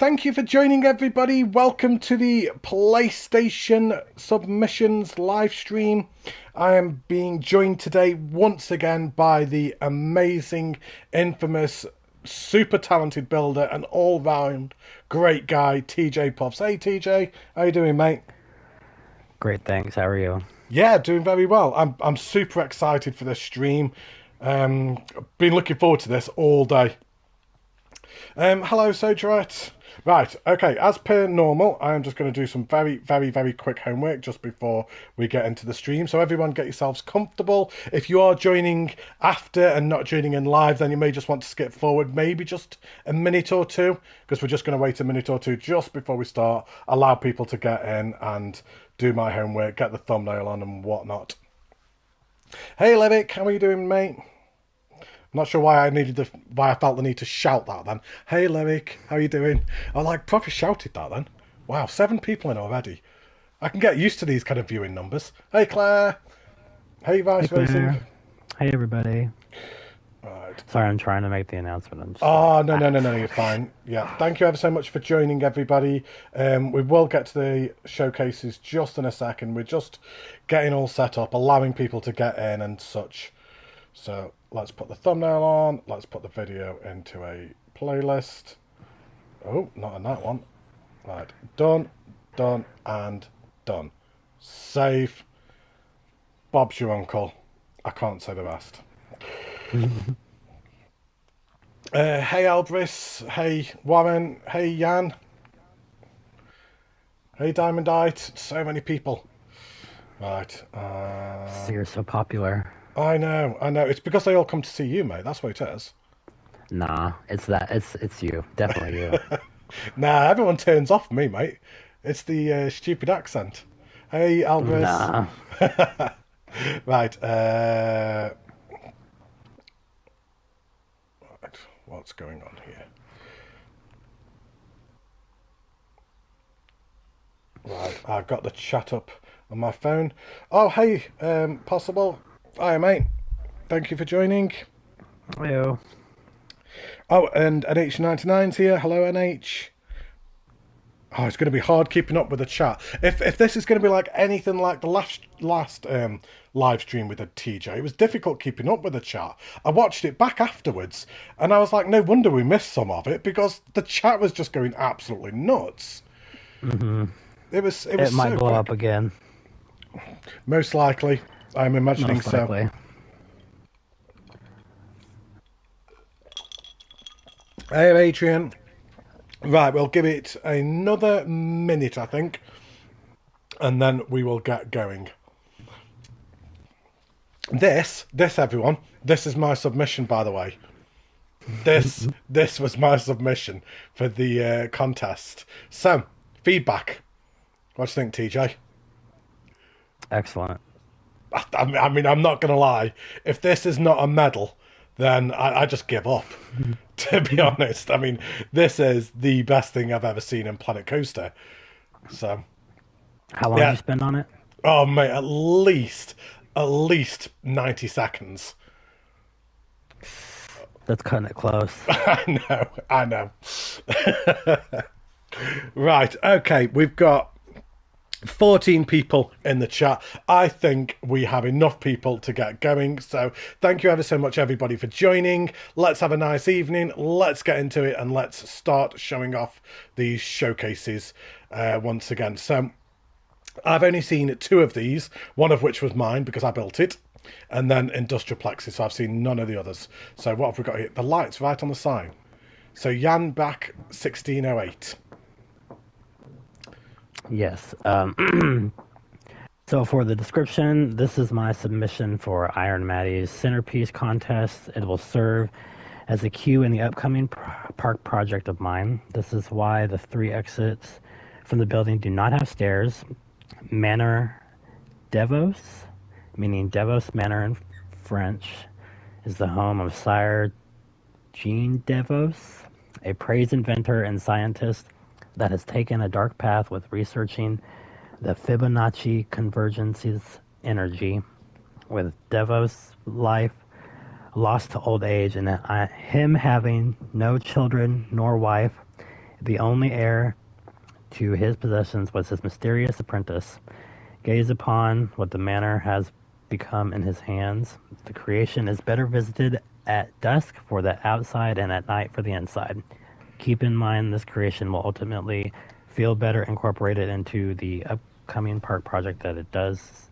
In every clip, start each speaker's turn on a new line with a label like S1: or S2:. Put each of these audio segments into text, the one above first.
S1: thank you for joining, everybody. Welcome to the PlayStation Submissions live stream. I am being joined today once again by the amazing, infamous, super talented builder and all-round great guy, Teejaypuffs. Hey, TJ, how you doing, mate?
S2: Great, thanks. How are you?
S1: Yeah, doing very well. I'm super excited for this stream. Been looking forward to this all day. Hello, Sojourette. Right, okay, as per normal, I am just going to do some very, very, very quick homework just before we get into the stream. So everyone get yourselves comfortable. If you are joining after and not joining in live, then you may just want to skip forward maybe just a minute or two, because we're just going to wait a minute or two just before we start, allow people to get in and do my homework, get the thumbnail on and whatnot. Hey, Livik, how are you doing, mate? Not sure why I felt the need to shout that then. Hey, Livik, how you doing? I proper shouted that then. Wow, 7 people in already. I can get used to these kind of viewing numbers. Hey, Claire. Hey, Vice Racing.
S2: Hey, everybody.
S1: Right.
S2: Sorry, I'm trying to make the announcement.
S1: No, you're fine. Yeah, thank you ever so much for joining, everybody. We will get to the showcases just in a second. We're just getting all set up, allowing people to get in and such. So let's put the thumbnail on. Let's put the video into a playlist. Oh, not on that one. Right, done, and done. Save. Bob's your uncle. I can't say the rest. Hey, Elbris. Hey, Warren. Hey, Jan. Hey, Diamondite. So many people. Right.
S2: So you're so popular.
S1: I know. It's because they all come to see you, mate. That's what it is.
S2: Nah, it's that. It's you. Definitely you.
S1: Nah, everyone turns off me, mate. It's the stupid accent. Hey, Albris.
S2: Nah.
S1: Right. Right. What's going on here? Right. I've got the chat up on my phone. Oh, hey, Possible. Hi, mate. Thank you for joining.
S2: Hello.
S1: Oh, and NH99's here. Hello, NH. Oh, it's going to be hard keeping up with the chat. If this is going to be like anything like the last live stream with the TJ, it was difficult keeping up with the chat. I watched it back afterwards, and I was like, no wonder we missed some of it, because the chat was just going absolutely nuts.
S2: Mm-hmm.
S1: It
S2: might blow up again.
S1: Most likely, I'm imagining
S2: Most likely.
S1: So. Hey, Adrian. Right, we'll give it another minute, I think, and then we will get going. This, everyone, this is my submission, by the way. This was my submission for the contest. So, feedback. What do you think, TJ?
S2: Excellent.
S1: I mean, I'm not going to lie. If this is not a medal, then I just give up. To be honest, I mean, this is the best thing I've ever seen in Planet Coaster. So,
S2: how long did you spend on it?
S1: Oh, mate, at least 90 seconds.
S2: That's cutting it close.
S1: I know. Right, okay, we've got 14 people in the chat. I think we have enough people to get going. So thank you ever so much, everybody, for joining. Let's have a nice evening. Let's get into it and let's start showing off these showcases once again. So I've only seen 2 of these, one of which was mine because I built it, and then Industrial Plexes, so I've seen none of the others. So what have we got here? The light's right on the sign. So Jan back 1608.
S2: Yes. So for the description, this is my submission for Iron Matty's centerpiece contest. It will serve as a cue in the upcoming park project of mine. This is why the 3 exits from the building do not have stairs. Manor Devos, meaning Devos Manor in French, is the home of Sire Jean Devos, a praised inventor and scientist that has taken a dark path with researching the Fibonacci convergence's energy, with Devos' life lost to old age and him having no children nor wife. The only heir to his possessions was his mysterious apprentice. Gaze upon what the manor has become in his hands. The creation is better visited at dusk for the outside and at night for the inside. Keep in mind this creation will ultimately feel better incorporated into the upcoming park project that it does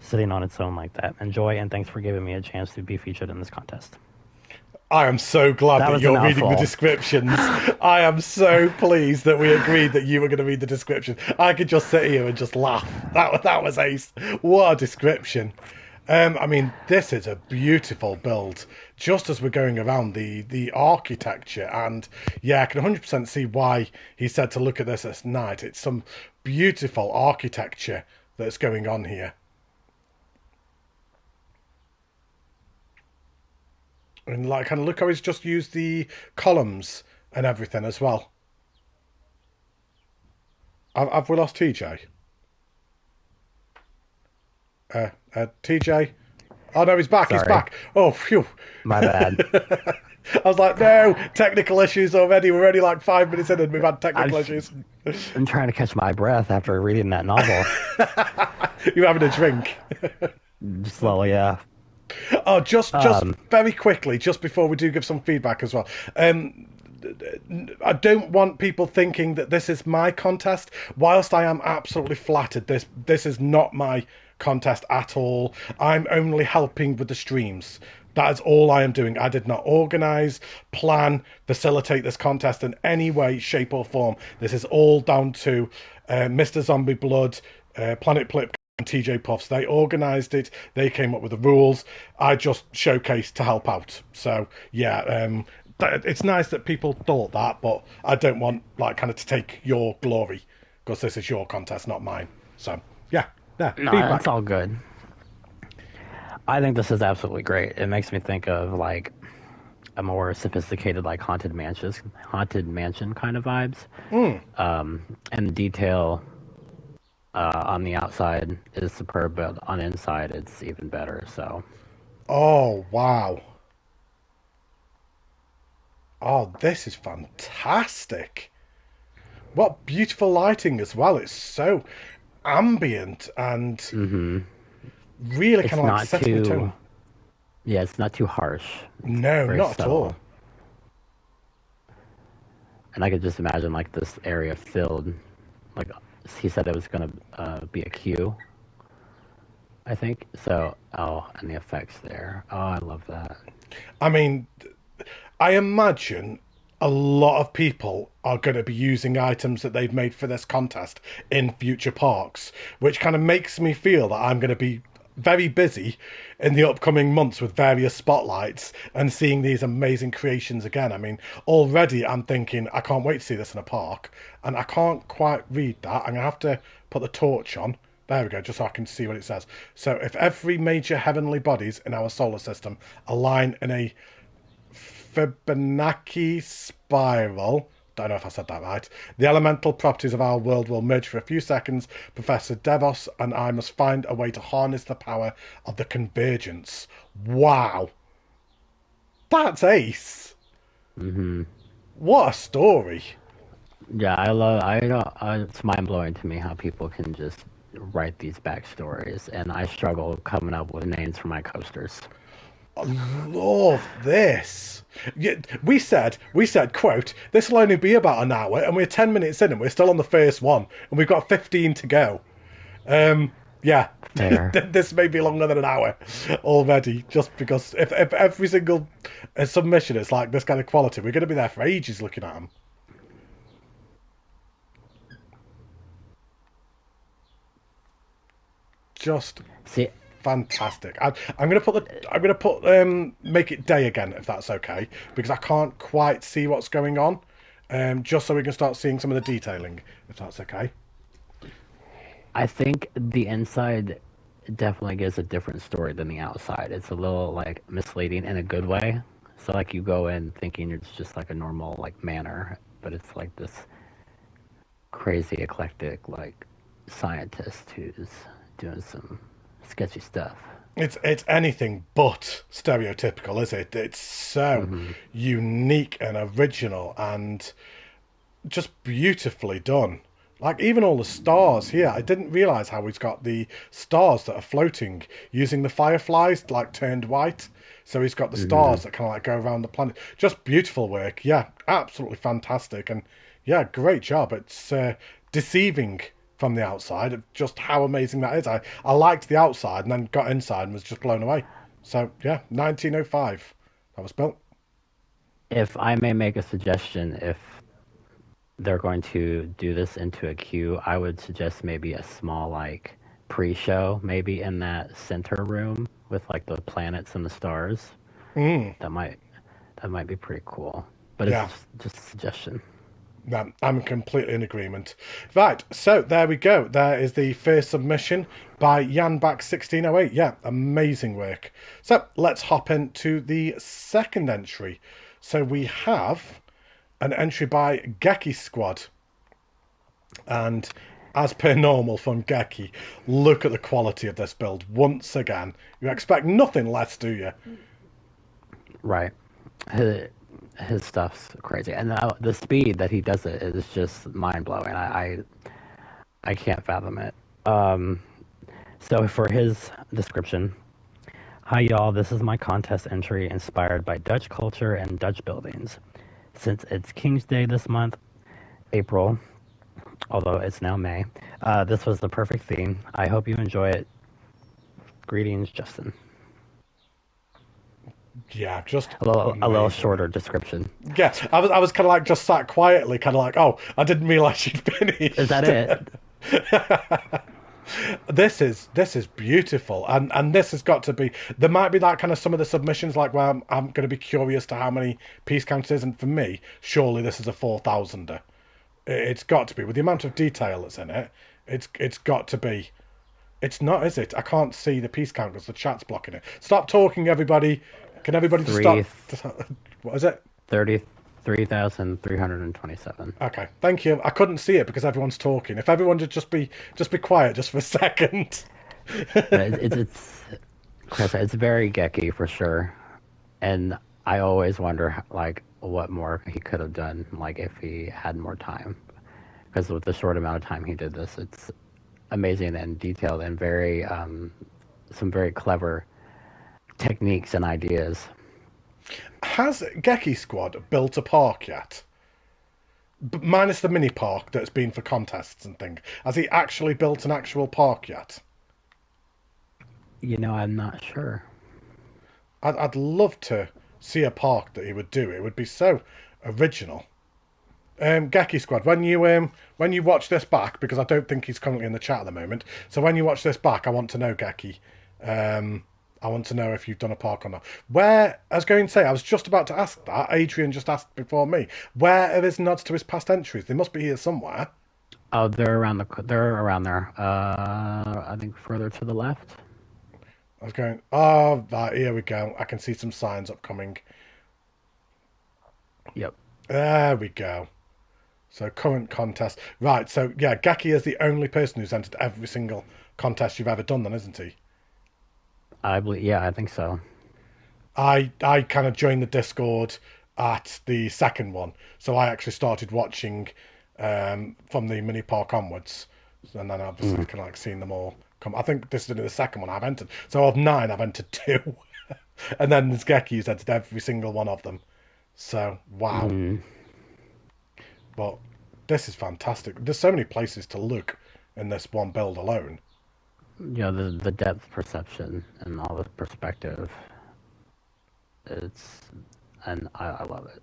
S2: sitting on its own like that. Enjoy, and thanks for giving me a chance to be featured in this contest.
S1: I am so glad that
S2: was
S1: you're reading the
S2: mouthful.
S1: descriptions. I am so pleased that we agreed that you were going to read the description. I could just sit here and just laugh. That was ace. What a description. I mean, this is a beautiful build. Just as we're going around the architecture, and yeah, I can 100% see why he said to look at this at night. It's some beautiful architecture that's going on here. And like, kind of look how he's just used the columns and everything as well. Have we lost TJ? TJ? Oh no, he's back.
S2: Sorry.
S1: He's back. Oh, phew.
S2: My bad.
S1: I was like, no, technical issues already. We're only like 5 minutes in and we've had technical issues.
S2: I'm trying to catch my breath after reading that novel.
S1: You're having a drink.
S2: Slowly, yeah.
S1: Oh, just very quickly, just before we do give some feedback as well. I don't want people thinking that this is my contest. Whilst I am absolutely flattered, this is not my contest at all. I'm only helping with the streams. That is all I am doing. I did not organise, plan, facilitate this contest in any way, shape or form. This is all down to Mr. Zombie Blood, Planet Plip, and Teejaypuffs. They organised it. They came up with the rules. I just showcased to help out. So yeah, it's nice that people thought that, but I don't want like kind of to take your glory because this is your contest, not mine. So yeah,
S2: no,
S1: feedback.
S2: That's all good. I think this is absolutely great. It makes me think of like a more sophisticated, like haunted mansion kind of vibes. And the detail on the outside is superb, but on the inside it's even better. So.
S1: Oh wow. Oh, this is fantastic. What beautiful lighting as well. It's so ambient and really kind of like setting the tone.
S2: Yeah, it's not too harsh.
S1: No, not at all.
S2: And I could just imagine like this area filled, like he said it was going to be a queue, I think. So, and the effects there. Oh, I love that.
S1: I mean, I imagine a lot of people are going to be using items that they've made for this contest in future parks, which kind of makes me feel that I'm going to be very busy in the upcoming months with various spotlights and seeing these amazing creations again. I mean, already I'm thinking I can't wait to see this in a park, and I can't quite read that. I'm going to have to put the torch on. There we go, just so I can see what it says. So if every major heavenly bodies in our solar system align in a Fibonacci spiral, don't know if I said that right, the elemental properties of our world will merge for a few seconds. Professor Devos and I must find a way to harness the power of the convergence. Wow. That's ace. What a story.
S2: Yeah, it's mind-blowing to me how people can just write these backstories, and I struggle coming up with names for my coasters.
S1: I love this. Yeah, we said, quote, this will only be about an hour, and we're 10 minutes in and we're still on the first one, and we've got 15 to go. Yeah, this may be longer than an hour already, just because if every single submission is like this kind of quality, we're going to be there for ages looking at them. Just fantastic. I'm gonna put make it day again if that's okay, because I can't quite see what's going on. Just so we can start seeing some of the detailing, if that's okay.
S2: I think the inside definitely gives a different story than the outside. It's a little like misleading in a good way. So like you go in thinking it's just like a normal like manor, but it's like this crazy eclectic like scientist who's doing some sketchy stuff.
S1: It's anything but stereotypical, is it? It's so unique and original, and just beautifully done. Like even all the stars here, I didn't realize how he's got the stars that are floating using the fireflies like turned white. So he's got the
S2: Hmm.
S1: stars that kind of like go around the planet. Just beautiful work. Yeah, absolutely fantastic. And yeah, great job. It's deceiving from the outside of just how amazing that is. I liked the outside and then got inside and was just blown away. So yeah, 1905 that was built.
S2: If I may make a suggestion, if they're going to do this into a queue, I would suggest maybe a small like pre-show, maybe in that center room with like the planets and the stars.
S1: Mm,
S2: That might that might be pretty cool. But it's
S1: yeah.
S2: just a suggestion.
S1: No, I'm completely in agreement. Right, so there we go. There is the first submission by Yanback1608. Yeah, amazing work. So let's hop into the second entry. So we have an entry by Gekki Squad. And as per normal from Gekki, look at the quality of this build once again. You expect nothing less, do you?
S2: Right. His stuff's crazy, and the speed that he does it is just mind blowing. I can't fathom it. Um, so for his description, hi y'all, this is my contest entry inspired by Dutch culture and Dutch buildings. Since it's King's Day this month, April, although it's now May, this was the perfect theme. I hope you enjoy it. Greetings, Justin.
S1: Yeah, just
S2: A little
S1: amazing.
S2: shorter description.
S1: Yeah, I was kind of like just sat quietly, kind of like, oh, I didn't realize she'd
S2: Is that
S1: finished.
S2: it?
S1: This is beautiful, and this has got to be. There might be that kind of some of the submissions, like where I'm going to be curious to how many piece count it is, and for me, surely this is a 4,000er. It's got to be with the amount of detail that's in it. It's got to be. It's not, is it? I can't see the piece count because the chat's blocking it. Stop talking, everybody. Can everybody just
S2: Three
S1: stop? What is it?
S2: 33,327.
S1: Okay, thank you. I couldn't see it because everyone's talking. If everyone would just be quiet just for a second.
S2: It's Chris, it's very Gekki for sure, and I always wonder like what more he could have done, like if he had more time. Because with the short amount of time he did this, it's amazing and detailed and very some very clever techniques and ideas.
S1: Has Gekki Squad built a park yet? Minus the mini park that's been for contests and things. Has he actually built an actual park yet?
S2: I'm not sure.
S1: I'd love to see a park that he would do. It would be so original. Gekki Squad, when you watch this back, because I don't think he's currently in the chat at the moment. So when you watch this back, I want to know, Gekki. I want to know if you've done a park or not. Where I was going to say, I was just about to ask that. Adrian just asked before me. Where are his nods to his past entries? They must be here somewhere.
S2: Oh, they're around there. I think further to the left.
S1: I was going. Oh, right, here we go. I can see some signs upcoming.
S2: Yep.
S1: There we go. So current contest. Right, so yeah, Gekki is the only person who's entered every single contest you've ever done then, isn't he?
S2: I believe. Yeah, I think so.
S1: I kind of joined the Discord at the second one, so I actually started watching from the mini park onwards, and then obviously
S2: Mm.
S1: kind of like seeing them all come. I think this is the second one I've entered. So of nine, I've entered two, and then there's Gekki who's entered every single one of them. So wow,
S2: Mm.
S1: but this is fantastic. There's so many places to look in this one build alone.
S2: The depth perception and all the perspective. It's and I love it.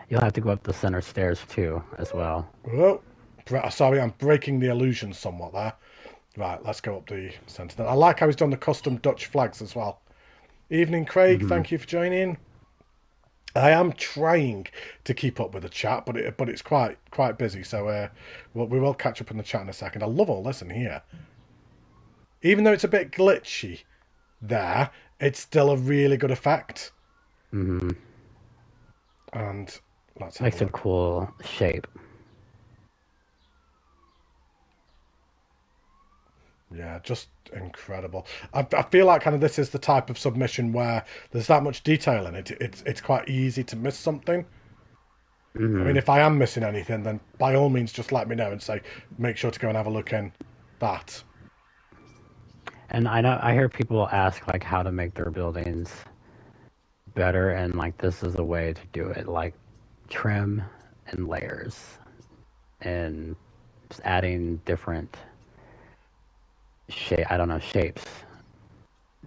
S2: You'll have to go up the center stairs too, as well.
S1: Oh, sorry, I'm breaking the illusion somewhat there. Right, let's go up the centre. Then I like how he's done the custom Dutch flags as well. Evening, Craig.
S2: Hmm.
S1: Thank you for joining. I am trying to keep up with the chat, but it's quite busy. So we will catch up in the chat in a second. I love all this in here, even though it's a bit glitchy. There, it's still a really good effect.
S2: Hmm.
S1: And let's have a
S2: Makes a
S1: look.
S2: cool shape.
S1: Yeah, just incredible. I feel like kind of this is the type of submission where there's that much detail in it. It's quite easy to miss something. I mean,
S2: Hmm.
S1: if I am missing anything, then by all means just let me know and say, make sure to go and have a look in that.
S2: And I hear people ask like how to make their buildings better, and like this is a way to do it. Like trim and layers, and just adding different shape. I don't know, shapes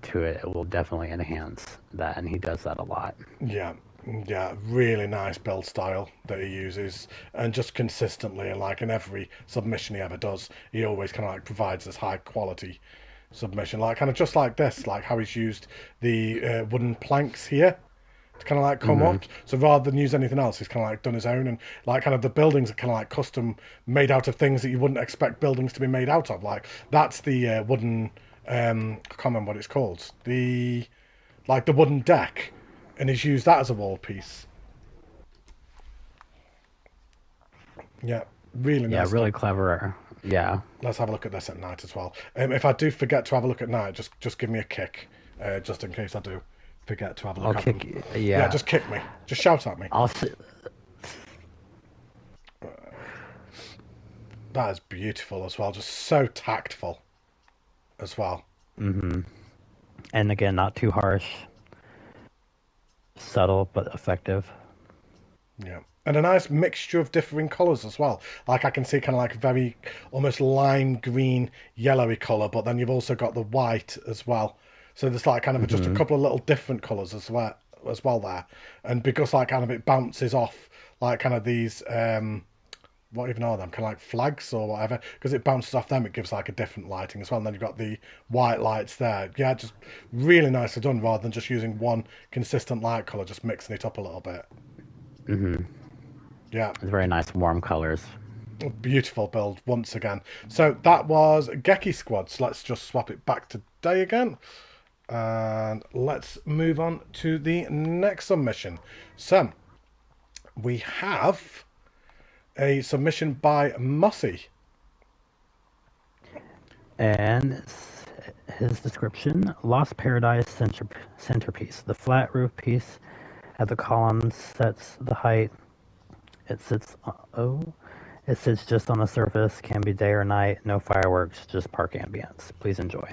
S2: to it. It will definitely enhance that, and he does that a lot.
S1: Yeah, yeah, really nice build style that he uses, and just consistently, and like in every submission he ever does, he always kind of like provides this high quality submission, like kind of just like this, like how he's used the wooden planks here to kind of like come
S2: Hmm.
S1: up. So rather than use anything else, he's kind of like done his own, and like kind of the buildings are kind of like custom made out of things that you wouldn't expect buildings to be made out of. Like that's the wooden, I can't remember what it's called, the like the wooden deck, and he's used that as a wall piece. Yeah, really
S2: Yeah,
S1: nice stuff.
S2: really clever. Yeah,
S1: Let's have a look at this at night as well. If I do forget to have a look at night, just give me a kick, just in case I do forget to have a
S2: I'll
S1: look at them.
S2: kick you.
S1: Yeah,
S2: Yeah,
S1: just kick me. Just shout at me.
S2: I'll.
S1: That is beautiful as well. Just so tactful as well.
S2: Hmm. And again, not too harsh, subtle but effective.
S1: Yeah. And a nice mixture of differing colours as well. Like I can see kind of like a very almost lime green, yellowy colour, but then you've also got the white as well. So there's like kind of just a
S2: Hmm.
S1: couple of little different colours as well there. And because like kind of it bounces off like kind of these what even are them? Kind of like flags or whatever. Because it bounces off them, it gives like a different lighting as well. And then you've got the white lights there. Yeah, just really nicely done rather than just using one consistent light colour, just mixing it up a little bit.
S2: Hmm.
S1: Yeah,
S2: It's very nice, warm colors.
S1: beautiful build once again. So that was Gekki Squad. So let's just swap it back to day again. And let's move on to the next submission. So we have a submission by Mussy.
S2: And his description: Lost Paradise centerpiece. The flat roof piece at the column sets the height. It sits. It sits just on the surface. Can be day or night. No fireworks. Just park ambience. Please enjoy.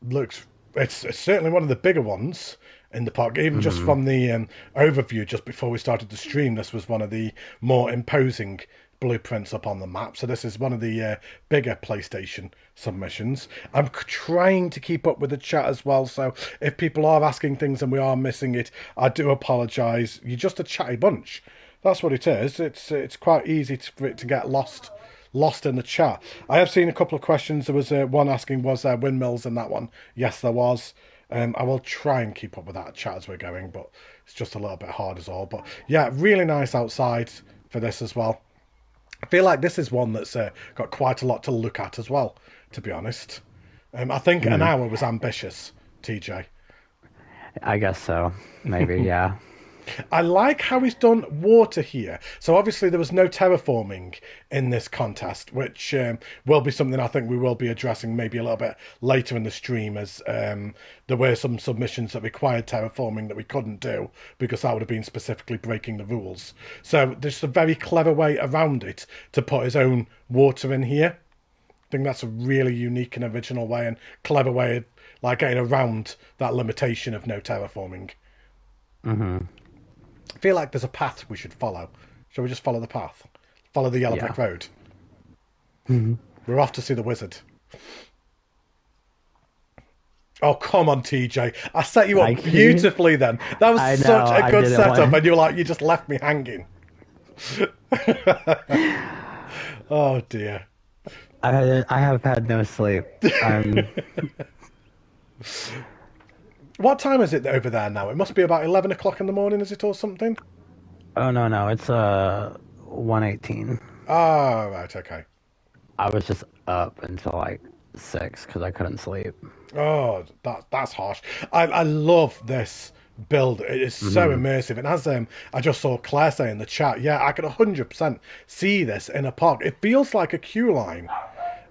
S1: Looks it's certainly one of the bigger ones in the park. Even just
S2: Hmm.
S1: from the overview, just before we started the stream, this was one of the more imposing blueprints up on the map. So this is one of the bigger PlayStation submissions. I'm trying to keep up with the chat as well. So if people are asking things and we are missing it, I do apologise. You're just a chatty bunch. That's what it is. It's quite easy for it to get lost in the chat. I have seen a couple of questions. There was one asking, was there windmills in that one? Yes, there was. I will try and keep up with that chat as we're going, but it's just a little bit hard as all. But yeah, really nice outside for this as well. I feel like this is one that's got quite a lot to look at as well, to be honest. I think an
S2: Hmm.
S1: hour was ambitious, TJ.
S2: I guess so. Maybe. Yeah.
S1: I like how he's done water here. So obviously there was no terraforming in this contest, which will be something I think we will be addressing maybe a little bit later in the stream, as there were some submissions that required terraforming that we couldn't do because that would have been specifically breaking the rules. So there's a very clever way around it to put his own water in here. I think that's a really unique and original way and clever way of like getting around that limitation of no terraforming.
S2: Hmm.
S1: I feel like there's a path we should follow. Shall we just follow the path? Follow the yellow
S2: Yeah.
S1: brick road.
S2: Hmm.
S1: We're off to see the wizard. Oh, come on, TJ. I set you up
S2: I
S1: beautifully then. That was
S2: I know.
S1: such a
S2: I
S1: good
S2: didn't
S1: setup,
S2: want.
S1: and you're like, you just left me hanging. Oh, dear.
S2: I have had no sleep.
S1: What time is it over there now? It must be about 11 o'clock in the morning, is it, or something?
S2: Oh no, it's 1:18.
S1: Oh, right, okay.
S2: I was just up until like 6 because I couldn't sleep.
S1: Oh, that's harsh. I love this build. It is so
S2: Hmm.
S1: immersive. And as I just saw Claire say in the chat, yeah, I could 100% see this in a park. It feels like a queue line.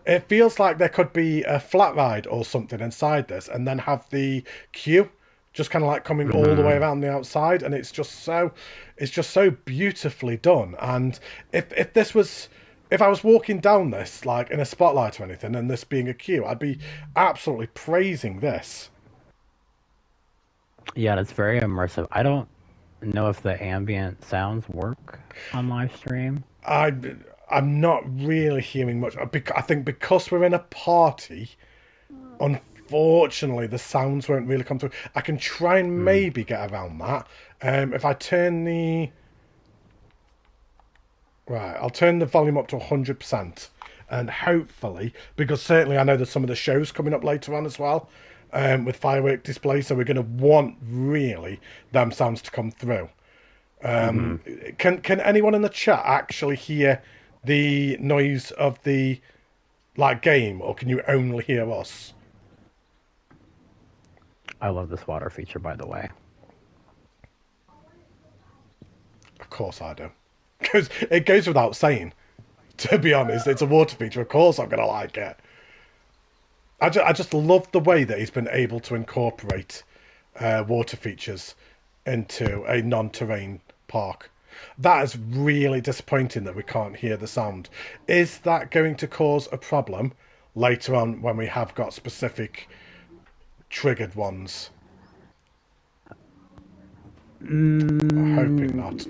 S1: It feels like there could be a flat ride or something inside this, and then have the queue just kind of like coming all the way around the outside, and it's just so beautifully done. And if I was walking down this like in a spotlight or anything, and this being a queue, I'd be absolutely praising this.
S2: Yeah, it's very immersive. I don't know if the ambient sounds work on live stream.
S1: I'm not really hearing much. I think because we're in a party, unfortunately, the sounds won't really come through. I can try and maybe get around that. If I turn the... Right, I'll turn the volume up to 100%. And hopefully, because certainly I know there's some of the shows coming up later on as well, with firework display, so we're going to want, really, them sounds to come through. Can anyone in the chat actually hear the noise of the game, or can you only hear us?
S2: I love this water feature, by the way.
S1: Of course I do. Because it goes without saying, to be honest, it's a water feature. Of course I'm going to like it. I just love the way that he's been able to incorporate water features into a non-terrain park. That is really disappointing that we can't hear the sound. Is that going to cause a problem later on when we have got specific triggered ones? Hoping not.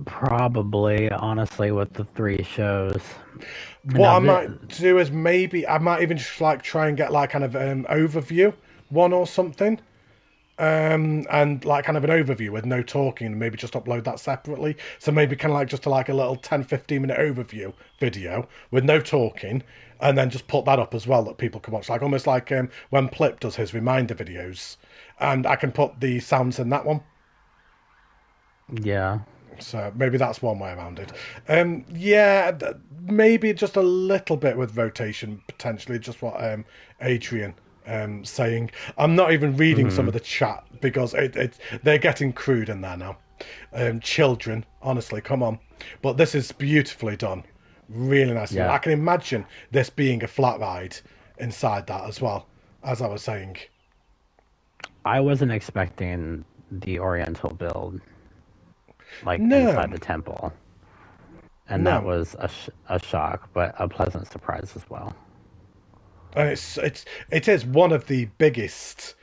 S2: Probably, honestly, with the 3 shows.
S1: What I might do is maybe I might even just try and get kind of overview one or something. And kind of an overview with no talking, and maybe just upload that separately. So maybe kind of just a little 10-15 minute overview video with no talking, and then just put that up as well that people can watch, almost like when Plip does his reminder videos, and I can put the sounds in that one.
S2: Yeah.
S1: So maybe that's one way around it. Yeah, maybe just a little bit with rotation, potentially, just what Adrian saying. I'm not even reading some of the chat because they're getting crude in there now. Children, honestly, come on. But this is beautifully done. Really nice.
S2: Yeah.
S1: I can imagine this being a flat ride inside that as well, as I was saying.
S2: I wasn't expecting the Oriental build, inside the temple. And that was a shock, but a pleasant surprise as well.
S1: And it is one of the biggest.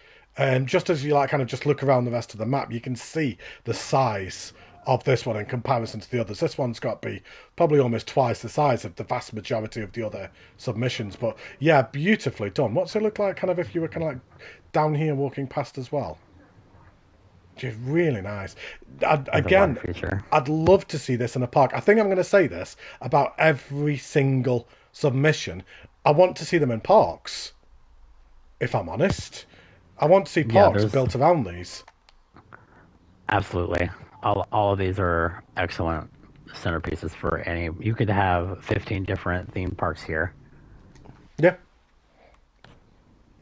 S1: Just as you kind of just look around the rest of the map, you can see the size of this one in comparison to the others. This one's got to be probably almost twice the size of the vast majority of the other submissions. But yeah, beautifully done. What's it look like kind of if you were kind of down here walking past as well? Just really nice. I'd love to see this in a park. I think I'm going to say this about every single submission. I want to see them in parks, if I'm honest. I want to see parks built around these.
S2: Absolutely. All of these are excellent centerpieces for any... You could have 15 different theme parks here.
S1: Yeah.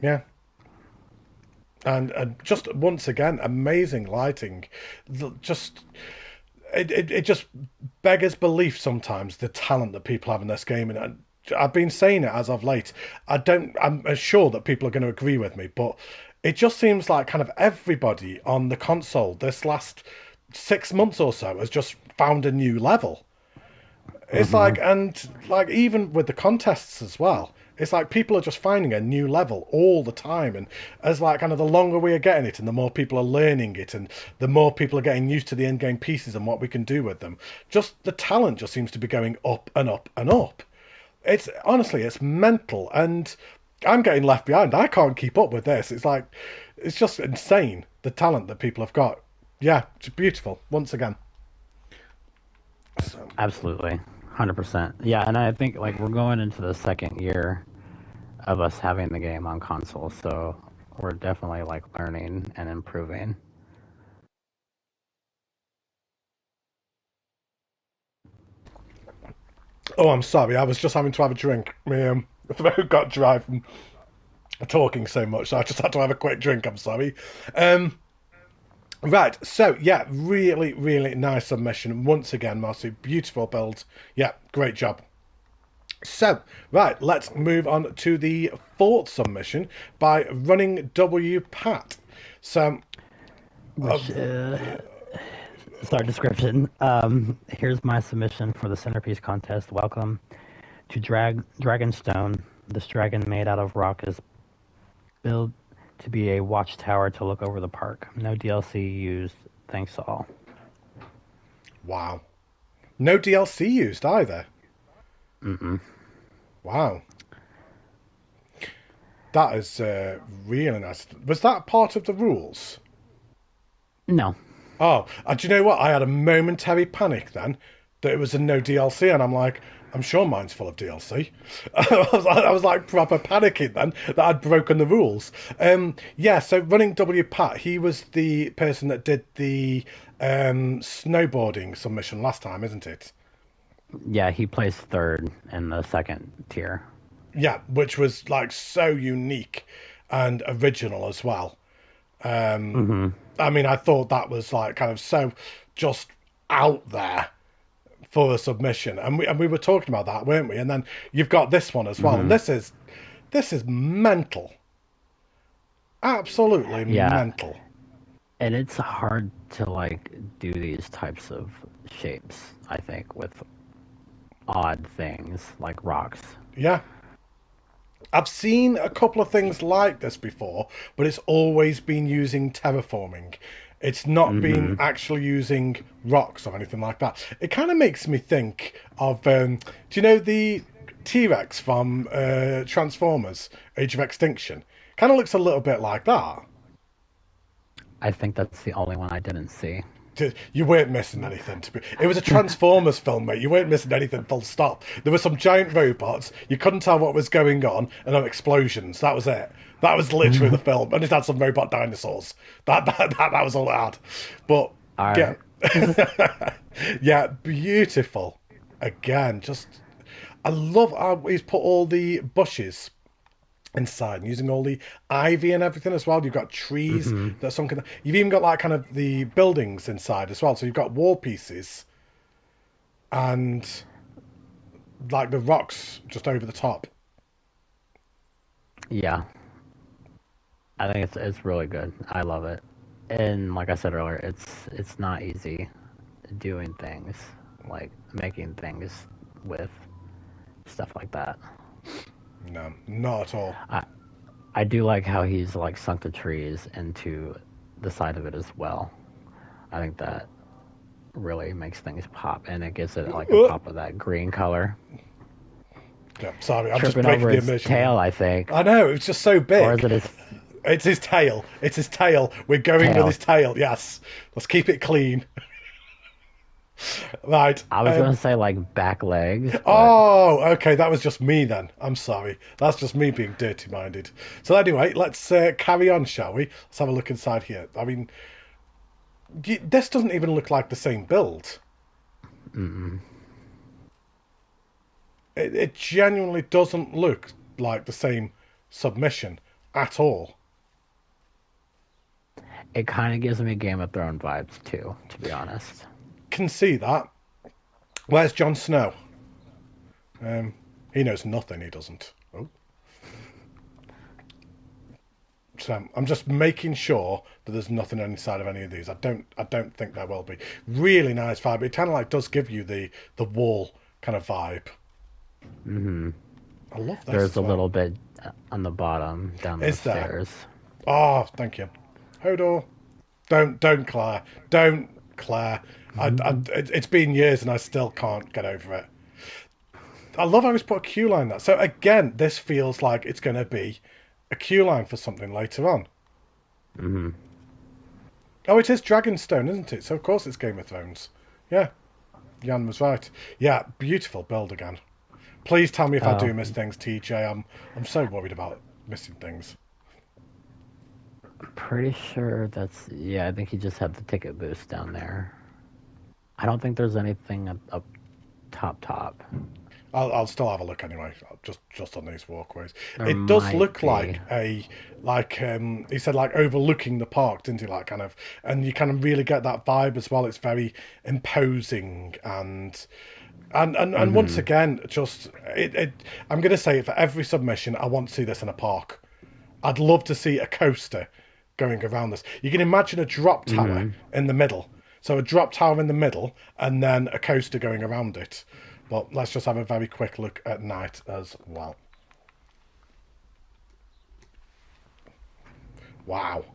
S1: Yeah. And just once again, amazing lighting. It just beggars belief sometimes, the talent that people have in this game. And I've been saying it as of late. I'm sure that people are going to agree with me, but it just seems like kind of everybody on the console this last 6 months or so has just found a new level. It's even with the contests as well, it's like people are just finding a new level all the time. And as kind of the longer we are getting it and the more people are learning it and the more people are getting used to the in-game pieces and what we can do with them, just the talent just seems to be going up and up and up. It's mental, and I'm getting left behind. I can't keep up with this. It's just insane, the talent that people have got. Yeah, it's beautiful, once again. So.
S2: Absolutely. 100%. Yeah, and I think we're going into the second year of us having the game on console, so we're definitely learning and improving.
S1: Oh, I'm sorry. I was just having to have a drink. My throat got dry from talking so much, so I just had to have a quick drink. I'm sorry. Right, so yeah, really, really nice submission. Once again, Mussy, beautiful build. Yeah, great job. So, right, let's move on to the fourth submission by running WPat. So,
S2: which start description. Here's my submission for the centerpiece contest. Welcome to Dragonstone. This dragon made out of rock is built to be a watchtower to look over the park. No DLC used. Thanks to all.
S1: Wow. No DLC used either.
S2: Mm-mm.
S1: Wow. That is really nice. Was that part of the rules?
S2: No.
S1: Oh, do you know what? I had a momentary panic then that it was a no DLC, and I'm like, I'm sure mine's full of DLC. I was like proper panicking then that I'd broken the rules. Yeah, so running WPat, he was the person that did the snowboarding submission last time, isn't it?
S2: Yeah, he placed third in the second tier.
S1: Yeah, which was like so unique and original as well. I mean, I thought that was like kind of so just out there for a submission, and we were talking about that, weren't we? And then you've got this one as well, and this is mental, absolutely mental.
S2: And it's hard to like do these types of shapes, I think, with odd things like rocks.
S1: Yeah. I've seen a couple of things like this before, but it's always been using terraforming. It's not been actually using rocks or anything like that. It kind of makes me think of, do you know the T-Rex from Transformers: Age of Extinction? Kind of looks a little bit like that.
S2: I think that's the only one I didn't see.
S1: You weren't missing anything. It was a Transformers film, mate. You weren't missing anything. Full stop. There were some giant robots. You couldn't tell what was going on, and then explosions. That was it. That was literally the film, and it had some robot dinosaurs. That was all it had. But yeah, yeah, beautiful. Again, just I love how he's put all the bushes inside and using all the ivy and everything as well. You've got trees that some kind of, you've even got like kind of the buildings inside as well. So you've got wall pieces and like the rocks just over the top.
S2: Yeah, I think it's really good. I love it, and like I said earlier, it's not easy doing things like making things with stuff like that.
S1: No, not at all.
S2: I do like how he's like sunk the trees into the side of it as well. I think that really makes things pop, and it gives it like a pop of that green color.
S1: Yeah, sorry, I'm
S2: Tripping
S1: just breaking
S2: over
S1: the
S2: its
S1: immersion.
S2: tail, I think.
S1: I know, it's just so big.
S2: Or is it his...
S1: It's his tail. It's his tail. We're going with his tail. Yes. Let's keep it clean. Right.
S2: I was going to say like back legs. But...
S1: Oh, okay. That was just me then. I'm sorry. That's just me being dirty-minded. So anyway, let's carry on, shall we? Let's have a look inside here. I mean, this doesn't even look like the same build. It genuinely doesn't look like the same submission at all.
S2: It kind of gives me Game of Thrones vibes too, to be honest.
S1: Can see that. Where's Jon Snow? He knows nothing. He doesn't. Oh. So I'm just making sure that there's nothing inside of any of these. I don't think there will be. Really nice vibe. It kind of like does give you the wall kind of vibe. I love this.
S2: There's a little bit on the bottom down the stairs.
S1: Oh, thank you. Hodor. Don't Claire. Don't Claire. It's been years and I still can't get over it. I love how he's put a queue line there. So again, this feels like it's going to be a queue line for something later on. Oh, it is Dragonstone, isn't it? So of course it's Game of Thrones. Yeah, Jan was right. Yeah, beautiful build again. Please tell me if I do miss things, TJ. I'm so worried about missing things.
S2: Pretty sure that's... Yeah, I think he just had the ticket boost down there. I don't think there's anything up top.
S1: I'll still have a look anyway, just on these walkways. It does look like he said, like overlooking the park, didn't he? Like kind of, and you kind of really get that vibe as well. It's very imposing and once again, just I'm going to say it for every submission. I want to see this in a park. I'd love to see a coaster going around this. You can imagine a drop tower
S2: Hmm.
S1: in the middle. So a drop tower in the middle, and then a coaster going around it. But let's just have a very quick look at night as well. Wow.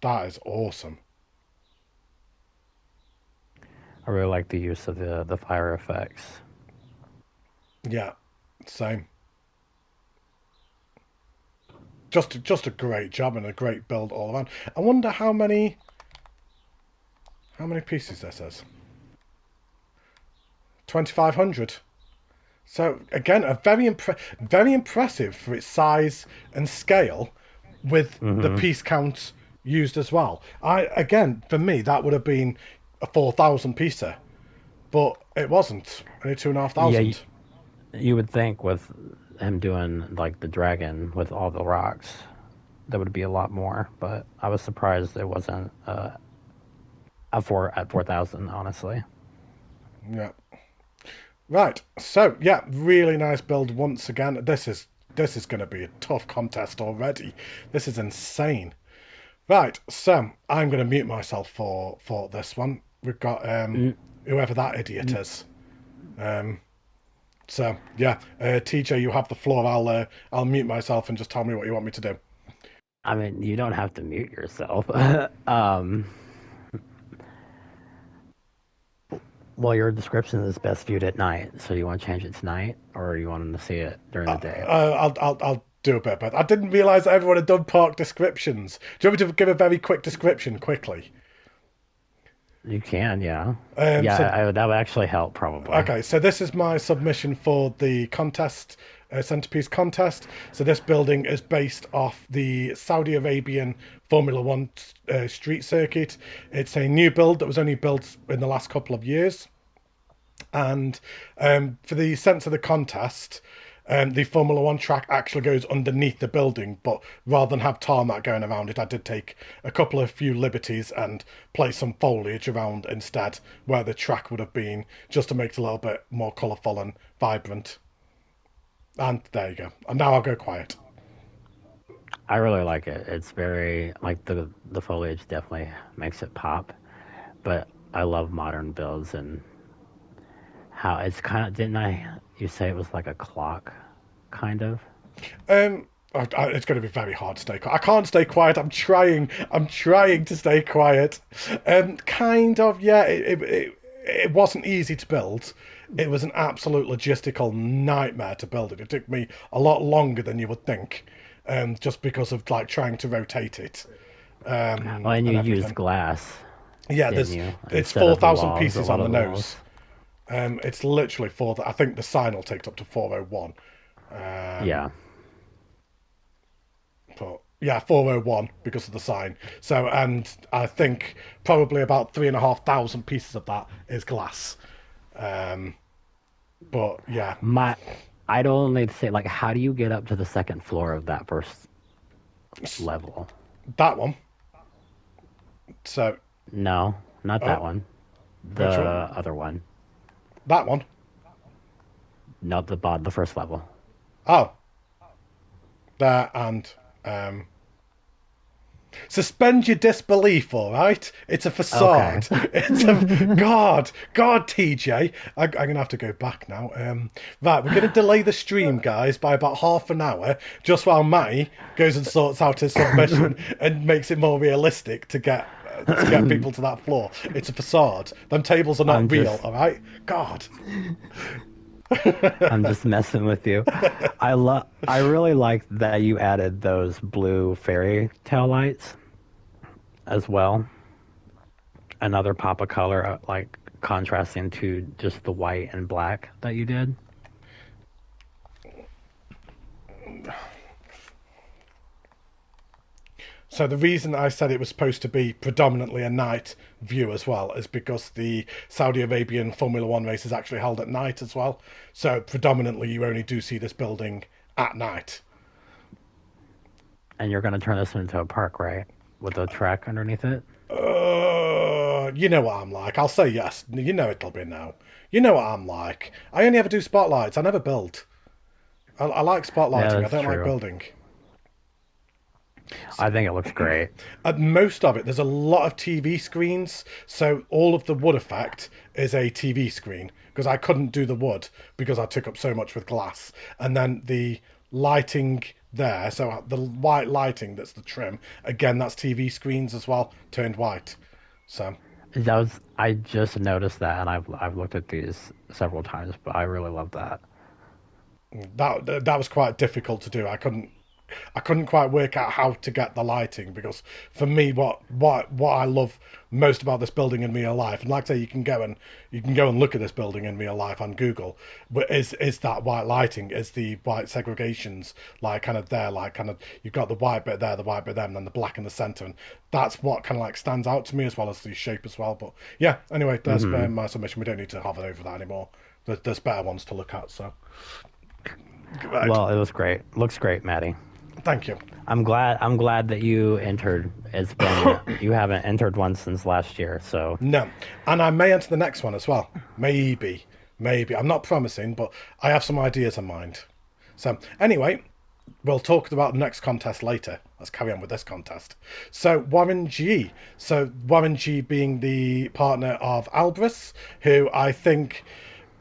S1: That is awesome.
S2: I really like the use of the fire effects.
S1: Yeah, same. Just a great job and a great build all around. I wonder how many pieces this is. 2,500. So again, a very impressive for its size and scale, with the
S2: Hmm.
S1: piece count used as well. For me that would have been a 4,000 piecer, but it wasn't. Only two and a half
S2: Yeah,
S1: thousand.
S2: you would think with him doing like the dragon with all the rocks, there would be a lot more. But I was surprised it wasn't at 4,000. Honestly,
S1: Yeah. Right. So yeah, really nice build once again. This is going to be a tough contest already. This is insane. Right. So I'm going to mute myself for this one. We've got
S2: N-
S1: whoever that idiot
S2: n-
S1: is. Um. So yeah, TJ, you have the floor. I'll mute myself and just tell me what you want me to do.
S2: I mean, you don't have to mute yourself. Well, your description is best viewed at night, so you want to change it to night, or you want them to see it during the day?
S1: I'll do a bit of both. I didn't realise that everyone had done park descriptions. Do you want me to give a very quick description quickly?
S2: You can, yeah.
S1: Um.
S2: Yeah,
S1: So
S2: that would actually help, probably.
S1: Okay, so this is my submission for the contest, centerpiece contest. So this building is based off the Saudi Arabian Formula One street circuit. It's a new build that was only built in the last couple of years. And for the sense of the contest, the Formula One track actually goes underneath the building, but rather than have tarmac going around it, I did take a couple of few liberties and place some foliage around instead where the track would have been, just to make it a little bit more colourful and vibrant. And there you go. And now I'll go quiet.
S2: I really like it. It's very like the foliage definitely makes it pop, but I love modern builds and how it's kind of didn't I you say it was like a clock kind of?
S1: It's going to be very hard to stay quiet. I can't stay quiet. I'm trying. I'm trying to stay quiet. Kind of. Yeah. It wasn't easy to build. It was an absolute logistical nightmare to build it. It took me a lot longer than you would think, just because of like trying to rotate it,
S2: Oh, and you
S1: and
S2: used
S1: everything.
S2: glass,
S1: Yeah.
S2: didn't
S1: There's
S2: you?
S1: it's
S2: Instead
S1: four
S2: of the
S1: thousand
S2: walls, a
S1: pieces
S2: lot
S1: on the
S2: of the walls.
S1: nose. It's literally four. I think the sign will take up to 401.
S2: Yeah.
S1: But yeah, 401 because of the sign. So, and I think probably about 3,500 pieces of that is glass. Um, but yeah,
S2: My I'd only say like how do you get up to the second floor of that first level?
S1: that one. So,
S2: No, not that
S1: oh,
S2: one. The
S1: which one?
S2: other one.
S1: That one.
S2: Not the first level.
S1: Oh, there and um, suspend your disbelief, all right? It's a
S2: Okay.
S1: facade. It's a God, TJ. I'm gonna have to go back now. Right, we're gonna delay the stream, guys, by about half an hour, just while Matty goes and sorts out his submission and makes it more realistic to get people to that floor. It's a facade. Them tables are
S2: I'm
S1: not real,
S2: just
S1: all right? God.
S2: I'm just messing with you. I really like that you added those blue fairy tail lights as well. Another pop of color, like contrasting to just the white and black that you did.
S1: So the reason I said it was supposed to be predominantly a night view as well is because the Saudi Arabian Formula One race is actually held at night as well. So predominantly you only do see this building at night.
S2: And you're going to turn this into a park, right? With a track underneath it?
S1: You know what I'm like. I'll say yes. You know it'll be no. You know what I'm like. I only ever do spotlights. I never build. I like
S2: Yeah,
S1: spotlighting. I
S2: that's
S1: don't like
S2: true.
S1: building.
S2: I think it looks great.
S1: At most of it, there's a lot of TV screens, so all of the wood effect is a TV screen because I couldn't do the wood because I took up so much with glass. And then the lighting there, so the white lighting that's the trim, again, that's TV screens as well, turned white. So
S2: I just noticed that, and I've looked at these several times, but I really love that.
S1: that was quite difficult to do. I couldn't quite work out how to get the lighting because for me, what I love most about this building in real life, and like I say, you can go and look at this building in real life on Google, but is that white lighting, is the white segregations like kind of there, like kind of you've got the white bit there, the white bit there, and then the black in the center, and that's what kind of like stands out to me as well as the shape as well. But yeah, anyway, that's
S2: Hmm.
S1: my submission. We don't need to hover over that anymore. There's better ones to look at. So right,
S2: Well, it was great. Looks great, Maddie.
S1: thank you.
S2: I'm glad that you entered. It's been you haven't entered one since last year, so
S1: No, and I may enter the next one as well. Maybe. I'm not promising, but I have some ideas in mind. So anyway, we'll talk about the next contest later. Let's carry on with this contest. So Warren G. So Warren G. being the partner of Albris, who I think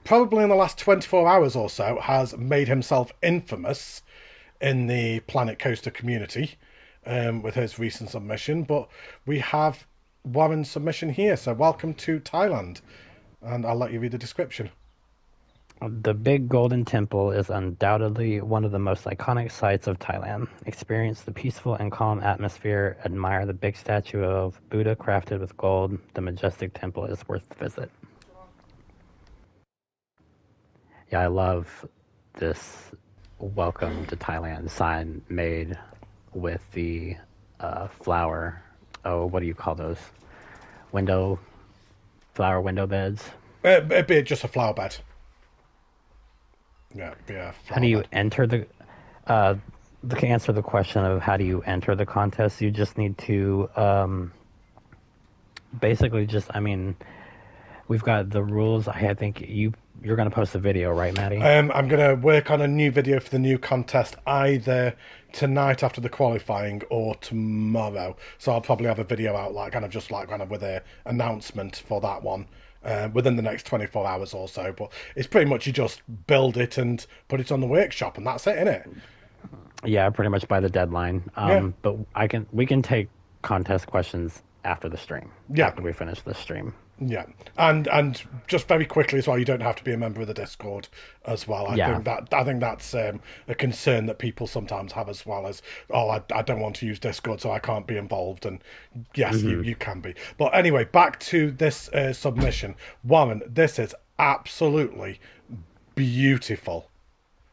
S1: probably in the last 24 hours or so has made himself infamous in the Planet Coaster community with his recent submission. But we have Warren's submission here. So welcome to Thailand, and I'll let you read the description.
S2: the Big Golden Temple is undoubtedly one of the most iconic sites of Thailand. Experience the peaceful and calm atmosphere. Admire the big statue of Buddha crafted with gold. The majestic temple is worth the visit. Yeah, I love this welcome to Thailand sign made with the flower. Oh, what do you call those? Window, flower window beds.
S1: It'd be just a flower bed. Yeah, it'd be a
S2: How do
S1: flower
S2: you
S1: bed.
S2: enter uh, the answer the question of how do you enter the contest? You just need to basically just. I mean, we've got the rules. I think you're going to post a video, right, Maddie?
S1: I'm going to work on a new video for the new contest either tonight after the qualifying or tomorrow. So I'll probably have a video out, like kind of just like kind of with a announcement for that one within the next 24 hours or so. But it's pretty much you just build it and put it on the workshop, and that's it, innit?
S2: Yeah, pretty much by the deadline.
S1: Yeah,
S2: But we can take contest questions after the stream,
S1: yeah.
S2: after we finish the stream.
S1: Yeah, and just very quickly as well, you don't have to be a member of the Discord as well.
S2: Yeah.
S1: I think that's a concern that people sometimes have as well as I don't want to use Discord, so I can't be involved. And yes,
S2: Hmm.
S1: you can be. But anyway, back to this submission, Warren. This is absolutely beautiful,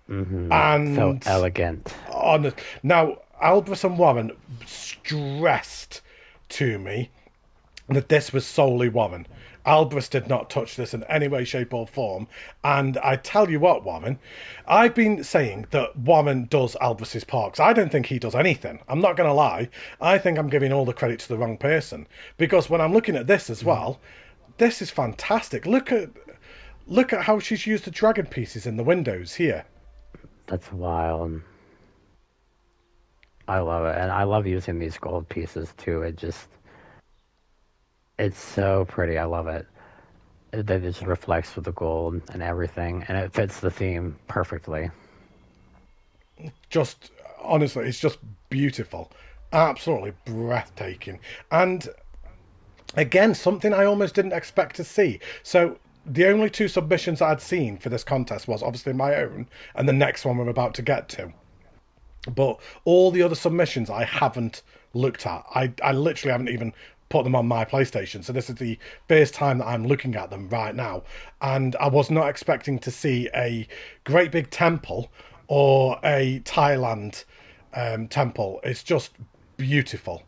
S2: So
S1: and
S2: elegant.
S1: honest. Now, Albus and Warren stressed to me that this was solely Warren. Albus did not touch this in any way, shape, or form. And I tell you what, Warren, I've been saying that Warren does Albus's parks. I don't think he does anything. I'm not going to lie. I think I'm giving all the credit to the wrong person. Because when I'm looking at this as well, this is fantastic. Look at how she's used the dragon pieces in the windows here.
S2: That's wild. I love it, and I love using these gold pieces too. It's so pretty. I love it. That it just reflects with the gold and everything, and it fits the theme perfectly.
S1: Just honestly, it's just beautiful. Absolutely breathtaking. And again, something I almost didn't expect to see. So the only two submissions I'd seen for this contest was obviously my own and the next one we're about to get to. But all the other submissions I haven't looked at. I literally haven't even put them on my PlayStation. So this is the first time that I'm looking at them right now. And I was not expecting to see a great big temple or a Thailand temple. It's just beautiful.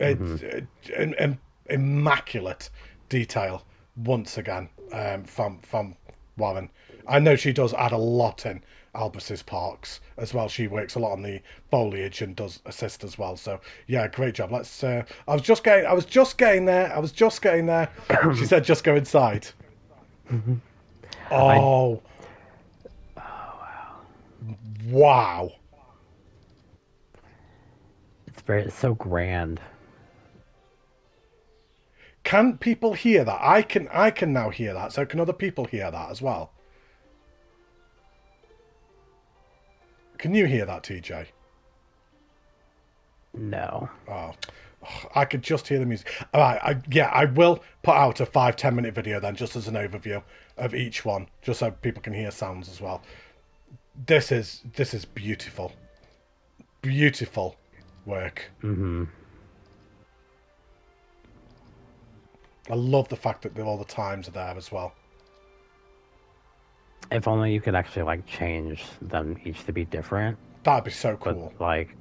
S2: Hmm.
S1: It's immaculate detail once again from Warren. I know she does add a lot in Albus's parks as well. She works a lot on the foliage and does assist as well. So yeah, great job. Let's. I was just getting there. I was just getting there. She said, "Just go inside."
S2: I
S1: Oh, Wow.
S2: It's so grand.
S1: Can people hear that? I can now hear that. So can other people hear that as well? Can you hear that, TJ?
S2: No.
S1: Oh, I could just hear the music. All right, yeah, I will put out a 5-10 minute video then, just as an overview of each one, just so people can hear sounds as well. This is beautiful, beautiful work.
S2: Hmm.
S1: I love the fact that all the times are there as well.
S2: If only you could actually like change them each to be different.
S1: That'd be so
S2: But
S1: cool.
S2: like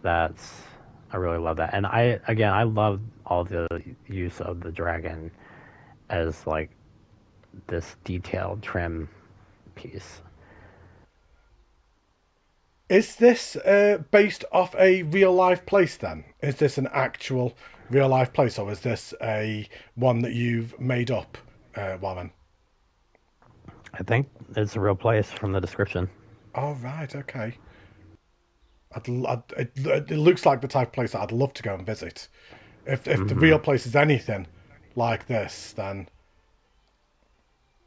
S2: that's I really love that. And I love all the use of the dragon as like this detailed trim piece.
S1: Is this based off a real life place then? Is this an actual real life place, or is this a one that you've made up, Warren?
S2: I think it's a real place from the description.
S1: Oh, right, okay. It looks like the type of place that I'd love to go and visit. If the
S2: Hmm.
S1: real place is anything like this, then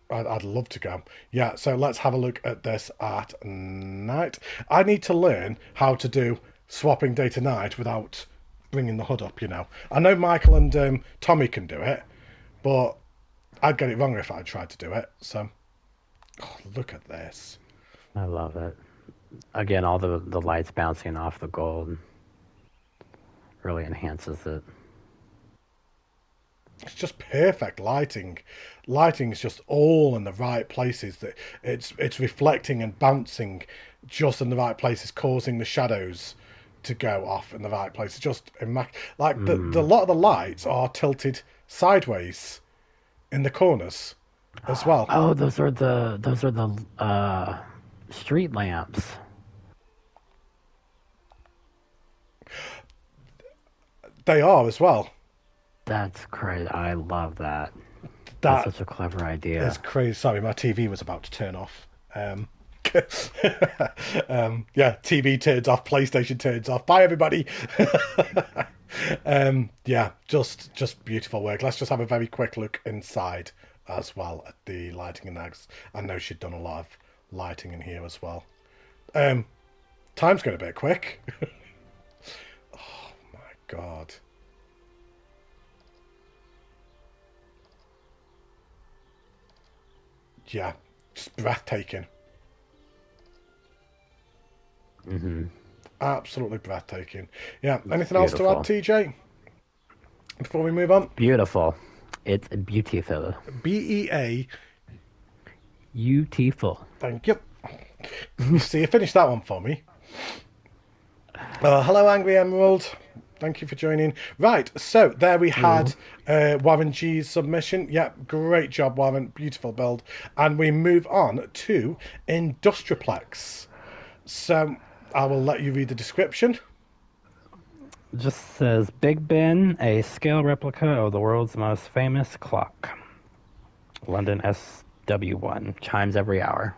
S1: I'd love to go. Yeah, so let's have a look at this at night. I need to learn how to do swapping day to night without bringing the hood up, you know. I know Michael and Tommy can do it, but I'd get it wrong if I tried to do it. So, oh, look at this.
S2: I love it. Again, all the lights bouncing off the gold really enhances it.
S1: It's just perfect lighting. Lighting is just all in the right places. That it's reflecting and bouncing just in the right places, causing the shadows to go off in the right places. Just like the
S2: Hmm.
S1: lot of the lights are tilted sideways in the corners as well.
S2: Oh, those are the street lamps.
S1: They are as well.
S2: That's crazy. I love that. That's
S1: That
S2: such a clever
S1: is
S2: idea.
S1: crazy. Sorry, my TV was about to turn off. Yeah, TV turns off, PlayStation turns off. Bye, everybody. Yeah, just beautiful work. Let's just have a very quick look inside as well at the lighting and eggs. I know she'd done a lot of lighting in here as well. Um, Time's going a bit quick. My God. Yeah, just breathtaking.
S2: Hmm.
S1: Absolutely breathtaking. Yeah,
S2: It's
S1: anything else to add,
S2: beautiful.
S1: TJ, before we move on?
S2: Beautiful. It's beautiful.
S1: BEA,
S2: Beautiful.
S1: thank you. You see, you finished that one for me. Hello, Angry Emerald. Thank you for joining. Right, so there we had
S2: Hello.
S1: Warren G's submission. Yep, great job, Warren. Beautiful build. And we move on to Industriplex. So I will let you read the description.
S2: Just says Big Ben, a scale replica of the world's most famous clock. London SW1. Chimes every hour.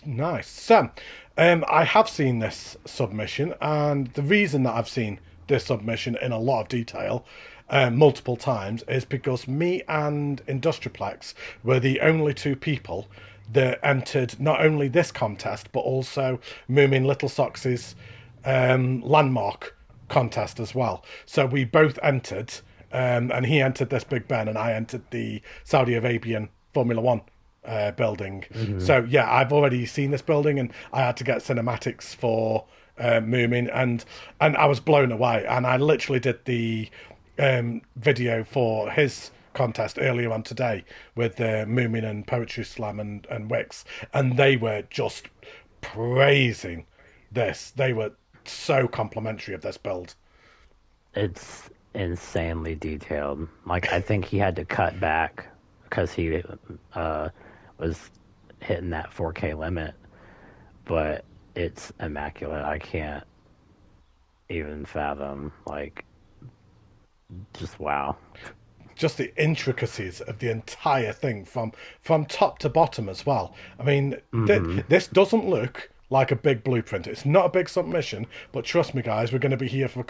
S1: Nice. So, I have seen this submission, and the reason that I've seen this submission in a lot of detail multiple times is because me and Industriplex were the only two people that entered not only this contest but also Moomin Little Socks's landmark contest as well. So we both entered, and he entered this Big Ben, and I entered the Saudi Arabian Formula One building.
S2: Hmm.
S1: So yeah, I've already seen this building, and I had to get cinematics for Moomin, and I was blown away. And I literally did the video for his contest earlier on today with Moomin and Poetry Slam and Wix, and they were just praising this. They were so complimentary of this build.
S2: It's insanely detailed. Like, I think he had to cut back because he was hitting that 4K limit, but it's immaculate. I can't even fathom. Like, just wow.
S1: just the intricacies of the entire thing from top to bottom as well. I mean,
S2: Hmm.
S1: this doesn't look like a big blueprint. It's not a big submission, but trust me, guys, we're going to be here for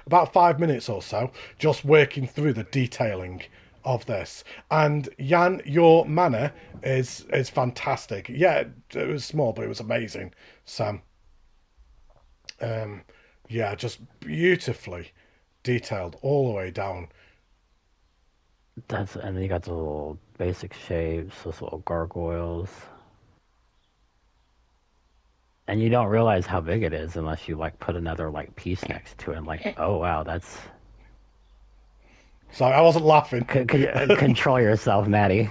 S1: about 5 minutes or so, just working through the detailing of this. And Jan, your manor is fantastic. Yeah, it was small, but it was amazing. Sam, um, yeah, just beautifully detailed all the way down.
S2: And then you got the little basic shapes, those little gargoyles. And you don't realize how big it is unless you like put another like piece next to it. And like, oh wow, that's
S1: So I wasn't laughing.
S2: control yourself, Matty.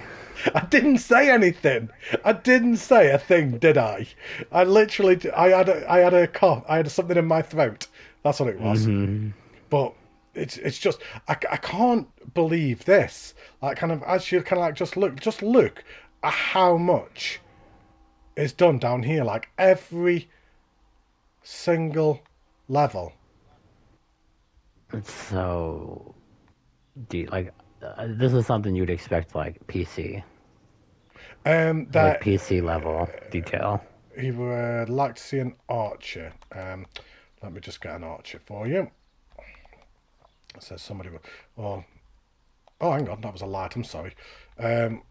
S1: I didn't say anything. I didn't say a thing, did I? I literally, I had a cough. I had something in my throat. That's what it was.
S2: Hmm.
S1: But it's just, I can't believe this. Like, kind of, as you kind of like just look at how much is done down here. Like every single level.
S2: It's so deep. Like this is something you'd expect like PC, like
S1: That
S2: PC level detail.
S1: you would like to see an archer. Let me just get an archer for you. It says somebody. Oh, oh, hang on, that was a light. I'm sorry. Um,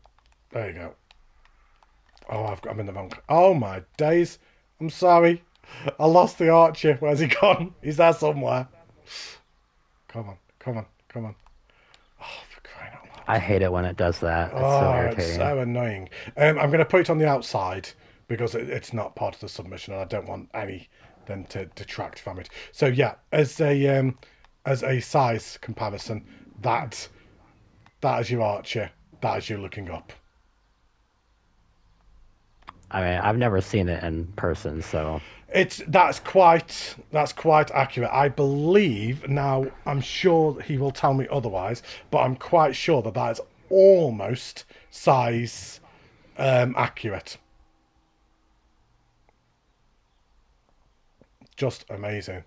S1: there you go. Oh, I'm in the wrong. Oh my days! I'm sorry. I lost the archer. Where's he gone? He's there somewhere. Come on, come on, come on. Oh, for crying out loud!
S2: I hate it when it does that. It's so
S1: Oh, it's
S2: irritating.
S1: so annoying. I'm going to put it on the outside because it's not part of the submission, and I don't want anything to detract from it. So yeah, as a size comparison, that is your archer. That is you looking up.
S2: I mean, I've never seen it in person, so
S1: It's that's quite accurate. I believe now. I'm sure he will tell me otherwise, but I'm quite sure that that is almost size accurate. Just amazing.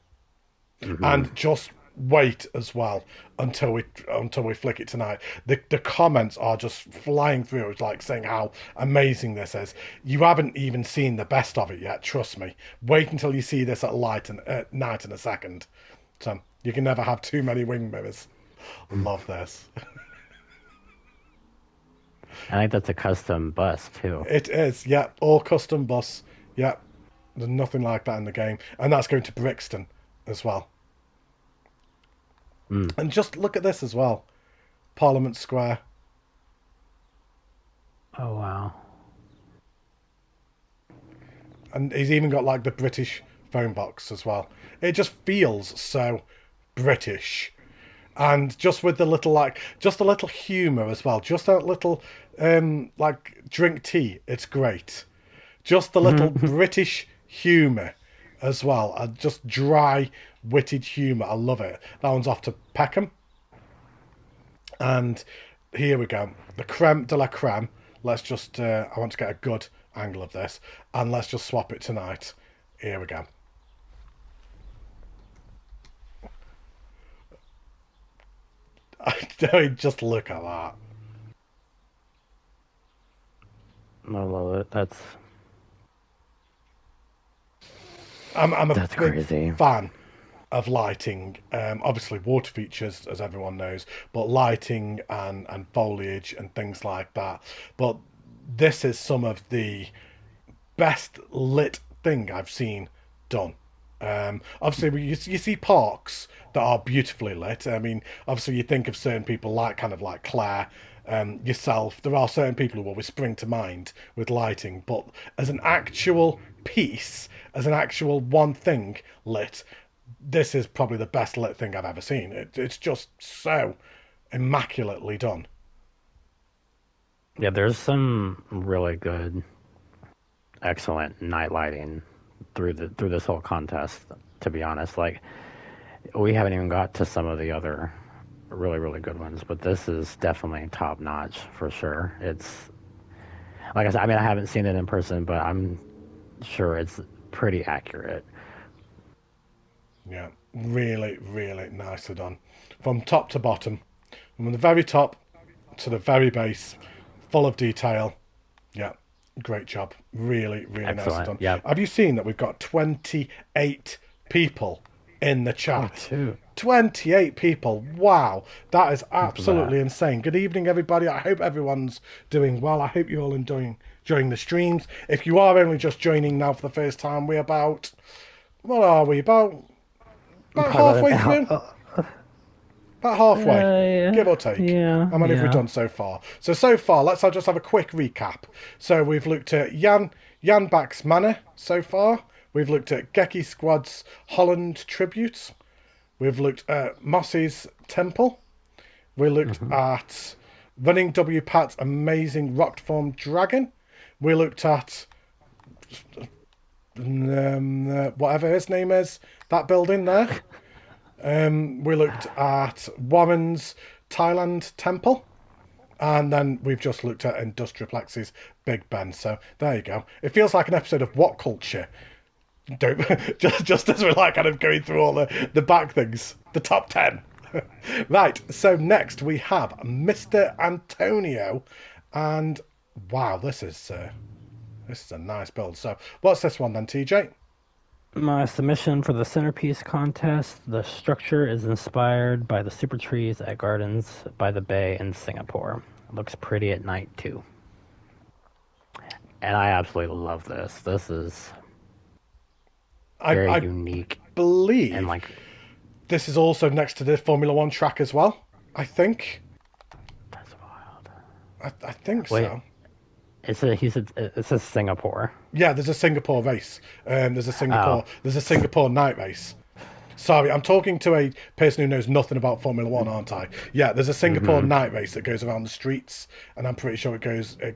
S2: hmm.
S1: And just wait as well until we flick it tonight. The comments are just flying through. It's like saying how amazing this is. You haven't even seen the best of it yet. Trust me. Wait until you see this at night in a second. So you can never have too many wing mirrors. Love this.
S2: I think that's a custom bus too.
S1: It is. Yeah, all custom bus. Yeah, there's nothing like that in the game, and that's going to Brixton as well.
S2: Mm.
S1: And just look at this as well. Parliament Square.
S2: Oh wow.
S1: And he's even got like the British phone box as well. It just feels so British. And just with the little like just a little humour as well. Just a little like drink tea. It's great. Just the little British humour as well. Just dry, witted humour. I love it. That one's off to Peckham. And here we go. The creme de la creme. Let's just, I want to get a good angle of this. And let's just swap it tonight. Here we go. I mean, just look at that.
S2: I love it.
S1: I'm a
S2: That's
S1: big
S2: crazy.
S1: fan of lighting. Obviously, water features, as everyone knows, but lighting and foliage and things like that. But this is some of the best lit thing I've seen done. Obviously, you see parks that are beautifully lit. I mean, obviously, you think of certain people like kind of like Claire, yourself. There are certain people who always spring to mind with lighting, but as an actual piece, as an actual one thing lit, this is probably the best lit thing I've ever seen. It's just so immaculately done.
S2: Yeah, there's some really good, excellent night lighting through this whole contest. To be honest, like we haven't even got to some of the other really good ones, but this is definitely top notch for sure. It's like I said, I mean I haven't seen it in person, but I'm sure it's pretty accurate.
S1: Yeah, really, really nicely done. From top to bottom. From the very top to the very base, full of detail. Yeah, great job. Really, really nicely
S2: Excellent.
S1: done.
S2: Yep.
S1: Have you seen that we've got 28 people in the
S2: Oh,
S1: chat?
S2: two.
S1: 28 people. Wow, that is
S2: Look at that.
S1: absolutely insane. Good evening, everybody. I hope everyone's doing well. I hope you're all enjoying the streams. If you are only just joining now for the first time, we're about, what are we? About
S2: Probably
S1: halfway
S2: about.
S1: through? About halfway, give
S2: Yeah.
S1: or take.
S2: Yeah.
S1: How many have we
S2: Yeah.
S1: done so far? So far, let's just have a quick recap. So we've looked at Jan Back's Manor so far. We've looked at Gekki Squad's Holland Tribute. We've looked at Mussy's Temple. We looked
S2: Hmm.
S1: at Running WPat's Amazing Rock Form Dragon. We looked at whatever his name is, that building there. We looked at Warren's Thailand Temple. And then we've just looked at Industriplex's Big Ben. So there you go. It feels like an episode of What Culture. Don't just as we're like kind of going through all the back things, the top 10. Right. So next we have Mr. Antonio, and wow, this is a nice build. So what's this one then, TJ?
S2: My submission for the centerpiece contest. The structure is inspired by the super trees at Gardens by the Bay in Singapore. It looks pretty at night too. And I absolutely love this. This is very
S1: I
S2: unique
S1: believe
S2: and like
S1: this is also next to the Formula One track as well. I think.
S2: that's wild.
S1: I think
S2: Wait,
S1: so.
S2: it says Singapore.
S1: Yeah, there's a Singapore race. There's
S2: Oh.
S1: a Singapore night race. Sorry, I'm talking to a person who knows nothing about Formula One, aren't I? Yeah, there's a Singapore
S2: Hmm.
S1: night race that goes around the streets, and I'm pretty sure it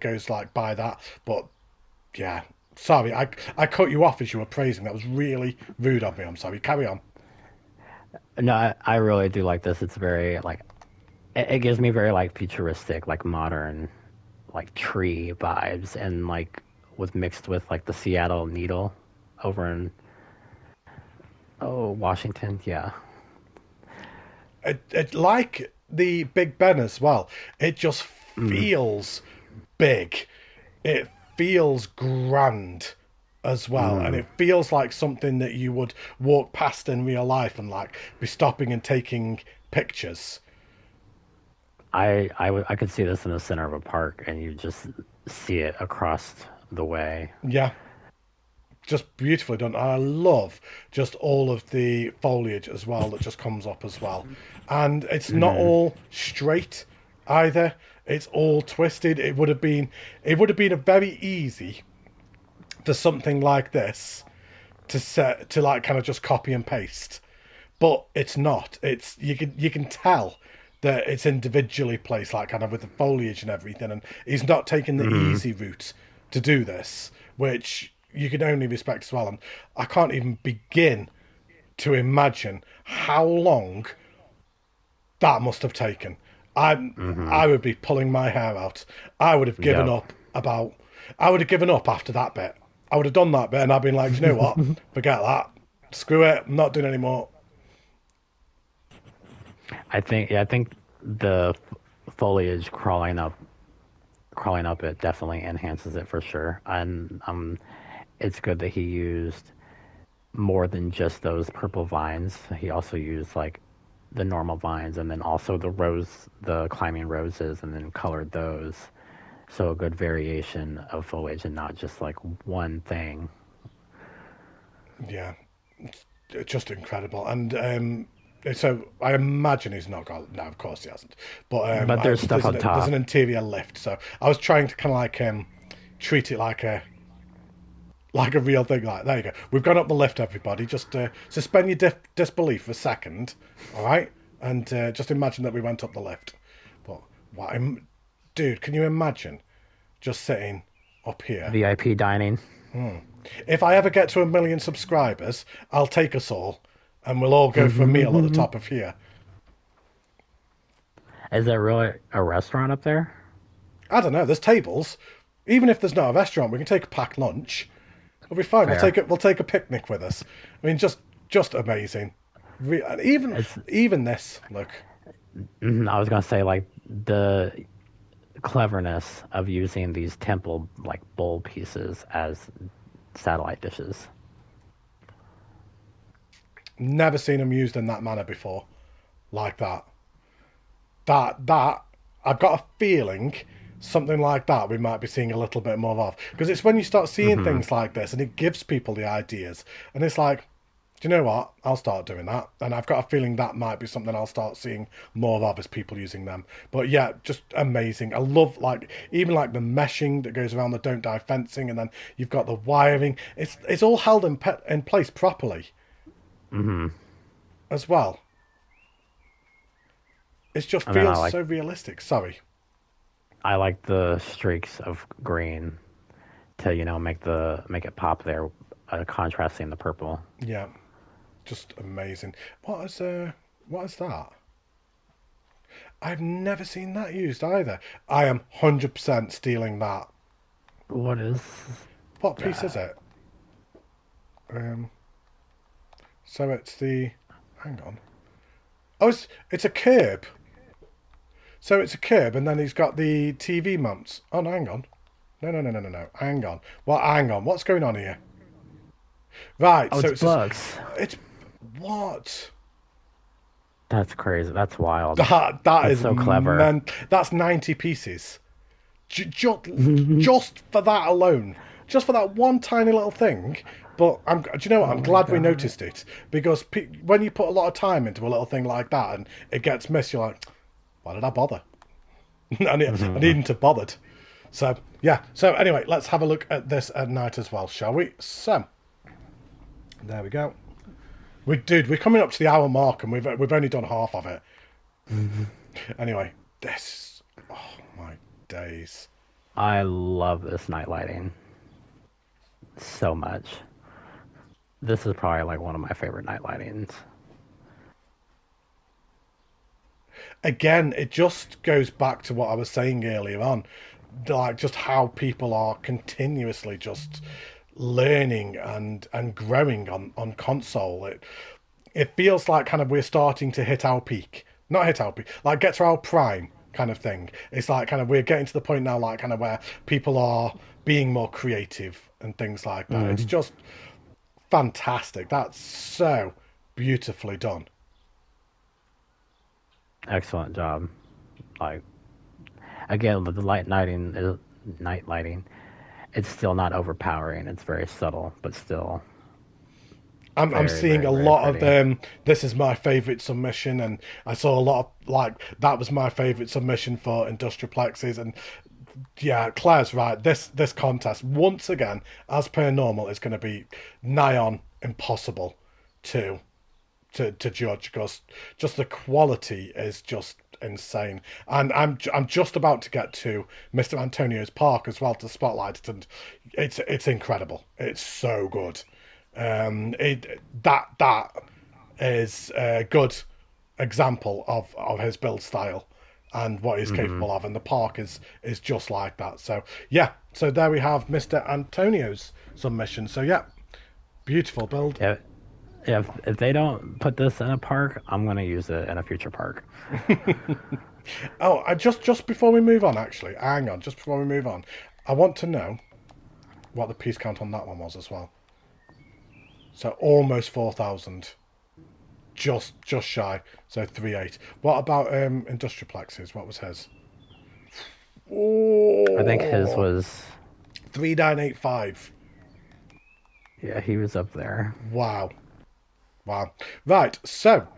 S1: goes like by that. But yeah, sorry, I cut you off as you were praising. That was really rude of me. I'm sorry. Carry on.
S2: No, I really do like this. It's very like it gives me very like futuristic, like modern, like tree vibes, and like with mixed with like the Seattle Needle over in Washington. Yeah.
S1: It like the Big Ben as well. It just
S2: Mm.
S1: feels big. It feels grand as well, and
S2: Mm.
S1: it feels like something that you would walk past in real life and like be stopping and taking pictures.
S2: I could see this in the center of a park, and you just see it across the way.
S1: Yeah, just beautifully done. And I love just all of the foliage as well that just comes up as well. And it's not
S2: Hmm.
S1: all straight either. It's all twisted. It would have been a very easy for something like this to like kind of just copy and paste. But it's not. It's you can tell that it's individually placed, like kind of with the foliage and everything, and he's not taking the
S2: Hmm.
S1: easy route to do this, which you can only respect as well. And I can't even begin to imagine how long that must have taken.
S2: Hmm.
S1: I would be pulling my hair out. I would have given
S2: Yep.
S1: up about. I would have given up after that bit. I would have done that bit, and I'd been like, you know what? Forget that. Screw it. I'm not doing any more.
S2: I think the foliage crawling up it definitely enhances it for sure. And it's good that he used more than just those purple vines. He also used like the normal vines and then also the climbing roses, and then colored those. So a good variation of foliage and not just like one thing.
S1: Yeah, it's just incredible. And so I imagine he's not got. No, of course he hasn't. But
S2: But there's stuff on
S1: there's an
S2: top.
S1: interior lift. So I was trying to kind of like treat it like a real thing. Like there you go. We've gone up the lift, everybody. Just suspend your disbelief for a second, all right? And just imagine that we went up the lift. But what, dude? Can you imagine just sitting up here?
S2: VIP dining.
S1: If I ever get to 1 million subscribers, I'll take us all, and we'll all go for a meal at the top of here.
S2: Is there really a restaurant up there?
S1: I don't know. There's tables. Even if there's not a restaurant, we can take a packed lunch. We'll be fine.
S2: Fair.
S1: We'll take a picnic with us. I mean, just amazing. And
S2: It's
S1: even this. Look,
S2: I was gonna say like the cleverness of using these temple like bowl pieces as satellite dishes.
S1: Never seen them used in that manner before, like that. That I've got a feeling something like that we might be seeing a little bit more of, because it's when you start seeing
S2: Mm-hmm.
S1: things like this and it gives people the ideas, and it's like, do you know what? I'll start doing that, and I've got a feeling that might be something I'll start seeing more of as people using them. But yeah, just amazing. I love like even like the meshing that goes around the don't die fencing, and then you've got the wiring. It's all held in place properly
S2: Mm-hmm.
S1: as well. It just
S2: And then
S1: feels so realistic. Sorry.
S2: I like the streaks of green to make it pop there, contrasting the purple.
S1: Yeah, just amazing. What is that? I've never seen that used either. I am 100% stealing that.
S2: What is
S1: What piece is
S2: that?
S1: it? Um, so it's the. Hang on. Oh, it's a curb. So it's a curb, and then he's got the TV mounts. Oh no, hang on. No, no, no, no, no, no. Hang on. What? Hang on. What's going on here? Right.
S2: Oh,
S1: So
S2: it's
S1: it's just.
S2: bugs.
S1: It's what?
S2: That's crazy. That's wild.
S1: That
S2: That's
S1: is
S2: so clever.
S1: meant. That's 90 pieces. Just for that alone, just for that one tiny little thing. But do you know what?
S2: Oh
S1: I'm
S2: my
S1: glad we
S2: god.
S1: noticed it, because when you put a lot of time into a little thing like that and it gets missed, you're like, why did I bother? I
S2: Hmm.
S1: needn't have bothered. So yeah. So anyway, let's have a look at this at night as well, shall we? So there we go. We're coming up to the hour mark, and we've only done half of it. Anyway, this. Oh my days.
S2: I love this night lighting so much. This is probably like one of my favorite night lightings.
S1: Again, it just goes back to what I was saying earlier on, like just how people are continuously just learning and growing on console. It feels like kind of we're starting to hit our peak, not hit our peak, like get to our prime kind of thing. It's like kind of we're getting to the point now, like kind of where people are being more creative and things like that. It's
S2: Mm,
S1: just fantastic. That's so beautifully done.
S2: excellent job. Like again, with the night lighting. It's still not overpowering. It's very subtle, but still
S1: I'm
S2: very,
S1: seeing
S2: very,
S1: a
S2: very
S1: lot of
S2: pretty.
S1: this is my favorite submission, and I saw a lot of like that was my favorite submission for industrial plexes, and yeah, Claire's right. This contest once again, as per normal, is going to be nigh on impossible to to judge, because just the quality is just insane. And I'm just about to get to Mr. Antonio's park as well to spotlight it, and it's incredible. It's so good. It that is a good example of his build style and what he's
S2: Hmm.
S1: capable of, and the park is just like that. So yeah, so there we have Mr. Antonio's submission. So yeah, beautiful build.
S2: If, if they don't put this in a park, I'm gonna use it in a future park.
S1: Oh, I just before we move on, actually, hang on, just before we move on, I want to know what the piece count on that one was as well. So almost 4,000, just shy. So 3.8. What about industrial plexes? What was his?
S2: I think his
S1: Oh,
S2: was
S1: 3,985.
S2: yeah, he was up there.
S1: Wow, wow. Right, so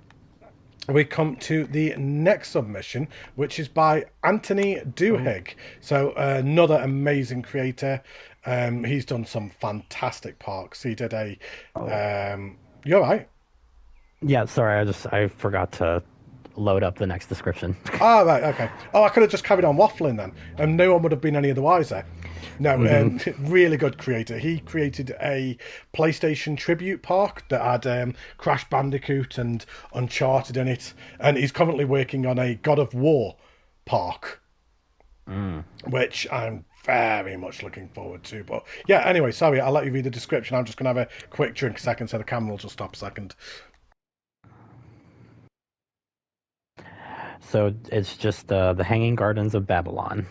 S1: we come to the next submission, which is by Anthony
S2: Oh,
S1: Duhigg. So another amazing creator. He's done some fantastic parks. He did a.
S2: oh,
S1: You're right.
S2: yeah. Sorry, I forgot to load up the next description.
S1: Ah, right, okay. Oh, I could have just carried on waffling then, and no one would have been any the wiser. No,
S2: Hmm.
S1: really good creator. He created a PlayStation tribute park that had Crash Bandicoot and Uncharted in it, and he's currently working on a God of War park,
S2: Mm.
S1: which I'm very much looking forward to. But yeah, anyway, sorry, I'll let you read the description. I'm just going to have a quick drink a second, so the camera will just stop a second.
S2: So it's just the Hanging Gardens of Babylon.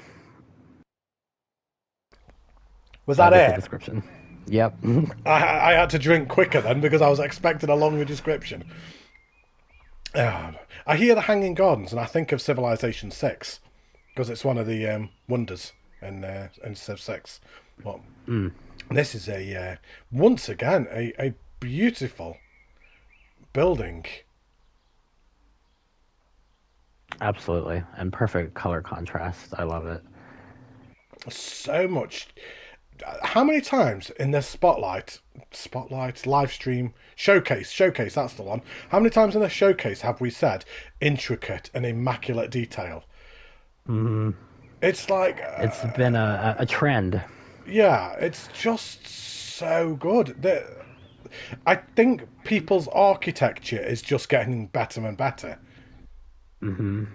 S1: Was that
S2: That is the
S1: it?
S2: description. Yep.
S1: I had to drink quicker then because I was expecting a longer description. I hear the Hanging Gardens and I think of Civilization 6 because it's one of the wonders in Civ 6. But
S2: Mm,
S1: this is once again a beautiful building.
S2: absolutely. And perfect color contrast. I love it.
S1: So much. How many times in this spotlight, live stream, showcase, that's the one. How many times in the showcase have we said intricate and immaculate detail?
S2: Mm,
S1: It's like,
S2: it's been a trend.
S1: yeah, it's just so good. I think people's architecture is just getting better and better.
S2: Hmm.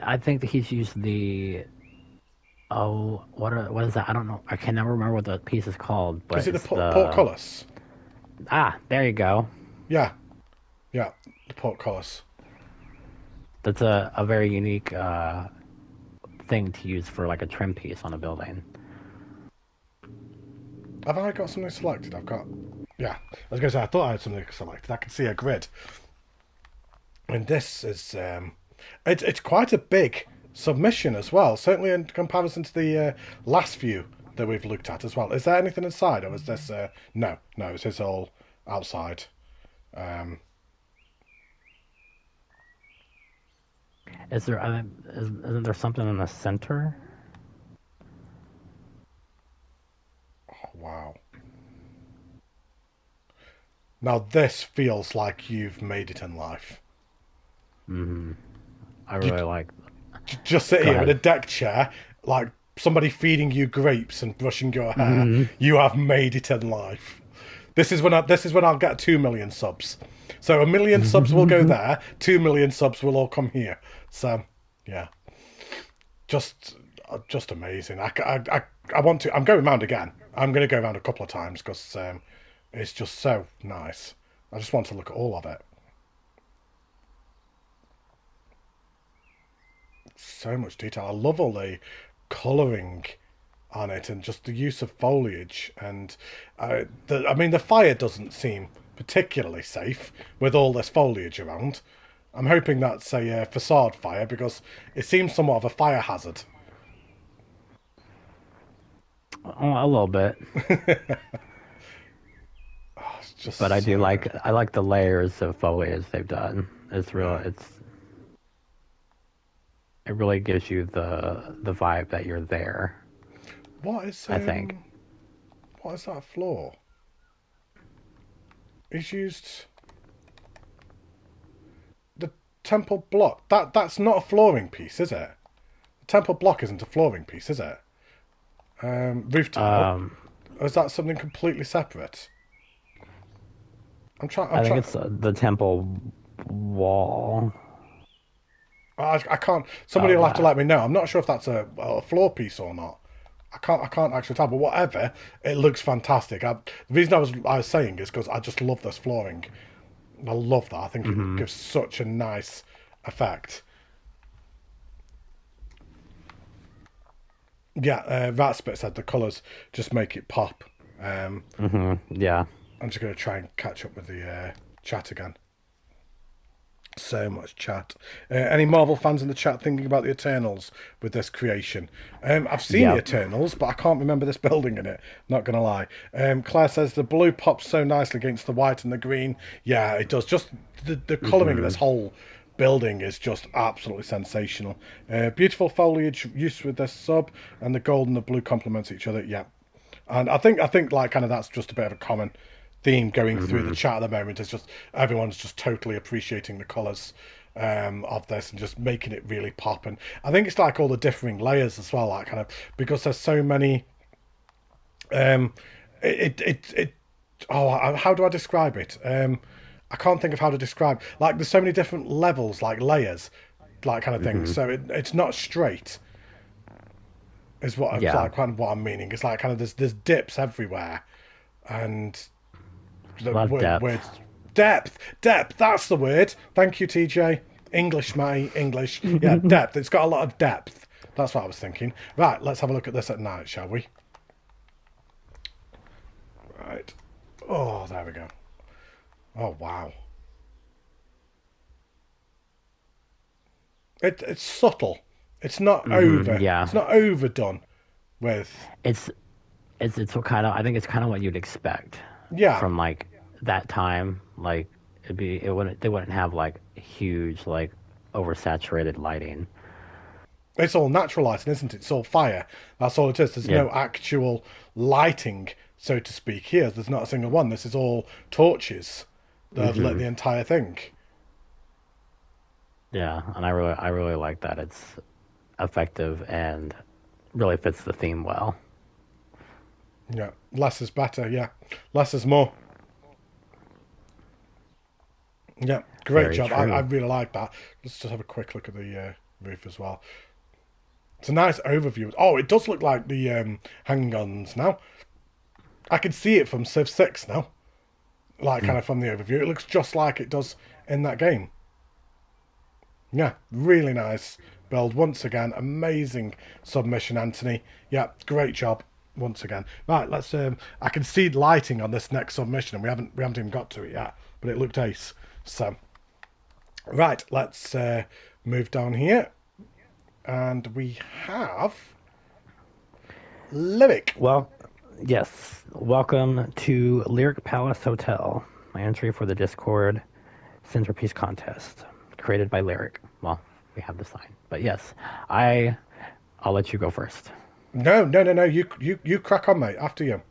S2: I think that he's used the what is that? I don't know. I can never remember what the piece is called,
S1: Is
S2: but
S1: it the
S2: it's
S1: portcullis?
S2: there you go.
S1: Yeah, yeah, the portcullis.
S2: That's a very unique thing to use for like a trim piece on a building.
S1: Have I got something selected? I've got. Yeah, I was going to say I thought I had something selected. I can see a grid, and this is it's quite a big submission as well. Certainly in comparison to the last few that we've looked at as well. Is there anything inside, or is this no, is this all outside? Um,
S2: Is there isn't there something in the center?
S1: oh, wow. Now this feels like you've made it in life.
S2: Hmm. I
S1: You
S2: really like.
S1: just sit
S2: Go
S1: here in a
S2: ahead.
S1: deck chair, like somebody feeding you grapes and brushing your hair.
S2: Hmm.
S1: You have made it in life. This is when I'll get 2 million subs. So 1 million subs will go there. 2 million subs will all come here. So yeah, just just amazing. I want to. I'm going round again. I'm going to go round a couple of times because it's just so nice. I just want to look at all of it. So much detail. I love all the colouring on it and just the use of foliage and I mean the fire doesn't seem particularly safe with all this foliage around. I'm hoping that's a facade fire because it seems somewhat of a fire hazard.
S2: Oh, a little bit,
S1: Oh, it's
S2: but
S1: just
S2: I
S1: so
S2: do
S1: good.
S2: I like the layers of foliage they've done. It's real.
S1: Yeah.
S2: It really gives you the vibe that you're there.
S1: What is
S2: I think.
S1: that floor? He's used the temple block. That's not a flooring piece, is it? The temple block isn't a flooring piece, is it? Roof tile.
S2: Um,
S1: Or is that something completely separate? I'm trying. I'm
S2: I think
S1: trying.
S2: it's the temple wall
S1: I can't. Somebody
S2: of
S1: will have to
S2: that.
S1: let me know. I'm not sure if that's a floor piece or not. I can't. I can't actually tell. But whatever, it looks fantastic. The reason I was saying is because I just love this flooring. I love that. I think it
S2: Hmm.
S1: gives such a nice effect. Yeah, Ratspit said the colours just make it pop.
S2: Hmm. Yeah.
S1: I'm just going to try and catch up with the chat again. So much chat. Any Marvel fans in the chat thinking about the Eternals with this creation? I've seen the
S2: Yep.
S1: Eternals, but I can't remember this building in it. Not gonna lie. Claire says the blue pops so nicely against the white and the green. Yeah, it does. Just the colouring of
S2: Hmm.
S1: this whole building is just absolutely sensational. Beautiful foliage use with this sub, and the gold and the blue complements each other. Yeah, and I think like kind of that's just a bit of a common theme going through the
S2: Hmm.
S1: chat at the moment. It's just everyone's just totally appreciating the colours of this and just making it really pop. And I think it's like all the differing layers as well, like kind of because there's so many. Um, it oh, how do I describe it? I can't think of how to describe. Like there's so many different levels, like layers, like kind of things.
S2: Hmm.
S1: So it's not straight. Is what it's
S2: Yeah.
S1: like kind of what I'm meaning. It's like kind of there's dips everywhere and
S2: A
S1: the
S2: lot of
S1: word
S2: depth.
S1: depth. That's the word. Thank you, TJ. English, Matty, English. Yeah, depth. It's got a lot of depth. That's what I was thinking. Right, let's have a look at this at night, shall we? Right. Oh, there we go. Oh, wow. It's subtle. It's not over.
S2: Yeah,
S1: It's not overdone with.
S2: it's it's what kind of I think it's kind of what you'd expect
S1: Yeah,
S2: from like that time. Like it wouldn't they wouldn't have like huge like oversaturated lighting.
S1: it's all natural lighting, isn't it? It's all fire. That's all it is. There's
S2: Yeah.
S1: no actual lighting, so to speak, here. There's not a single one. This is all torches that have lit
S2: hmm
S1: the entire thing.
S2: Yeah, and I really like that. It's effective and really fits the theme well.
S1: Yeah, less is better. Yeah, less is more. Yeah, great
S2: Very
S1: job. I
S2: true.
S1: really like that. Let's just have a quick look at the roof as well. It's a nice overview. Oh, it does look like the hang-ons now. I can see it from Civ 6 now. Like, kind of from the overview. It looks just like it does in that game. Yeah, really nice build. Once again, amazing submission, Anthony. Yeah, great job once again. Right, let's. I can see lighting on this next submission, and we haven't even got to it yet, but it looked ace. So, right, let's move down here, and we have Livik.
S2: Well, yes. Welcome to Lyric Palace Hotel. My entry for the Discord centerpiece contest, created by Lyric. Well, we have the sign, but yes, I'll let you go first.
S1: No, no, no, no. You crack on, mate. After you.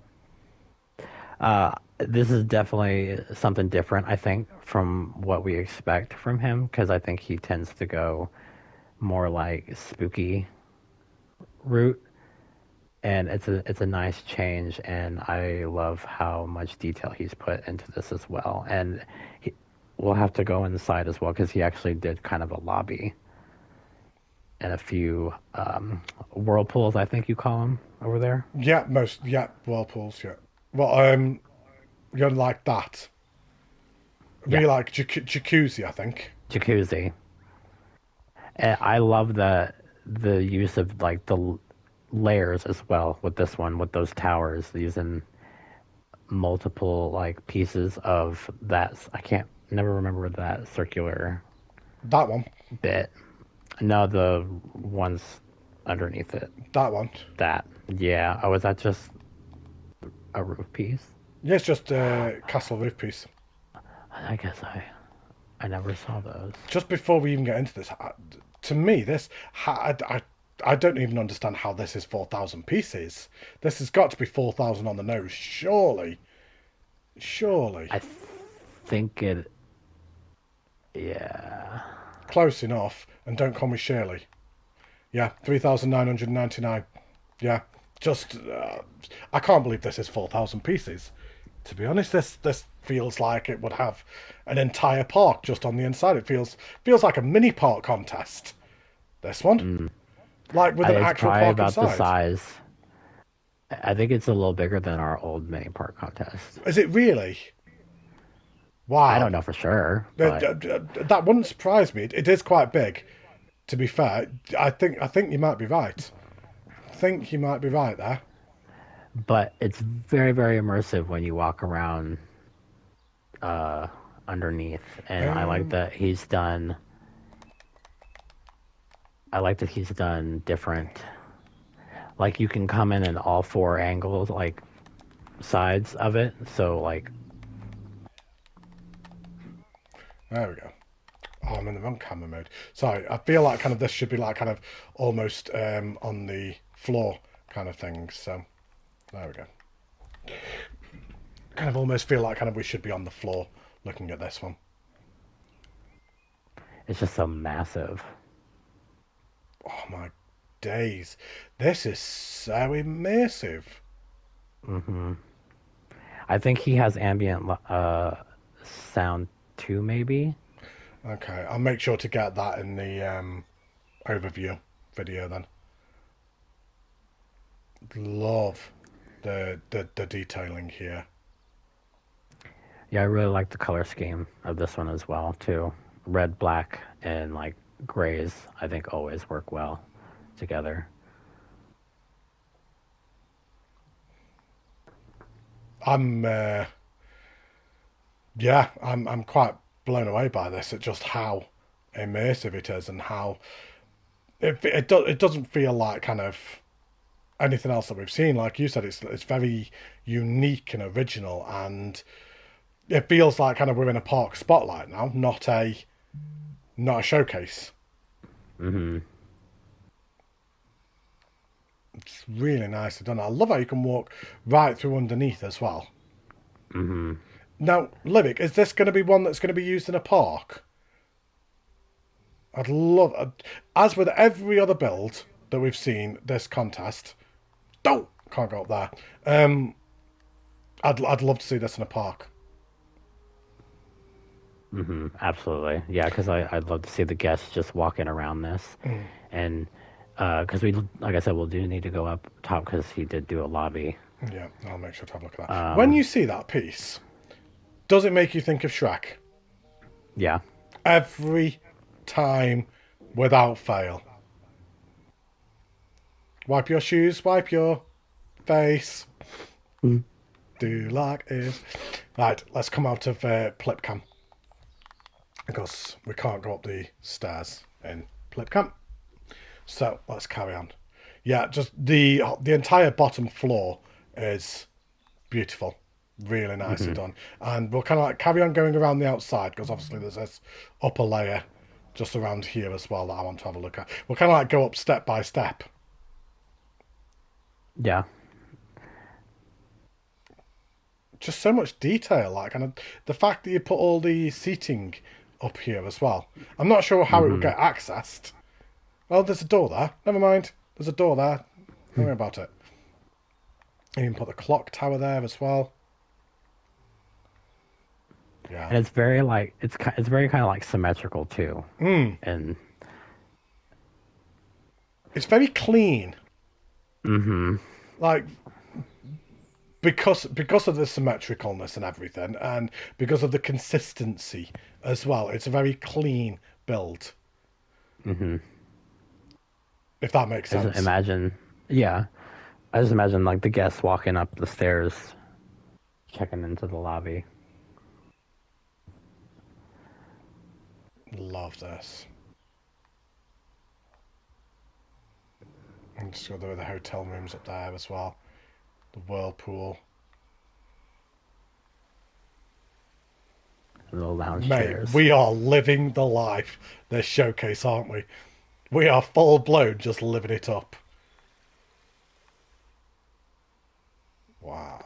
S2: This is definitely something different, I think, from what we expect from him, because I think he tends to go more like spooky route, and it's a nice change, and I love how much detail he's put into this as well. And we'll have to go inside as well because he actually did kind of a lobby and a few whirlpools, I think you call them over there.
S1: Yeah, whirlpools. Yeah. Well, you're like that.
S2: Yeah,
S1: Be like jacuzzi, I think.
S2: jacuzzi. And I love the use of like the layers as well with this one with those towers using multiple like pieces of that. I can't never remember that circular
S1: That one.
S2: bit. No, the ones underneath it.
S1: That one.
S2: That. Yeah. Oh, is that just a roof piece?
S1: Yeah, it's just a castle roof piece.
S2: I guess I never saw those.
S1: Just before we even get into this, to me, I don't even understand how this is 4,000 pieces. This has got to be 4,000 on the nose, surely. Surely.
S2: I think it. Yeah.
S1: Close enough, and don't call me Shirley. Yeah, 3,999. Yeah, just I can't believe this is 4,000 pieces. To be honest, this feels like it would have an entire park just on the inside. It feels like a mini park contest. This one, like with an
S2: It's
S1: actual
S2: probably
S1: park
S2: about the
S1: inside.
S2: size. I think it's a little bigger than our old mini park contest.
S1: Is it really?
S2: I
S1: Wow,
S2: don't know for sure, but
S1: that wouldn't surprise me. It is quite big. To be fair, I think you might be right. I think you might be right there.
S2: it's very very immersive when you walk around uh, underneath, and I like
S1: Um,
S2: that he's done. I like that he's done different. Like you can come in all four angles, like sides of it. So like,
S1: there we go. Oh, I'm in the wrong camera mode. Sorry, I feel like kind of this should be like kind of almost on the floor kind of thing. So there we go. Kind of almost feel like kind of we should be on the floor looking at this one.
S2: it's just so massive.
S1: Oh my days, this is so immersive.
S2: hmm I think he has ambient sound too, maybe.
S1: Okay, I'll make sure to get that in the overview video then. Love the detailing here.
S2: Yeah, I really like the color scheme of this one as well too. Red, black, and like grays. I think always work well together.
S1: I'm yeah, I'm quite blown away by this at just how immersive it is and how it doesn't feel like kind of anything else that we've seen. Like you said, it's very unique and original, and it feels like kind of we're in a park spotlight now, not a showcase.
S2: Hmm.
S1: It's really nicely done. I love how you can walk right through underneath as well.
S2: Hmm.
S1: Now, Livik, is this going to be one that's going to be used in a park? I'd love, as with every other build that we've seen this contest. Oh, can't go up there. I'd love to see this in a park.
S2: Hmm. Absolutely. Yeah, because I'd love to see the guests just walking around this.
S1: Mm,
S2: And because like I said, we'll do need to go up top because he did do a lobby.
S1: yeah, I'll make sure to have a look at that. When
S2: Um,
S1: you see that piece, does it make you think of Shrek?
S2: yeah.
S1: Every time, without fail. Wipe your shoes, wipe your face.
S2: Mm.
S1: Do like is. Right, let's come out of Plipcam because we can't go up the stairs in Plipcam. So let's carry on. Yeah, just the entire bottom floor is beautiful, really nicely
S2: Hmm.
S1: done, and we'll kind of like carry on going around the outside because obviously there's this upper layer just around here as well that I want to have a look at. We'll kind of like go up step by step.
S2: Yeah.
S1: Just so much detail, like, and the fact that you put all the seating up here as well. I'm not sure how it would
S2: Hmm.
S1: get accessed. Well, there's a door there. Never mind. There's a door there. Don't worry about it. You can put the clock tower there as well. Yeah.
S2: And it's very like it's very kind of like symmetrical too.
S1: Mm.
S2: And
S1: It's very clean.
S2: hmm
S1: Like because of the symmetricalness and everything, and because of the consistency as well. It's a very clean build,
S2: hmm
S1: if that makes
S2: I just
S1: sense.
S2: imagine, yeah, I just imagine like the guests walking up the stairs, checking into the lobby.
S1: Love this. And just go there with the hotel rooms up there as well. The whirlpool.
S2: The lounge
S1: Mate,
S2: chairs.
S1: we are living the life this showcase, aren't we? We are full blown just living it up. Wow.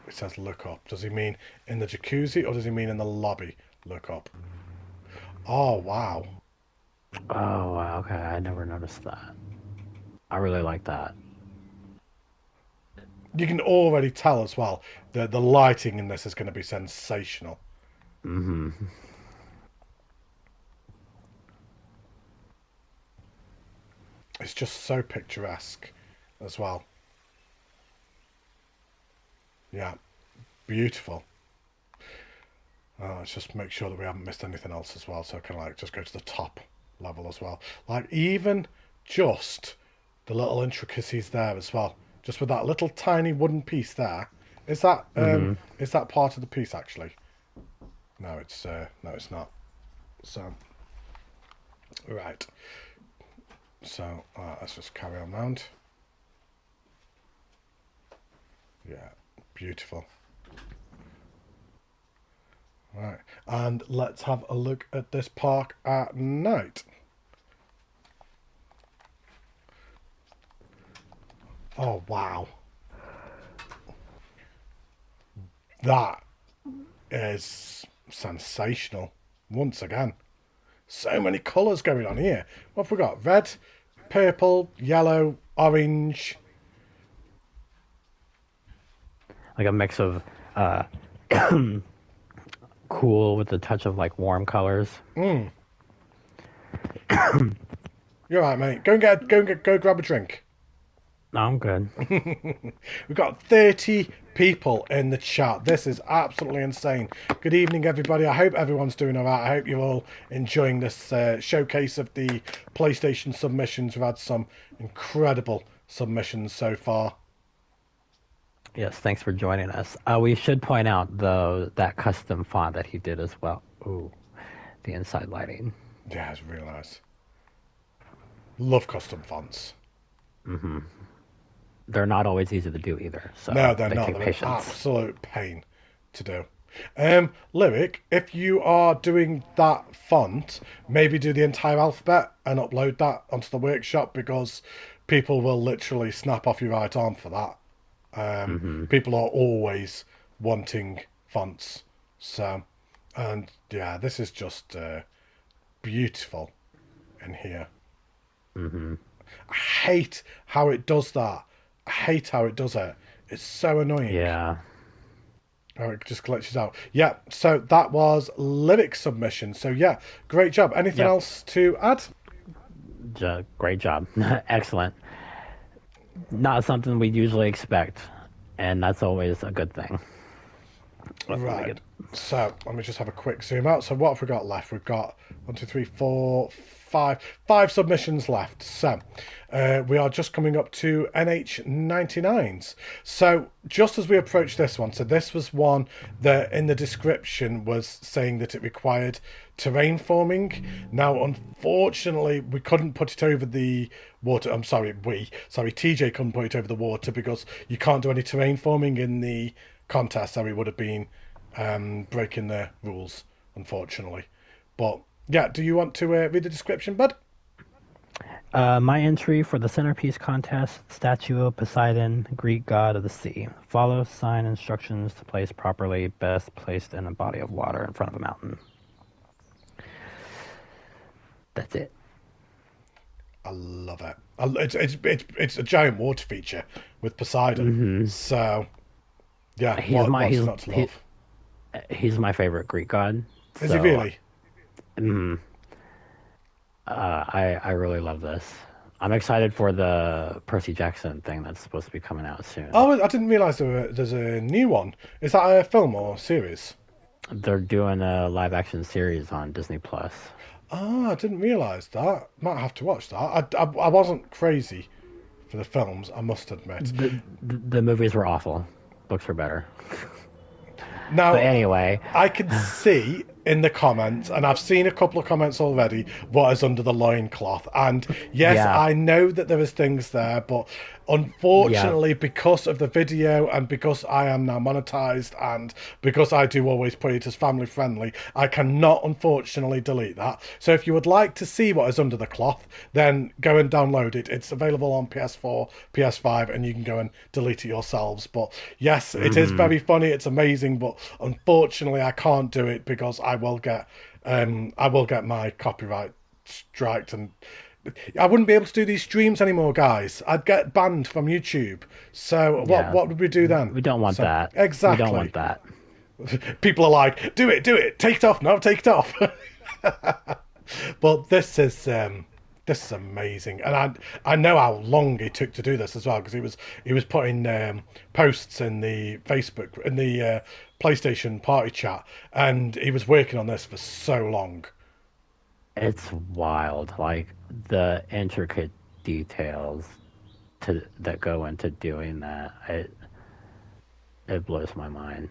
S1: It says look up. Does he mean in the jacuzzi or does he mean in the lobby? Look up. Oh, wow.
S2: Oh, wow, okay, I never noticed that. I really like that.
S1: You can already tell as well that the lighting in this is going to be sensational.
S2: Hmm.
S1: It's just so picturesque as well. Yeah, beautiful. Let's just make sure that we haven't missed anything else as well. So I can like just go to the top level as well. Like even just the little intricacies there as well. Just with that little tiny wooden piece there.
S2: Hmm.
S1: Is that part of the piece actually? No, it's not. So right. So let's just carry on round. Yeah, beautiful. Right, and let's have a look at this park at night. Oh wow, that is sensational. Once again, so many colours going on here. What have we got? Red, purple, yellow, orange.
S2: Like a mix of uh, cool with a touch of like warm colors.
S1: Mm, you're right, mate. Go grab a drink.
S2: No, I'm good.
S1: We've got 30 people in the chat. This is absolutely insane. Good evening, everybody. I hope everyone's doing all right. I hope you're all enjoying this showcase of the PlayStation submissions. We've had some incredible submissions so far.
S2: Yes, thanks for joining us. We should point out though that custom font that he did as well. Ooh, the inside lighting.
S1: Yeah, it's really nice. Love custom fonts.
S2: Hmm. They're not always easy to do either,
S1: No,
S2: so
S1: they're
S2: they
S1: not.
S2: take
S1: They're an
S2: patience.
S1: absolute pain to do. Livik, if you are doing that font, maybe do the entire alphabet and upload that onto the workshop because people will literally snap off your right arm for that.
S2: Hmm.
S1: People are always wanting fonts. So, and yeah, this is just beautiful in here.
S2: Hmm.
S1: I hate how it does that. I hate how it does it. It's so annoying.
S2: Yeah.
S1: Oh, it just glitches out. Yeah, so that was Livik's submission. So yeah, great job. Anything
S2: Yep.
S1: else to add?
S2: Great job. Excellent. Not something we usually expect, and that's always a good thing. Let me
S1: Right.
S2: get.
S1: So let me just have a quick zoom out. So what have we got left? We've got one, two, three, four, five submissions left. So we are just coming up to NH99s. So just as we approach this one, so this was one that in the description was saying that it required terrain forming. Now, unfortunately, we couldn't put it over the water. TJ couldn't put it over the water because you can't do any terrain forming in the contest, so he would have been breaking the rules, unfortunately. But yeah, do you want to read the description, bud?
S2: My entry for the centerpiece contest: statue of Poseidon, Greek god of the sea. Follow sign instructions to place properly, best placed in a body of water in front of a mountain. That's it.
S1: I love it. It's a giant water feature with Poseidon.
S2: Hmm.
S1: So yeah,
S2: He's my
S1: what's not to love?
S2: he's my favorite Greek god.
S1: Is he
S2: So
S1: really?
S2: mm, I really love this. I'm excited for the Percy Jackson thing that's supposed to be coming out soon.
S1: Oh, I didn't realise there's a new one. Is that a film or series?
S2: They're doing a live action series on Disney Plus.
S1: Ah, I didn't realise that. Might have to watch that. I wasn't crazy for the films, I must admit.
S2: The movies were awful. Books were better. But
S1: Now,
S2: anyway,
S1: I can see in the comments, and I've seen a couple of comments already, what is under the loincloth. And yes,
S2: yeah,
S1: I know that there is things there, but
S2: yeah.
S1: unfortunately, because of the video and because I am now monetized and because I do always put it as family friendly, I cannot unfortunately delete that. So if you would like to see what is under the cloth, then go and download it. It's available on PS4, PS5, and you can go and delete it yourselves. But yes, it is
S2: Hmm.
S1: very funny. It's amazing, but unfortunately, I can't do it because I will get my copyright striked, and I wouldn't be able to do these streams anymore, guys. I'd get banned from YouTube. So
S2: Yeah,
S1: what would we do then?
S2: we don't want
S1: So
S2: that. We don't want
S1: exactly,
S2: that.
S1: people are like, do it, take it off, no, take it off. But this is amazing, and I know how long he took to do this as well because he was putting posts in the Facebook in the PlayStation party chat, and he was working on this for so long.
S2: It's wild, like the intricate details to that go into doing that. It blows my mind.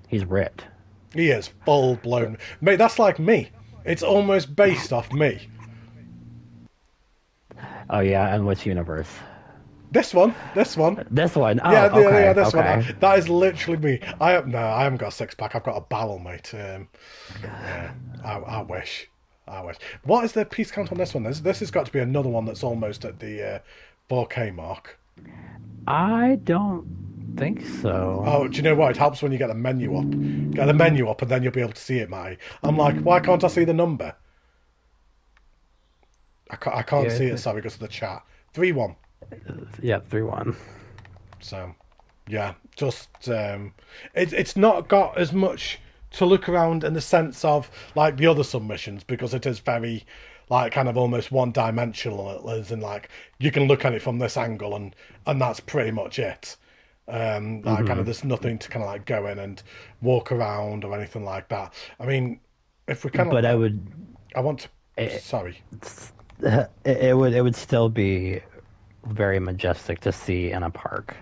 S2: He's ripped.
S1: He is full blown, mate. That's like me. It's almost based off me.
S2: Oh yeah, and which universe?
S1: This one.
S2: This one.
S1: Yeah,
S2: Oh,
S1: yeah,
S2: okay,
S1: this one.
S2: okay.
S1: That is literally me. I haven't got a six pack. I've got a barrel, mate. Yeah, I wish. I wish. What is the piece count on this one? This has got to be another one that's almost at the 4K mark.
S2: I don't think so.
S1: Oh, do you know what? It helps when you get the menu up. Get the menu up, and then you'll be able to see it, Matty. I'm like, why can't I see the number? I can't
S2: Yeah,
S1: see it. Sorry, because of the chat. 3-1.
S2: yeah, 3-1.
S1: So, yeah, just it's not got as much to look around in the sense of like the other submissions because it is very like kind of almost one dimensional, as in like you can look at it from this angle and that's pretty much it. Like kind of
S2: Hmm.
S1: there's nothing to kind of like go in and walk around or anything like that. I mean, if we kind of
S2: But I would.
S1: I want to
S2: It,
S1: sorry.
S2: it would still be very majestic to see in a park.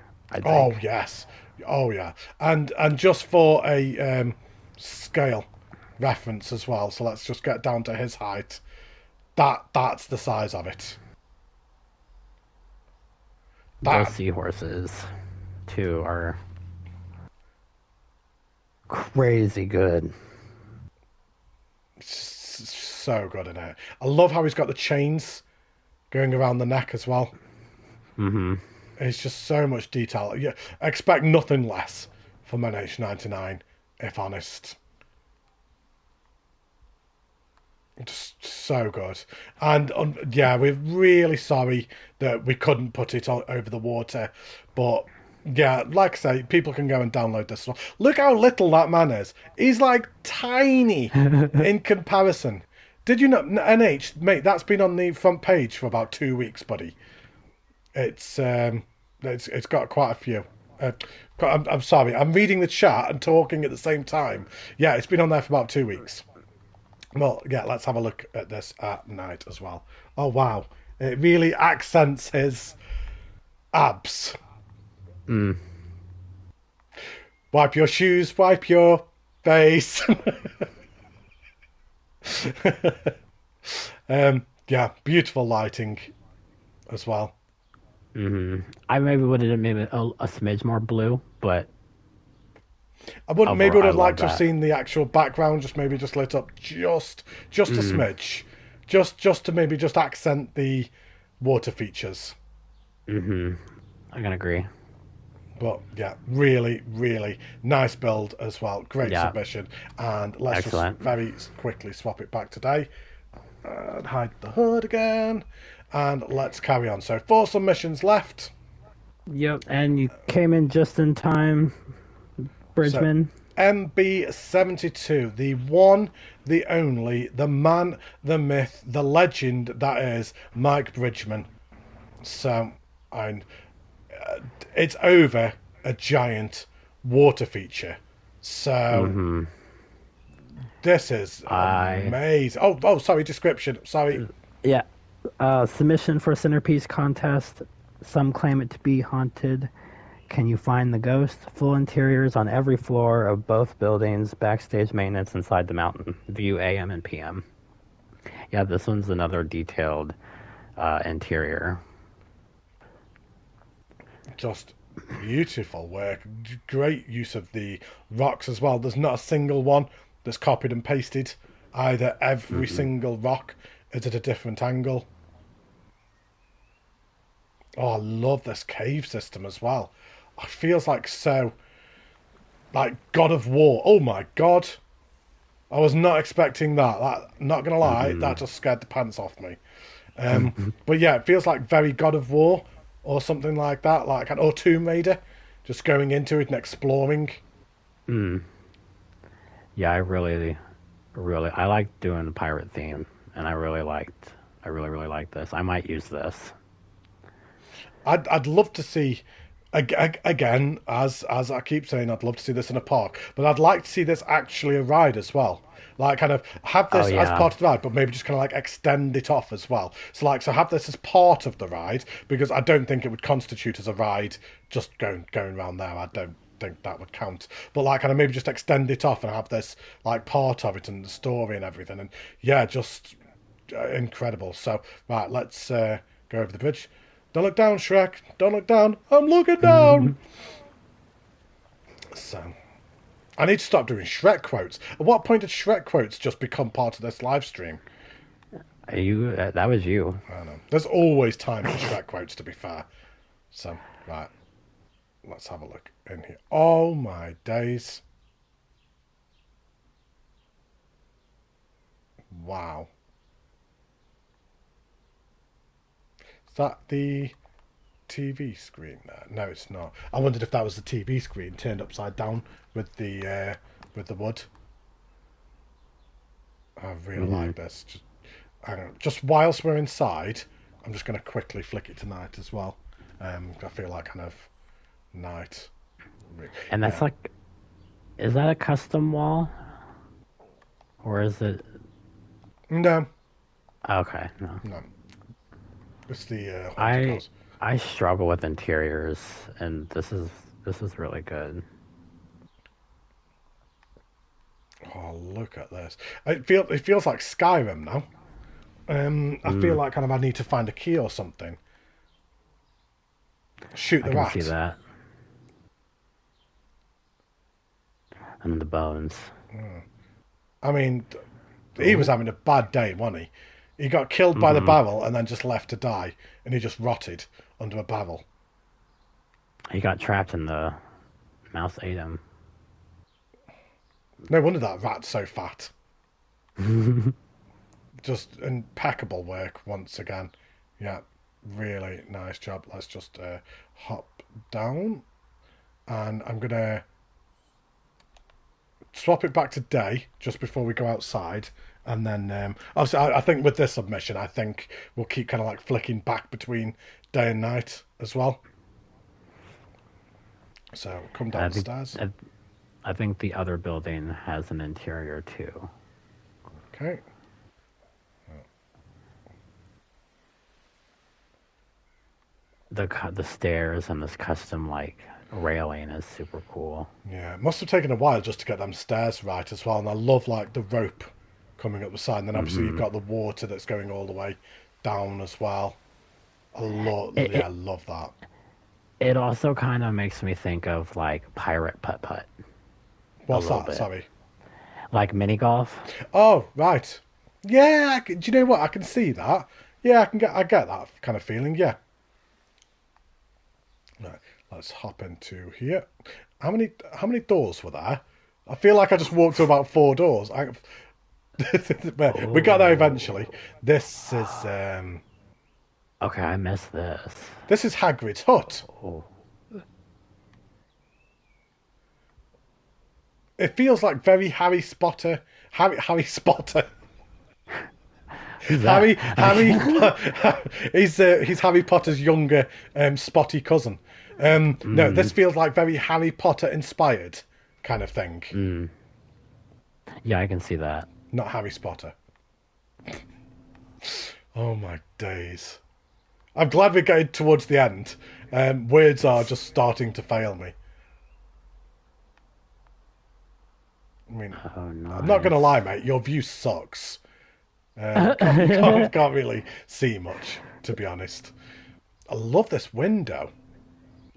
S2: I
S1: Oh
S2: think.
S1: yes, oh yeah, and just for a scale reference as well. So let's just get down to his height. That's the size of it.
S2: Those
S1: That
S2: seahorses, too, are crazy good.
S1: so good in it. I love how he's got the chains going around the neck as well.
S2: Mm-hmm.
S1: It's just so much detail. Yeah, expect nothing less from NH99, if honest. Just so good. And yeah, we're really sorry that we couldn't put it over the water. But yeah, like I say, people can go and download this one. Look how little that man is. He's like tiny in comparison. Did you know, NH, mate, that's been on the front page for about 2 weeks, buddy. It's it's got quite a few. Uh, I'm sorry, I'm reading the chat and talking at the same time. Yeah, it's been on there for about 2 weeks. Well, yeah, let's have a look at this at night as well. Oh wow, it really accents his abs.
S2: Mm.
S1: Wipe your shoes, wipe your face. Yeah, beautiful lighting as well.
S2: Mm-hmm. I maybe would have made it a smidge more blue, but
S1: I wouldn't maybe
S2: overall,
S1: would
S2: I
S1: have
S2: love
S1: liked to have
S2: that.
S1: seen the actual background, just maybe just lit up just a
S2: Mm.
S1: smidge, just to maybe just accent the water features.
S2: Mm-hmm. I can agree.
S1: But yeah, really, really nice build as well. Great
S2: Yeah,
S1: submission. And let's just
S2: excellent.
S1: very quickly swap it back today and hide the hood again. And let's carry on. So 4 submissions left.
S2: Yep, and you came in just in time,
S1: So
S2: Bridgeman.
S1: MB72, the one, the only, the man, the myth, the legend that is Mike Bridgeman. So I'm, it's over a giant water feature. So
S2: Mm-hmm.
S1: this is
S2: I
S1: amazing. Oh, sorry, description. Sorry.
S2: Yeah. Submission for centerpiece contest. Some claim it to be haunted. Can you find the ghost? Full interiors on every floor of both buildings. Backstage maintenance inside the mountain. View AM and PM. Yeah, this one's another detailed interior.
S1: Just beautiful work. Great use of the rocks as well. There's not a single one that's copied and pasted. Either every
S2: Mm-hmm.
S1: single rock is at a different angle. Oh, I love this cave system as well. It feels like so like God of War. Oh my God. I was not expecting that. Not gonna lie,
S2: Mm-hmm.
S1: that just scared the pants off me. But yeah, it feels like very God of War or something like that, like an or Tomb Raider, just going into it and exploring.
S2: Mm. Yeah, I like doing the pirate theme, and I really liked this. I might use this.
S1: I'd love to see again, as I keep saying, I'd love to see this in a park, but I'd like to see this actually a ride as well. Like, kind of have
S2: Oh
S1: this as
S2: yeah.
S1: part of the ride, but maybe just kind of like extend it off as well. So have this as part of the ride because I don't think it would constitute as a ride just going around there. I don't think that would count. But like, kind of maybe just extend it off and have this like part of it and the story and everything. And yeah, just incredible. So right, let's go over the bridge. Don't look down, Shrek. Don't look down. I'm looking down. So, I need to stop doing Shrek quotes. At what point did Shrek quotes just become part of this live stream?
S2: You that was you.
S1: I don't know. There's always time for Shrek quotes, to be fair. So, right, let's have a look in here. Oh my days. Wow. Is that the TV screen there? No, it's not. I wondered if that was the TV screen turned upside down with the wood. I really
S2: Mm-hmm.
S1: like this. Hang on. Just whilst we're inside, I'm just going to quickly flick it to night as well. I feel like kind of night.
S2: And that's
S1: Yeah.
S2: like, is that a custom wall, or is it?
S1: No,
S2: Okay, no.
S1: no. It's the haunted
S2: I
S1: house.
S2: I struggle with interiors, and this is really good.
S1: Oh, look at this. It feels like Skyrim now. I feel
S2: Mm,
S1: like kind of I need to find a key or something. Shoot
S2: I
S1: the
S2: can see
S1: rat.
S2: that. And the bones.
S1: I mean, he was
S2: Oh,
S1: having a bad day, wasn't he? He got killed by the
S2: mm-hmm.
S1: barrel and then just left to die, and he just rotted under a barrel.
S2: He got trapped in the mouse ate him.
S1: No wonder that rat's so fat. Just impeccable work once again. Yeah, really nice job. Let's just hop down, and I'm gonna swap it back to day just before we go outside. And then, obviously, I think with this submission, I think we'll keep kind of like flicking back between day and night as well. So come
S2: I
S1: down the
S2: think
S1: stairs.
S2: I think the other building has an interior too.
S1: Okay.
S2: The stairs and this custom like railing is super cool.
S1: Yeah, it must have taken a while just to get them stairs right as well. And I love like the rope coming up the side. And then obviously you've
S2: Mm-hmm.
S1: got the water that's going all the way down as well.
S2: It,
S1: Yeah, I
S2: it
S1: love that.
S2: it also kind of makes me think of like pirate putt putt a
S1: What's
S2: little
S1: that?
S2: bit,
S1: Sorry.
S2: like mini golf.
S1: Oh, right. Yeah, do you know what? I can see that. Yeah, I get that kind of feeling. Yeah. Right, let's hop into here. How many doors were there? I feel like I just walked through about 4 doors. But we got there eventually.
S2: Oh,
S1: This is
S2: okay, I missed this.
S1: this is Hagrid's hut.
S2: Oh,
S1: It feels like very Harry Spotter. Harry Spotter.
S2: who's that?
S1: Harry. He's Harry Potter's younger spotty cousin. No, this
S2: mm,
S1: feels like very Harry Potter inspired kind of thing.
S2: mm. Yeah, I can see that.
S1: Not Harry Spotter. Oh my days. I'm glad we're getting towards the end. Words are just starting to fail me. I mean,
S2: Oh,
S1: I'm not going to
S2: nice.
S1: lie, mate. Your view sucks. Can't really see much, to be honest. I love this window.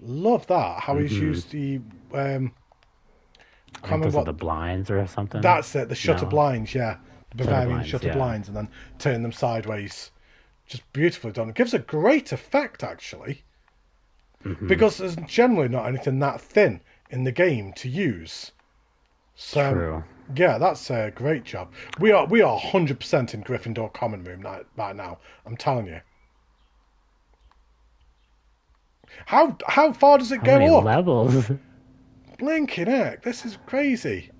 S1: Love that. How he's
S2: Mm-hmm.
S1: used the
S2: I
S1: can't
S2: think
S1: remember
S2: those are
S1: what.
S2: the blinds or something.
S1: That's it. The shutter
S2: No,
S1: blinds. Yeah, the
S2: shutter
S1: Bavarian
S2: blinds.
S1: shutter
S2: Yeah.
S1: blinds, and then turn them sideways. Just beautifully done. It gives a great effect, actually,
S2: Mm-hmm.
S1: because there's generally not anything that thin in the game to use. So
S2: True.
S1: yeah, that's a great job. We are 100% in Gryffindor common room right now. I'm telling you. How far does it
S2: How many
S1: go up?
S2: levels?
S1: Blinking heck, this is crazy.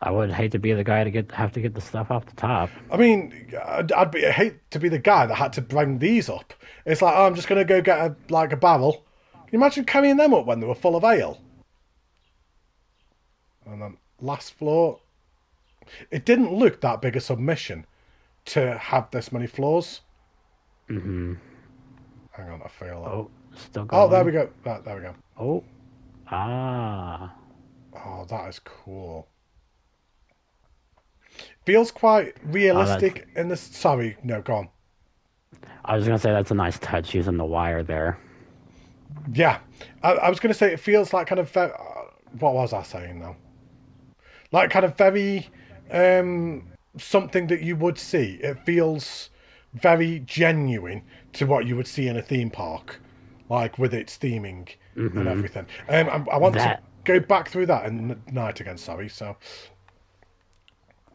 S2: I would hate to be the guy to have to get the stuff off the top.
S1: I mean, I'd hate to be the guy that had to bring these up. It's like, oh, I'm just going to go get a barrel. Can you imagine carrying them up when they were full of ale? And then last floor. It didn't look that big a submission to have this many floors.
S2: Mm-hmm.
S1: Hang on, I feel that.
S2: Oh, still
S1: Oh, there we
S2: going.
S1: go. Right, there we go.
S2: Oh, ah.
S1: Oh, that is cool. Feels quite
S2: Oh, that's.
S1: realistic in this. Sorry, no, go on.
S2: I was gonna say that's a nice touch using the wire there.
S1: Yeah, I was going to say it feels like kind of. What was I saying now? Like kind of very something that you would see. It feels very genuine to what you would see in a theme park, like with its theming and
S2: Mm-hmm.
S1: everything. I want to
S2: That
S1: go back through that in night again. Sorry, so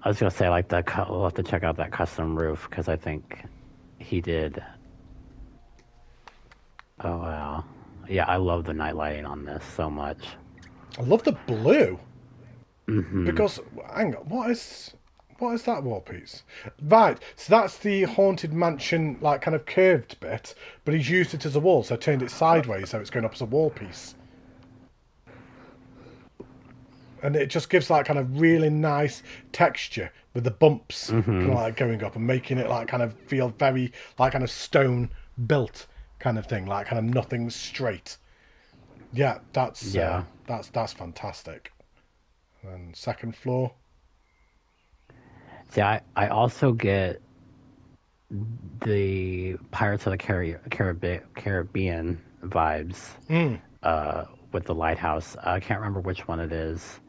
S2: I was gonna say like we'll have to check out that custom roof because I think he did. Oh wow. Yeah, I love the night lighting on this so much.
S1: I love the blue
S2: Mm-hmm.
S1: because hang on, what is that wall piece? Right, so that's the haunted mansion, like kind of curved bit, but he's used it as a wall, so turned it sideways, so it's going up as a wall piece. And it just gives like kind of really nice texture with the bumps kind
S2: Mm-hmm.
S1: of like going up and making it like kind of feel very like kind of stone built kind of thing, like kind of nothing straight. Yeah,
S2: Yeah.
S1: that's fantastic. And second floor.
S2: See, I also get the Pirates of the Caribbean vibes
S1: Mm.
S2: with the lighthouse. I can't remember which one it is,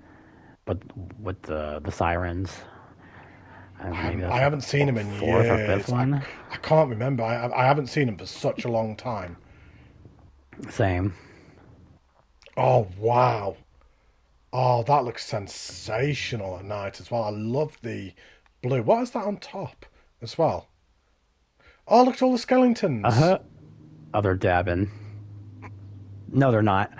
S2: but with the sirens. Maybe that's
S1: I
S2: the
S1: haven't seen him in
S2: fourth or fifth
S1: years.
S2: one.
S1: I can't remember. I haven't seen him for such a long time.
S2: Same.
S1: Oh wow. Oh, that looks sensational at night as well. I love the blue. What is that on top as well? Oh, look at all the skeletons.
S2: Oh, they're dabbing. No, they're not.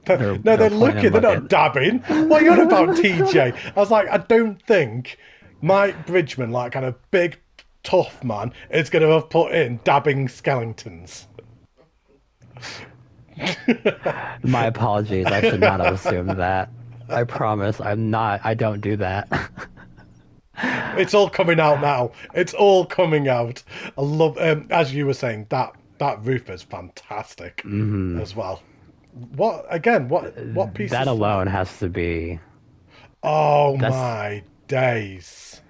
S2: They're
S1: No,
S2: they're
S1: they're
S2: pointing and
S1: looking. They're not
S2: looking.
S1: dabbing. What are you on about, TJ? I was like, I don't think Mike Bridgeman, like kind of big, tough man, is going to have put in dabbing skeletons.
S2: My apologies. I should not have assumed that. I promise I'm not. I don't do that.
S1: It's all coming out now. It's all coming out. I love, as you were saying, that roof is fantastic as well. What again? What piece
S2: That
S1: is that?
S2: alone has to be.
S1: Oh
S2: That's
S1: my days!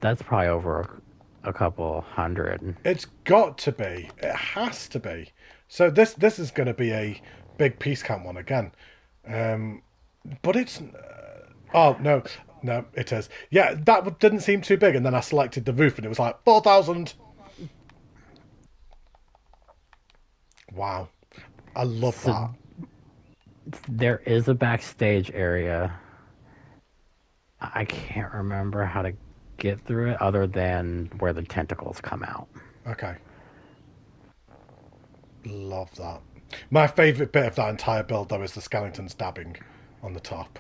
S2: that's probably over a couple hundred.
S1: It's got to be. It has to be. So this is going to be a big piece count one again. Um, but it's oh no, no, it is. Yeah, that didn't seem too big, and then I selected the roof, and it was like 4,000. Wow, I love
S2: So
S1: that.
S2: there is a backstage area. I can't remember how to get through it other than where the tentacles come out.
S1: Okay, love that. My favourite bit of that entire build, though, is the skeletons dabbing on the top.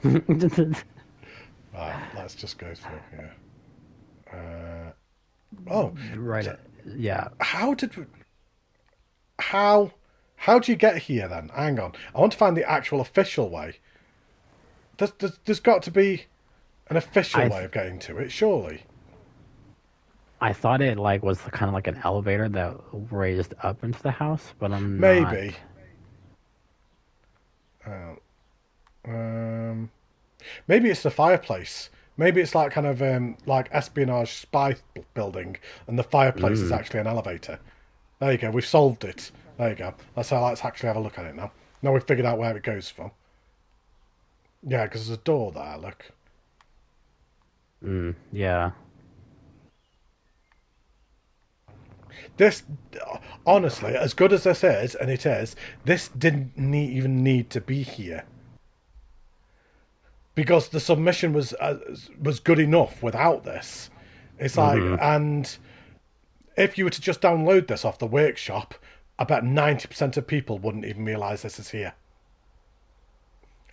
S1: Right, let's just go through here. Oh,
S2: Right. Yeah.
S1: how did we, how how do you get here then? Hang on, I want to find the actual official way. There's got to be an official
S2: I
S1: way of getting to it, surely.
S2: I thought it like was kind of like an elevator that raised up into the house, but I'm not.
S1: Maybe. Uh, um, maybe it's the fireplace. Maybe it's like kind of like espionage spy building, and the fireplace is
S2: Mm.
S1: actually an elevator. There you go. We've solved it. There you go. Let's actually have a look at it now. Now we've figured out where it goes from. Yeah, because there's a door there. Look.
S2: Yeah.
S1: This, honestly, as good as this is, and it is, this didn't even need to be here because the submission was good enough without this. It's like,
S2: Hmm.
S1: and if you were to just download this off the workshop, I bet 90% of people wouldn't even realise this is here.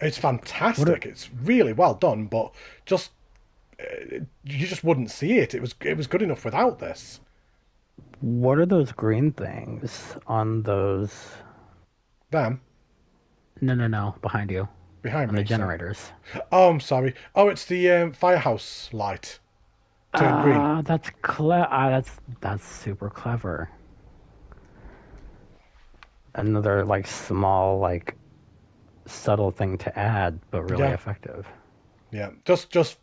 S1: It's
S2: What are
S1: fantastic. It's really well done, but just you just wouldn't see it. It was good enough without this.
S2: what are those green things on those?
S1: Them
S2: No, behind you
S1: behind
S2: on the
S1: me. So,
S2: generators.
S1: oh, I'm sorry. Oh, it's the firehouse light turned green.
S2: That's that's super clever. Another like small like subtle thing to add, but really
S1: Yeah,
S2: effective.
S1: yeah. Just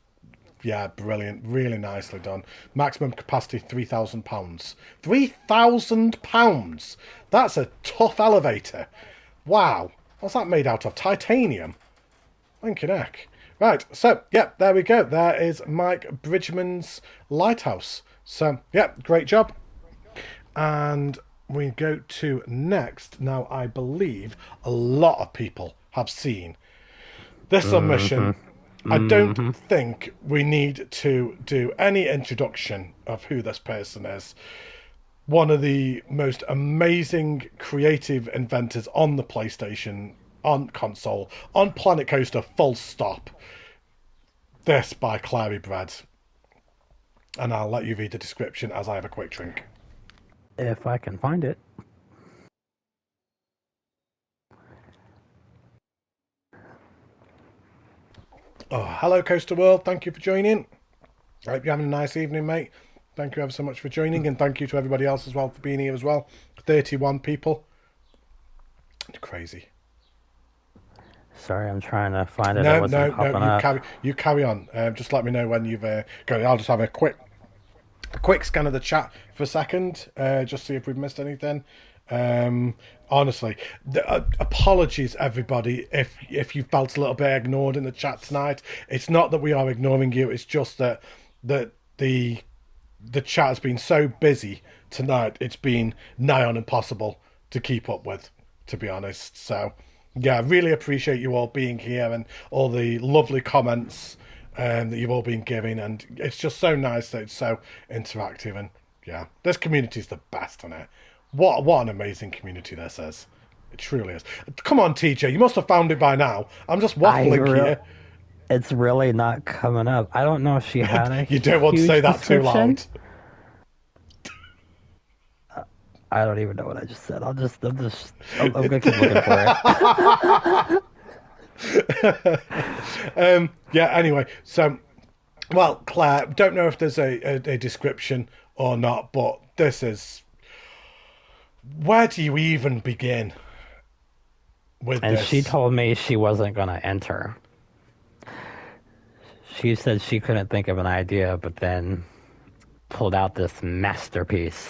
S1: yeah, brilliant. Really nicely done. Maximum capacity £3,000. £3,000. That's a tough elevator. Wow. What's that made out of? Titanium. Thank you, Nick. Right, so, yeah, there we go. There is Mike Bridgman's Lighthouse. So, yeah, great job. And we go to next. Now, I believe a lot of people have seen this submission. I don't think we need to do any introduction of who this person is. One of the most amazing creative inventors on the PlayStation, on console, on Planet Coaster, full stop. This by Clary Bread. And I'll let you read the description as I have a quick drink.
S2: If I can find it.
S1: Oh, hello, Coaster World. Thank you for joining. I hope you're having a nice evening, mate. Thank you ever so much for joining, and thank you to everybody else as well for being here as well. 31 people. Crazy.
S2: Sorry, I'm trying to find it.
S1: No,
S2: It wasn't popping up.
S1: You carry on. Just let me know when you've got it. I'll just have a quick scan of the chat for a second, just see if we've missed anything. Honestly, apologies everybody if you felt a little bit ignored in the chat tonight. It's not that we are ignoring you. It's just that the chat has been so busy tonight. It's been nigh on impossible to keep up with, to be honest. So yeah, really appreciate you all being here and all the lovely comments that you've all been giving, and it's just so nice that it's so interactive. And yeah, this community is the best, isn't it? What an amazing community this is. It truly is. Come on, TJ, you must have found it by now. I'm just waffling here.
S2: It's really not coming up. I don't know if she had a
S1: You don't want to say that too loud.
S2: I don't even know what I just said. I'm gonna keep looking for
S1: it. Yeah, anyway, so, well, Claire, don't know if there's a description or not, but this is... Where do you even begin with this?
S2: And she told me she wasn't going to enter. She said she couldn't think of an idea, but then pulled out this masterpiece.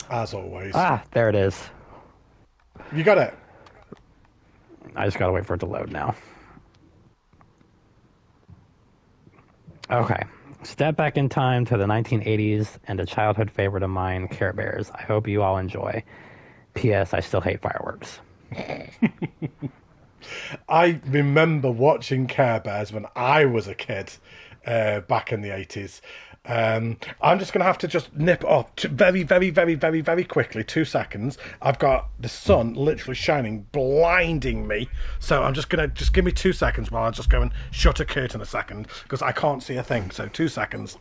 S1: As always.
S2: Ah, there it is.
S1: You got it?
S2: I just got to wait for it to load now. Okay. Step back in time to the 1980s and a childhood favorite of mine, Care Bears. I hope you all enjoy. P.S. I still hate fireworks.
S1: I remember watching Care Bears when I was a kid back in the 80s. I'm just going to have to just nip off very, very, very, very, very quickly. 2 seconds. I've got the sun literally shining, blinding me. So I'm just going to give me 2 seconds while I just go and shut a curtain a second because I can't see a thing. So 2 seconds.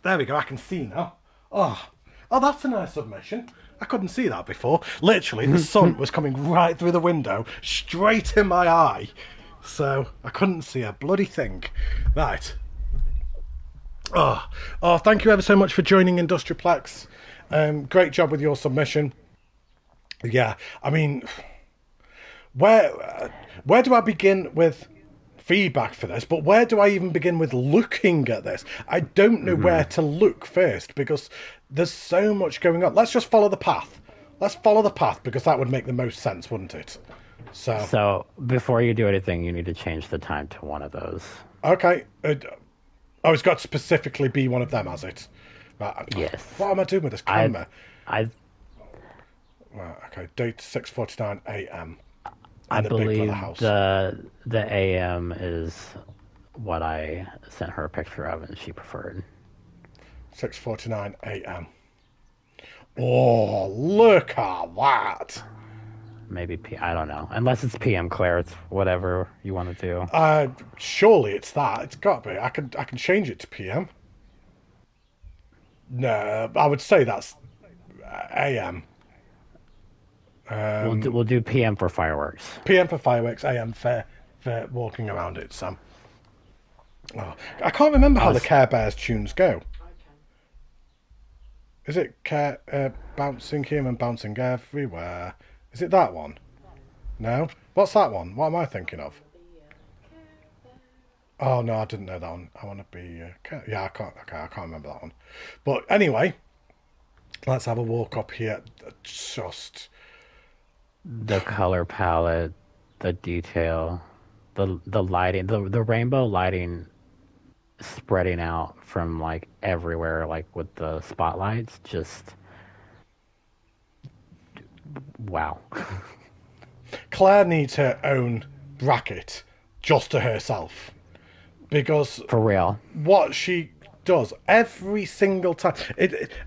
S1: There we go. I can see now. Oh, that's a nice submission. I couldn't see that before. Literally, the sun was coming right through the window, straight in my eye. So I couldn't see a bloody thing. Right. Oh, thank you ever so much for joining Industrial Plex. Great job with your submission. Yeah, I mean, where do I begin with feedback for this? But where do I even begin with looking at this? I don't know where to look first because there's so much going on. Let's just follow the path. Let's follow the path because that would make the most sense, wouldn't it? So
S2: before you do anything, you need to change the time to one of those.
S1: Okay. It's got to specifically be one of them, has it? Right.
S2: Yes.
S1: What am I doing with this camera?
S2: Right,
S1: okay. Date 6:49 a.m.
S2: I believe the AM is what I sent her a picture of, and she preferred.
S1: 6:49 a.m. Oh, look at that!
S2: Maybe I don't know. Unless it's PM, Claire. It's whatever you want to do.
S1: Surely it's that. It's got to be. I can change it to PM. No, I would say that's AM.
S2: We'll do PM for fireworks.
S1: PM for fireworks, AM for walking around it, Sam. Oh, I can't remember how the Care Bears tunes go. Is it bouncing here and bouncing everywhere? Is it that one? No? What's that one? What am I thinking of? Oh, no, I didn't know that one. I want to be... yeah, I can't remember that one. But anyway, let's have a walk up here. Just...
S2: The color palette, the detail, the lighting, the rainbow lighting spreading out from like everywhere, like with the spotlights, just wow.
S1: Claire needs her own bracket just to herself because
S2: for real,
S1: what she does every single time,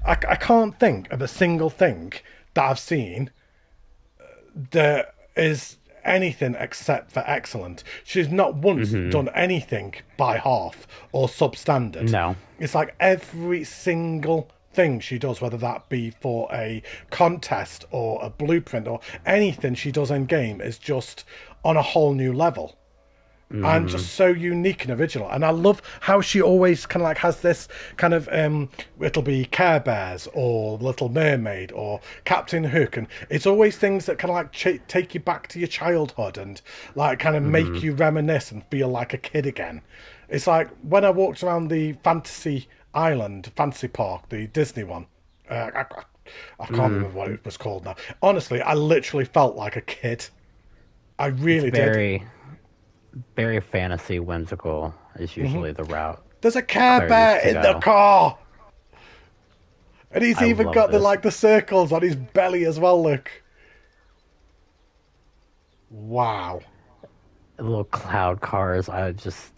S1: I can't think of a single thing that I've seen that is anything except for excellent. She's not once done anything by half or substandard.
S2: No.
S1: It's like every single thing she does, whether that be for a contest or a blueprint or anything she does in game, is just on a whole new level. And
S2: Hmm.
S1: just so unique and original. And I love how she always kind of like has this kind of it'll be Care Bears or Little Mermaid or Captain Hook, and it's always things that kind of like take you back to your childhood and like kind of make
S2: Hmm.
S1: you reminisce and feel like a kid again. It's like when I walked around the Fantasy Island, Fantasy Park, the Disney one. I can't
S2: Hmm.
S1: remember what it was called now. Honestly, I literally felt like a kid. I
S2: It's
S1: really did.
S2: very, very fantasy whimsical is
S1: Hmm.
S2: usually the route
S1: There's a Care
S2: Claire
S1: Bear
S2: used to
S1: in the
S2: go.
S1: car, and he's
S2: I
S1: even
S2: love
S1: got the
S2: this.
S1: like the circles on his belly as well. Look, wow,
S2: Little cloud cars. I just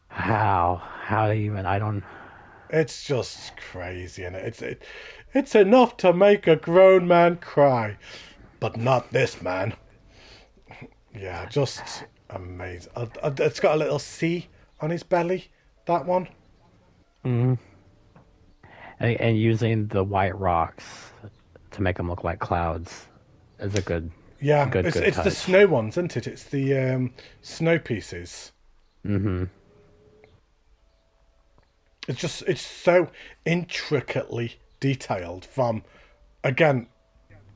S2: how even I don't.
S1: it's just crazy, and it's enough to make a grown man cry, but not this man. Yeah, just amazing. It's got a little C on his belly. That one.
S2: Mm. And using the white rocks to make them look like clouds is a
S1: Yeah,
S2: good
S1: it's the
S2: touch.
S1: snow ones, isn't it? It's the snow pieces.
S2: Hmm.
S1: It's so intricately detailed from again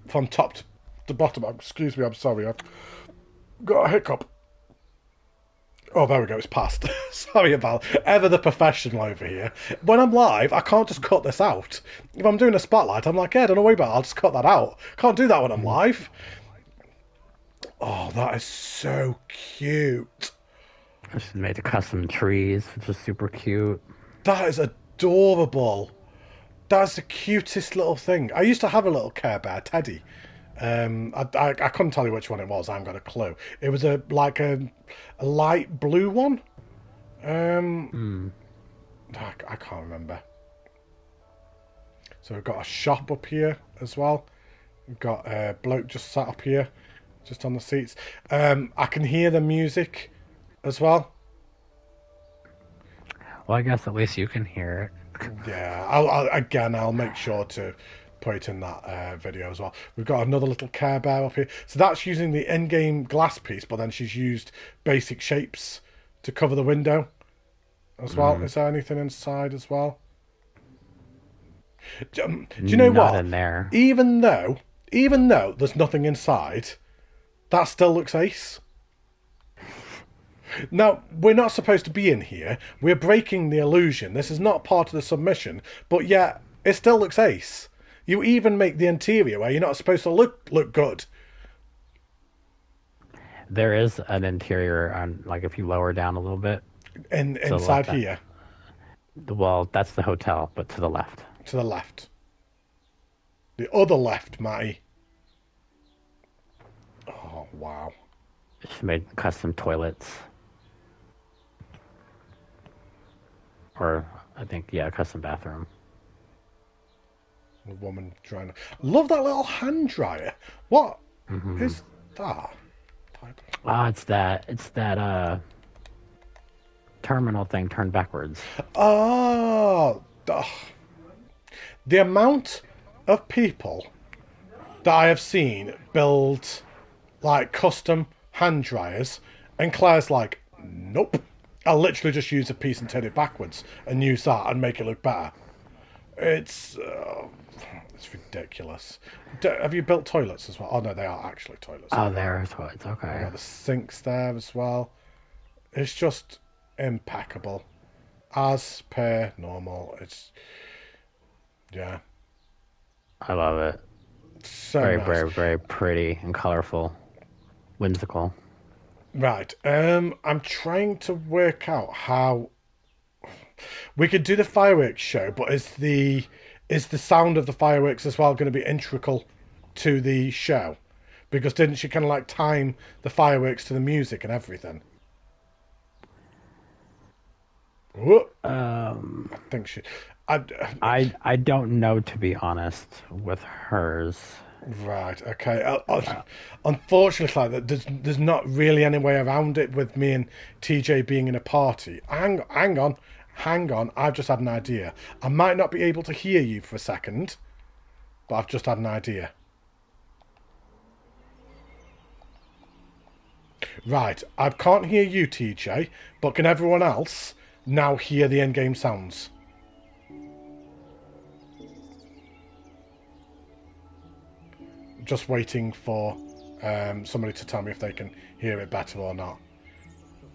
S1: from top to bottom. Excuse me, I'm sorry, I've got a hiccup. Oh, there we go, it's passed. Sorry about ever the professional over here. When I'm live, I can't just cut this out. If I'm doing a spotlight, I'm like, yeah, don't worry about it, I'll just cut that out. Can't do that when I'm live. Oh, that is so cute.
S2: She's made custom trees, which is super cute.
S1: That is adorable. That's the cutest little thing. I used to have a little Care Bear, Teddy. I couldn't tell you which one it was. I haven't got a clue. It was a light blue one. Um,
S2: Mm.
S1: I can't remember. So we've got a shop up here as well. We've got a bloke just sat up here, just on the seats. I can hear the music as well.
S2: Well, I guess at least you can hear it.
S1: Yeah, I'll make sure to put it in that video as well. We've got another little Care Bear up here. So that's using the in-game glass piece, but then she's used basic shapes to cover the window as well.
S2: Mm.
S1: Is there anything inside as well? Do you know
S2: Not
S1: what?
S2: in there.
S1: Even though, even though there's nothing inside, that still looks ace. Now, we're not supposed to be in here. We're breaking the illusion. This is not part of the submission, but yet it still looks ace. You even make the interior where you're not supposed to look good.
S2: There is an interior on, like, if you lower down a little bit to the
S1: Inside
S2: left.
S1: here,
S2: Well, that's the hotel, but to the left.
S1: to the left. The other left, Matty. Oh, wow.
S2: She made custom toilets. Or, I think, yeah, custom bathroom.
S1: The woman trying to... Love that little hand dryer. What
S2: Hmm.
S1: is that?
S2: Ah, it's that, terminal thing turned backwards.
S1: Oh, the amount of people that I have seen build like custom hand dryers, and Claire's like, nope. I'll literally just use a piece and turn it backwards and use that and make it look better. It's ridiculous. Have you built toilets as well? Oh no, they are actually toilets.
S2: Oh, there's toilets.
S1: We've
S2: Okay.
S1: got the sinks there as well. It's just impeccable, as per normal. It's yeah,
S2: I love it.
S1: so
S2: Very,
S1: nice.
S2: very, very pretty and colorful. Whimsical.
S1: Right. I'm trying to work out how we could do the fireworks show, but is the sound of the fireworks as well going to be integral to the show? Because didn't she kind of like time the fireworks to the music and everything? Whoa,
S2: Um,
S1: I think she. I,
S2: I don't know, to be honest with hers.
S1: right. Okay. Unfortunately, like, there's not really any way around it with me and TJ being in a party. Hang on. hang on, I've just had an idea. I might not be able to hear you for a second, but I've just had an idea. Right, I can't hear you, TJ, but can everyone else now hear the endgame sounds? Just waiting for somebody to tell me if they can hear it better or not.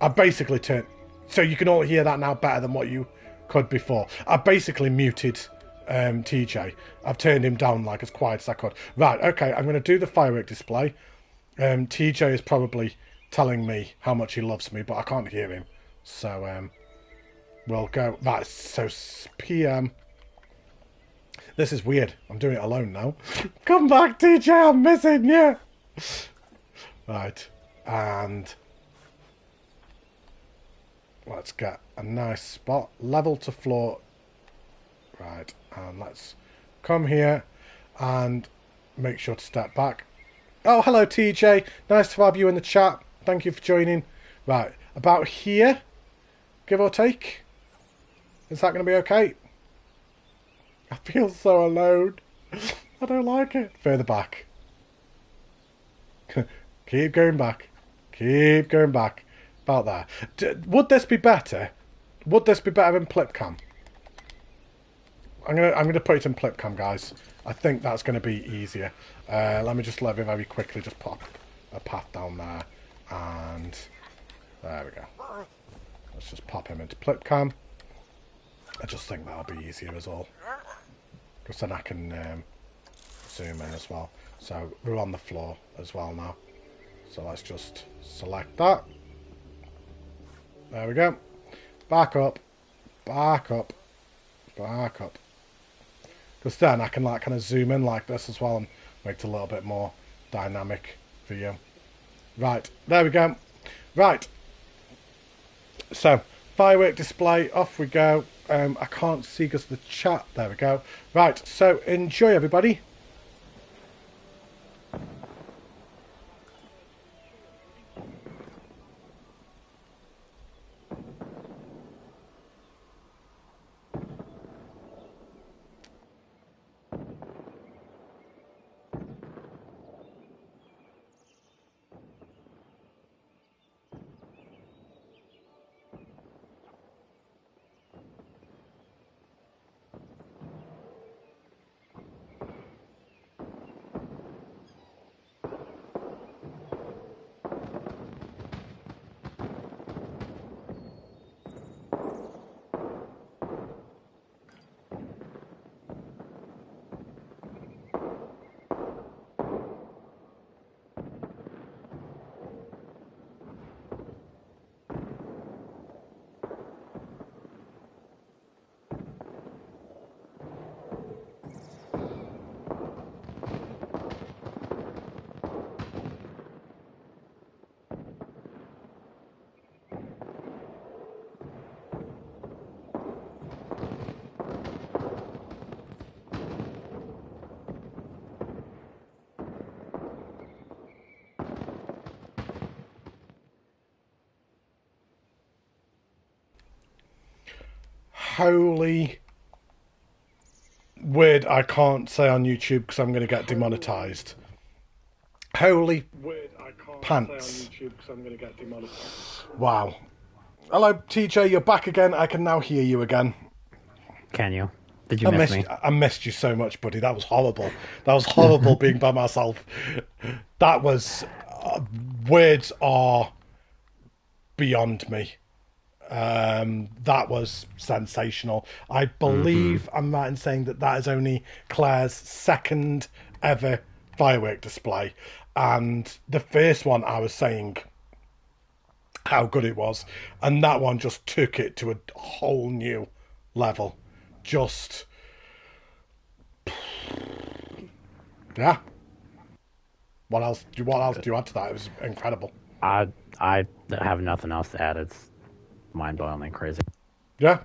S1: I basically turned... So you can all hear that now better than what you could before. I basically muted TJ. I've turned him down like as quiet as I could. Right, okay, I'm going to do the firework display. TJ is probably telling me how much he loves me, but I can't hear him. So we'll go... Right, so PM... This is weird. I'm doing it alone now. Come back, TJ, I'm missing you. Right, and let's get a nice spot. Level to floor. Right, and let's come here and make sure to step back. Oh, hello, TJ. Nice to have you in the chat. Thank you for joining. Right, about here, give or take. Is that going to be okay? I feel so alone. I don't like it. Further back. Keep going back. Keep going back. About there. Would this be better? Would this be better in Plipcam? I'm gonna put it in Plipcam, guys. I think that's gonna be easier. Let me just very quickly just pop a path down there, and there we go. Let's just pop him into Plipcam. I just think that'll be easier as well. Because then I can zoom in as well. So we're on the floor as well now. So let's just select that. There we go. Back up. Back up. Back up. Because then I can like kind of zoom in like this as well and make it a little bit more dynamic for you. Right. There we go. Right. So firework display. Off we go. I can't see because of the chat. There we go. Right, so enjoy, everybody. Holy word I can't say on YouTube because I'm going to get demonetized. Holy word I can't pants. Say on YouTube because I'm going to get demonetized. Wow. Hello, TJ, you're back again. I can now hear you again.
S2: Can you? Did you miss me?
S1: I missed you so much, buddy. That was horrible. That was horrible being by myself. That was... words are beyond me. That was sensational. I believe I'm right in saying that that is only Claire's second ever firework display, and the first one I was saying how good it was, and that one just took it to a whole new level. Just yeah. What else do you add to that? It was incredible.
S2: I have nothing else to add. It's mind-blowingly crazy.
S1: Yeah.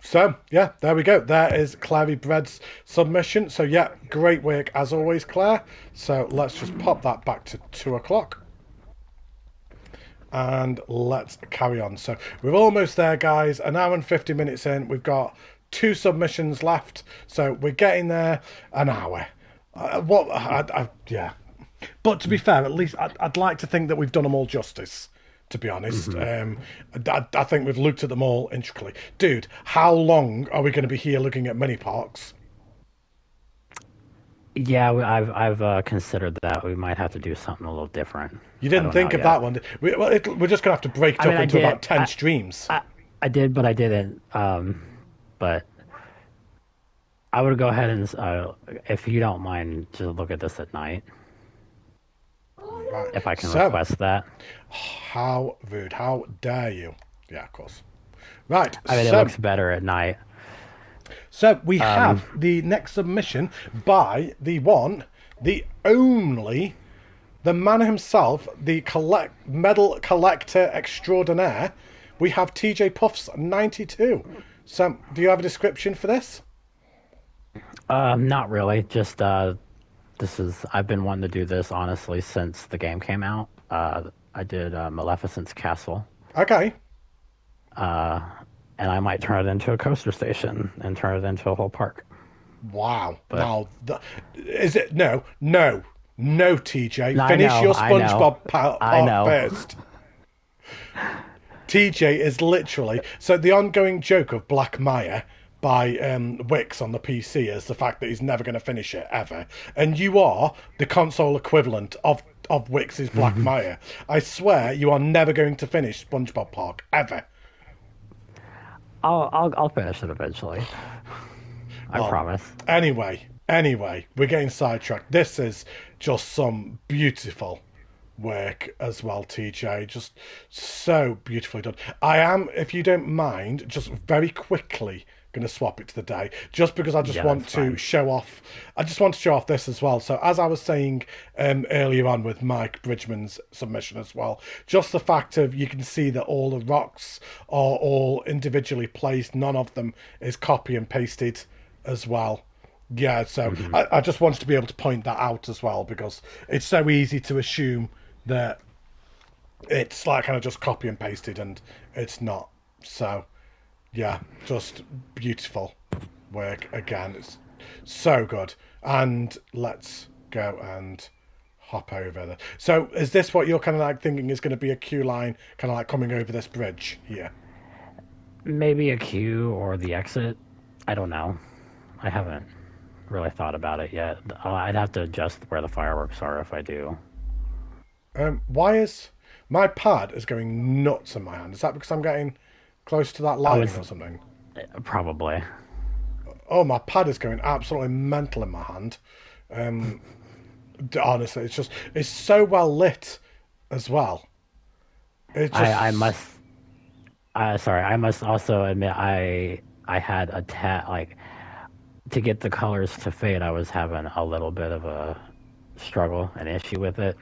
S1: So, yeah, there we go. There is Clary Bread's submission. So, yeah, great work as always, Claire. So, let's just pop that back to 2 o'clock. and let's carry on. So we're almost there, guys. An hour and 50 minutes in. We've got 2 submissions left, so we're getting there. An hour. Yeah. But to be fair, at least I'd like to think that we've done them all justice. To be honest, I think we've looked at them all intricately. Dude, how long are we going to be here looking at mini parks?
S2: Yeah, I've considered that we might have to do something a little different.
S1: You didn't think of that one. We're just going to have to break it up into about 10 streams.
S2: I did, but I didn't. But I would go ahead and, if you don't mind, just look at this at night.
S1: Right.
S2: If I can request that.
S1: How rude. How dare you? Yeah, of course. Right.
S2: I mean, it looks better at night.
S1: So we have the next submission by the one, the only, the man himself, the medal collector extraordinaire. We have Teejaypuffs92. So, do you have a description for this?
S2: Not really. Just I've been wanting to do this honestly since the game came out. I did Maleficent's castle.
S1: Okay.
S2: And I might turn it into a coaster station and turn it into a whole park.
S1: Wow. Now, is it? No, TJ.
S2: No,
S1: Finish your SpongeBob part first. TJ is literally... So the ongoing joke of Black Maya by Wix on the PC is the fact that he's never going to finish it, ever. And you are the console equivalent of Wix's Black Maya. I swear you are never going to finish SpongeBob Park, ever.
S2: I'll finish it eventually. I promise.
S1: Anyway, we're getting sidetracked. This is just some beautiful work as well, TJ. Just so beautifully done. I am, if you don't mind, just very quickly going to swap it to the day, just because I just want to show off. I just want to show off this as well. So as I was saying earlier on with Mike Bridgeman's submission as well, just the fact of you can see that all the rocks are all individually placed. None of them is copy and pasted as well. Yeah, so I just wanted to be able to point that out as well, because it's so easy to assume that it's like kind of just copy and pasted, and it's not. So yeah, just beautiful work again. It's so good. And let's go and hop over there. So is this what you're kind of like thinking is going to be a queue line, kind of like coming over this bridge here?
S2: Maybe a queue or the exit. I don't know. I haven't really thought about it yet. I'd have to adjust where the fireworks are if I do.
S1: Why is my pad is going nuts in my hand? Is that because I'm getting close to that lighting or something?
S2: Probably.
S1: Oh, my pad is going absolutely mental in my hand. Honestly, it's so well lit as well. It's just...
S2: I must also admit I had to get the colors to fade. I was having a little bit of a struggle, an issue with it.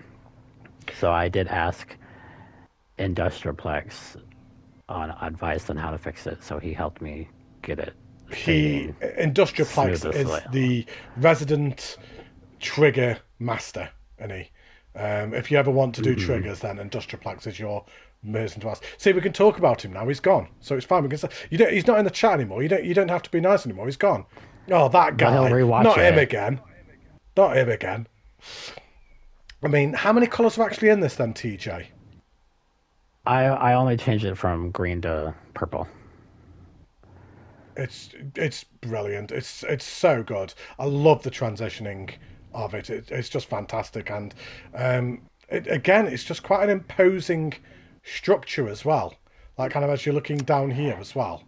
S2: So I did ask Plex on advice on how to fix it. So he helped me get it.
S1: Plex is the resident trigger master, isn't he? If you ever want to do triggers, then Plex is your person to ask. See, we can talk about him now. He's gone, so it's fine. We can say, he's not in the chat anymore. You don't have to be nice anymore. He's gone. Oh, that guy! Not him again. Not him again. I mean, how many colours are actually in this then, TJ?
S2: I only changed it from green to purple.
S1: It's brilliant. It's so good. I love the transitioning of it. It's just fantastic, and again, it's just quite an imposing structure as well. Like kind of as you're looking down here as well.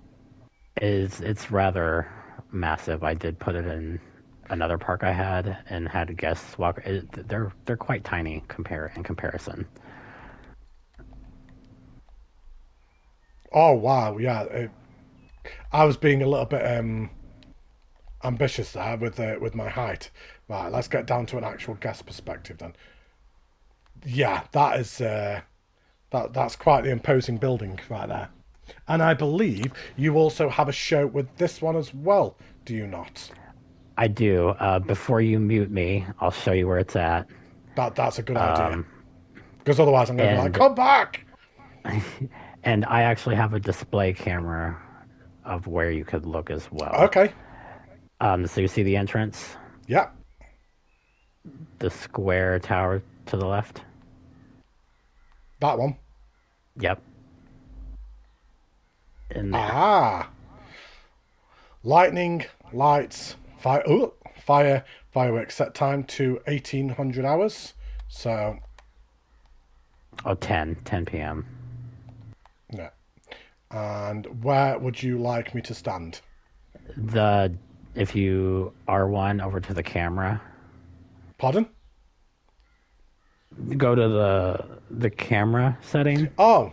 S2: It's rather massive. I did put it in another park I had and had guests walk. They're quite tiny in comparison.
S1: Oh wow, yeah. I was being a little bit ambitious there with my height. Right, let's get down to an actual guest perspective then. Yeah, that is that's quite the imposing building right there. And I believe you also have a show with this one as well, do you not?
S2: I do. Before you mute me, I'll show you where it's at.
S1: That's a good idea. Because otherwise I'm going to be like, come back!
S2: And I actually have a display camera of where you could look as well.
S1: Okay.
S2: So you see the entrance,
S1: Yeah.
S2: the square tower to the left.
S1: That one.
S2: Yep, in there.
S1: Ah. Lightning, lights, fire. Ooh, fire, fireworks. Set time to 1800 hours. So,
S2: Oh, 10 p.m.
S1: yeah. And where would you like me to stand?
S2: The If you R1 over to the camera,
S1: Pardon?
S2: go to the camera setting.
S1: Oh.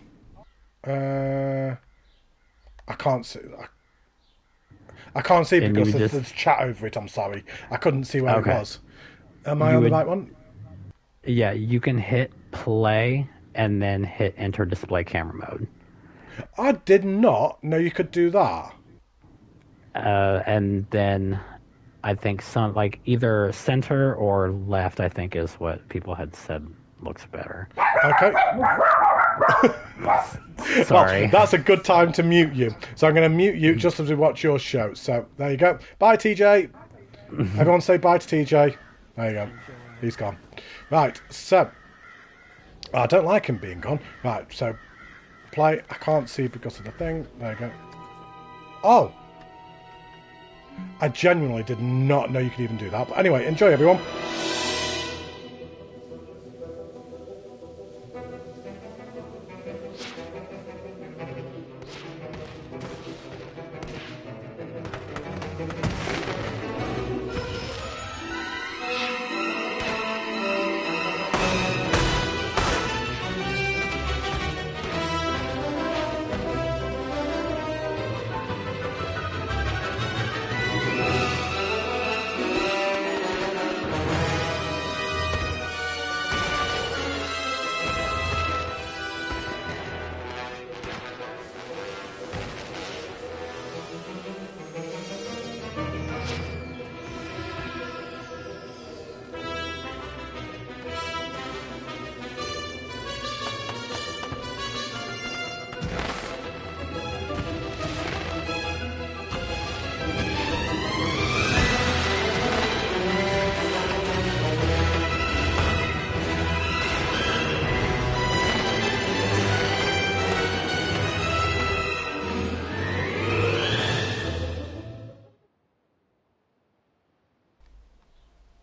S1: I can't see. I can't see
S2: And you
S1: because
S2: would just
S1: there's chat over it. I'm sorry. I couldn't see where it
S2: okay.
S1: was. Am I
S2: You
S1: on the
S2: would
S1: right one?
S2: Yeah, you can hit play and then hit enter display camera mode.
S1: I did not know you could do that.
S2: And then I think some like either center or left. I think is what people had said looks better.
S1: Okay. Well,
S2: Sorry.
S1: that's a good time to mute you. So I'm going to mute you just as we watch your show. So there you go. Bye, TJ. Everyone say bye to TJ. There you go. He's gone. Right. So I don't like him being gone. Right. So play. I can't see because of the thing. There you go. Oh. I genuinely did not know you could even do that. But anyway, enjoy, everyone.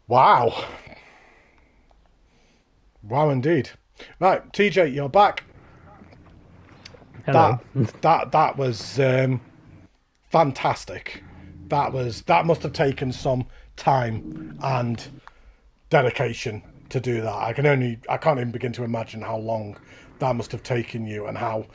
S1: Wow. Wow, indeed. Right, TJ, you're back.
S2: Hello.
S1: That was fantastic. That must have taken some time and dedication to do that. I can't even begin to imagine how long that must have taken you and how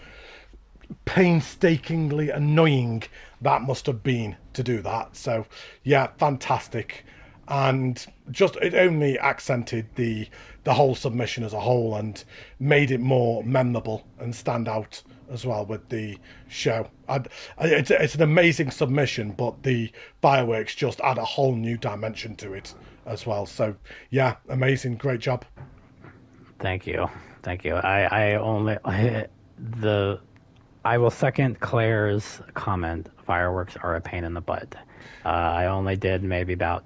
S1: painstakingly annoying that must have been to do that. So yeah, fantastic. And just it only accented the whole submission as a whole and made it more memorable and stand out as well with the show. It's an amazing submission, but the fireworks just add a whole new dimension to it as well. So yeah, amazing, great job.
S2: Thank you. Thank you. I only the I will second Claire's comment. Fireworks are a pain in the butt. I only did maybe about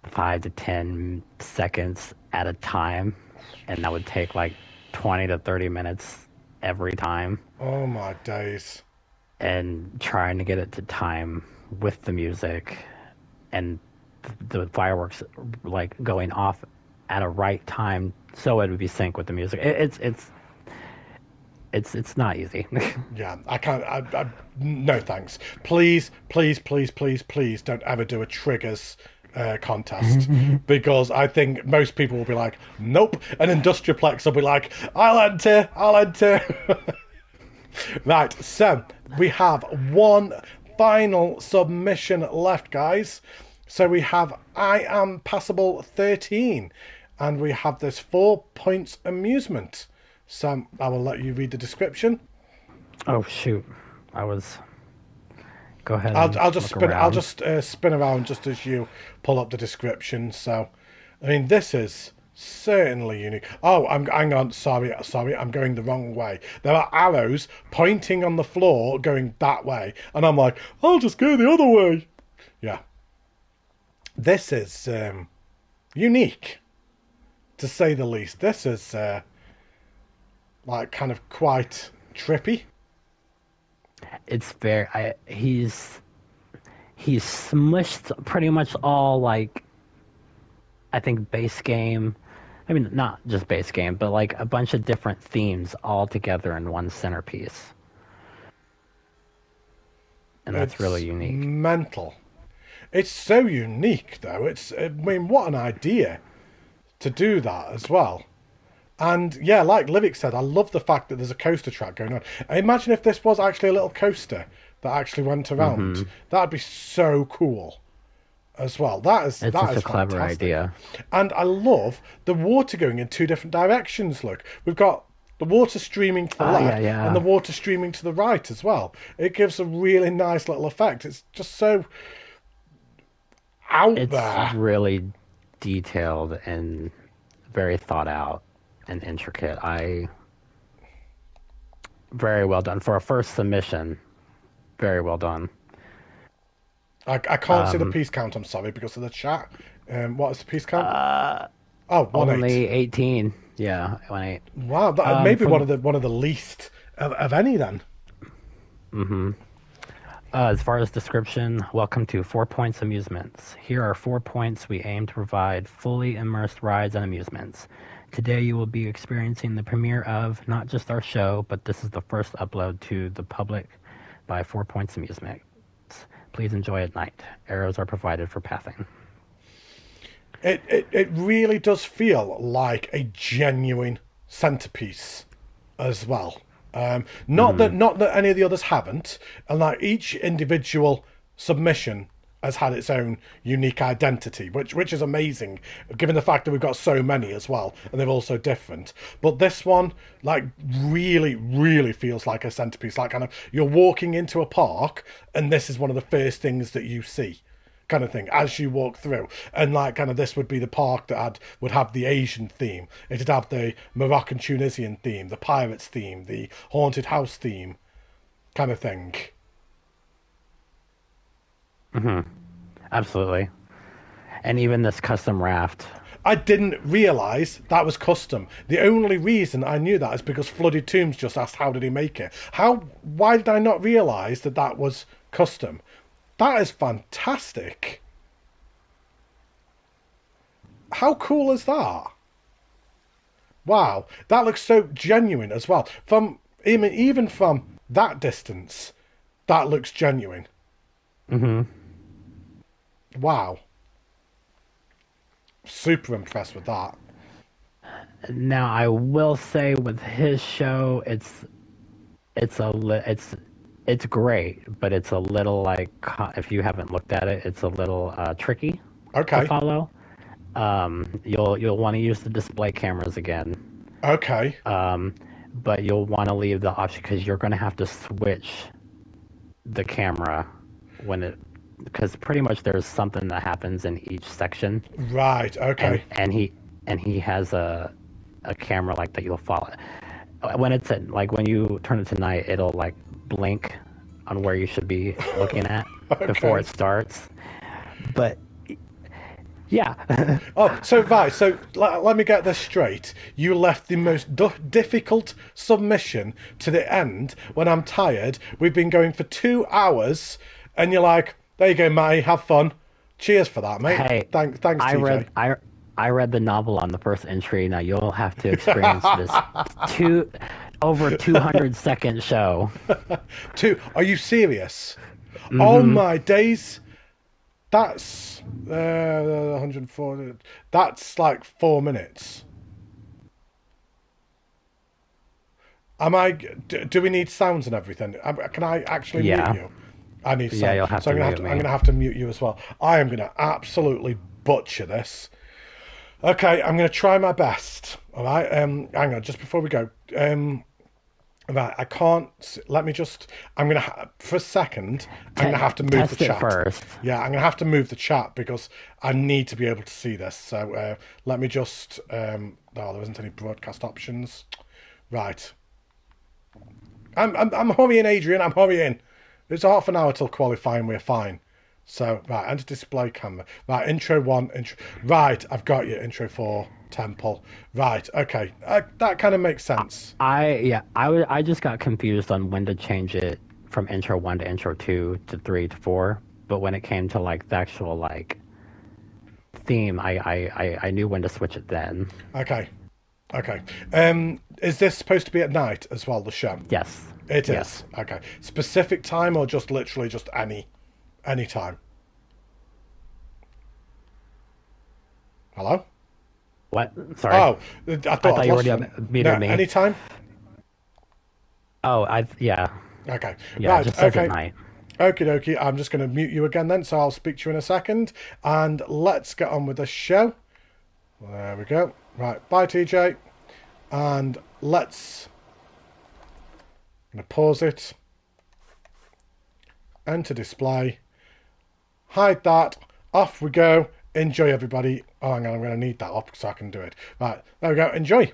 S2: 5 to 10 seconds at a time, and that would take like 20 to 30 minutes every time.
S1: Oh my days.
S2: And trying to get it to time with the music and the fireworks like going off at a right time so it would be sync with the music. It's not easy.
S1: Yeah, I can't. No thanks. Please, please, please, please, please don't ever do a triggers contest because I think most people will be like, nope. And Industriaplex will be like, I'll enter. Right, so we have one final submission left, guys. So we have I Am Passable 13, and we have this 4 points amusement. So I will let you read the description.
S2: Oh shoot, I was. Go ahead.
S1: I'll just
S2: look
S1: spin. I'll
S2: around.
S1: just spin around just as you pull up the description. So, I mean, this is certainly unique. Oh, hang on. Sorry. I'm going the wrong way. There are arrows pointing on the floor, going that way, and I'm like, I'll just go the other way. Yeah, this is unique, to say the least. This is like kind of quite trippy.
S2: It's very. He's smushed pretty much all like I think base game. I mean, not just base game, but like a bunch of different themes all together in one centerpiece, and that's really
S1: It's
S2: unique.
S1: mental. It's so unique, though. I mean, what an idea to do that as well. And yeah, like Livik said, I love the fact that there's a coaster track going on. I imagine if this was actually a little coaster that actually went around,
S2: Hmm
S1: that'd be so cool as well. That is
S2: It's
S1: that
S2: such
S1: is
S2: a clever
S1: fantastic.
S2: idea.
S1: And I love the water going in two different directions. Look, we've got the water streaming to the
S2: Yeah,
S1: left and the
S2: yeah.
S1: water streaming to the right as well. It gives a really nice little effect. It's just so out
S2: It's
S1: there.
S2: really detailed and very thought out and intricate. I Very well done for a first submission. Very well done.
S1: I can't see the
S2: Um,
S1: piece count, I'm sorry, because of the chat. What is the piece count?
S2: uh,
S1: Oh, 1-8.
S2: Only 18. Yeah, 1-8.
S1: Wow, that may be
S2: From
S1: one of the least of any then.
S2: hmm As far as description, welcome to 4 Points Amusements. Here are 4 points we aim to provide fully immersed rides and amusements. Today you will be experiencing the premiere of not just our show, but this is the first upload to the public by 4 Points Amusements. Please enjoy at night. Arrows are provided for pathing.
S1: It really does feel like a genuine centerpiece as well.
S2: Hmm
S1: Not that any of the others haven't, and like each individual submission has had its own unique identity, which is amazing, given the fact that we've got so many as well, and they're all so different. But this one, like, really feels like a centerpiece. Like, kind of, you're walking into a park, and this is one of the first things that you see, kind of thing, as you walk through. And like, kind of, this would be the park that would have the Asian theme. It'd have the Moroccan Tunisian theme, the pirates theme, the haunted house theme, kind of thing.
S2: hmm Absolutely. And even this custom raft.
S1: I didn't realise that was custom. The only reason I knew that is because Flooded Tombs just asked how did he make it. Why did I not realise that that was custom? That is fantastic. How cool is that? Wow, that looks so genuine as well. Even from that distance, that looks genuine.
S2: hmm
S1: Wow, super impressed with that.
S2: Now I will say with his show, it's great, but it's a little like if you haven't looked at it, it's a little tricky to
S1: Okay,
S2: follow. You'll want to use the display cameras again,
S1: okay,
S2: but you'll want to leave the option because you're going to have to switch the camera when it because pretty much there's something that happens in each section,
S1: right,
S2: and
S1: okay,
S2: he has a camera like that you'll follow. When it's at, like when you turn it to night, it'll like blink on where you should be looking at before
S1: okay.
S2: it starts. But yeah,
S1: Oh, so right, so let me get this straight. You left the most difficult submission to the end when I'm tired. We've been going for 2 hours, and you're like, "There you go, Matty, have fun." Cheers for that, mate.
S2: hey,
S1: Thanks,
S2: I
S1: TJ.
S2: read I I read the novel on the first entry. Now you'll have to experience this two over 200-second show.
S1: Are you serious? Oh
S2: Hmm
S1: my days! That's 104. That's like 4 minutes. Do we need sounds and everything? Can I actually mute
S2: Yeah,
S1: you? I need
S2: yeah,
S1: sound,
S2: you'll have
S1: so
S2: to mute
S1: I'm
S2: me.
S1: gonna have to mute you as well. I am gonna absolutely butcher this. Okay, I'm gonna try my best. All right. Hang on, just before we go. Right, I can't. Let me just. I'm gonna for a second. I'm gonna have to move the
S2: Test it
S1: chat.
S2: first.
S1: Yeah, I'm gonna have to move the chat because I need to be able to see this. So let me just. Oh, there isn't any broadcast options. Right. I'm hurrying, Adrian. I'm hurrying. It's half an hour till qualifying. We're fine. So right, enter display camera. Right, intro one. Intro. Right, I've got you. Intro four. Temple. Right. Okay. That kind of makes sense.
S2: I just got confused on when to change it from intro 1 to intro 2 to 3 to 4. But when it came to like the actual like theme, I knew when to switch it then.
S1: Okay. Okay. Is this supposed to be at night as well, the show?
S2: Yes.
S1: It
S2: Yes.
S1: is. Okay. Specific time or just literally just any time? Hello?
S2: What? Sorry.
S1: Oh, I thought
S2: I
S1: I'd
S2: thought you
S1: lost
S2: already
S1: you. No,
S2: muted me.
S1: any time?
S2: Oh, yeah.
S1: Okay.
S2: Yeah, it
S1: Right.
S2: just says at
S1: Okay.
S2: night.
S1: Okie dokie. I'm just going to mute you again then, so I'll speak to you in a second. And let's get on with the show. There we go. Right. Bye, TJ. And let's. I'm going to pause it. Enter display. Hide that. Off we go. Enjoy, everybody. Oh, hang on. I'm going to need that up so I can do it. Right. There we go. Enjoy.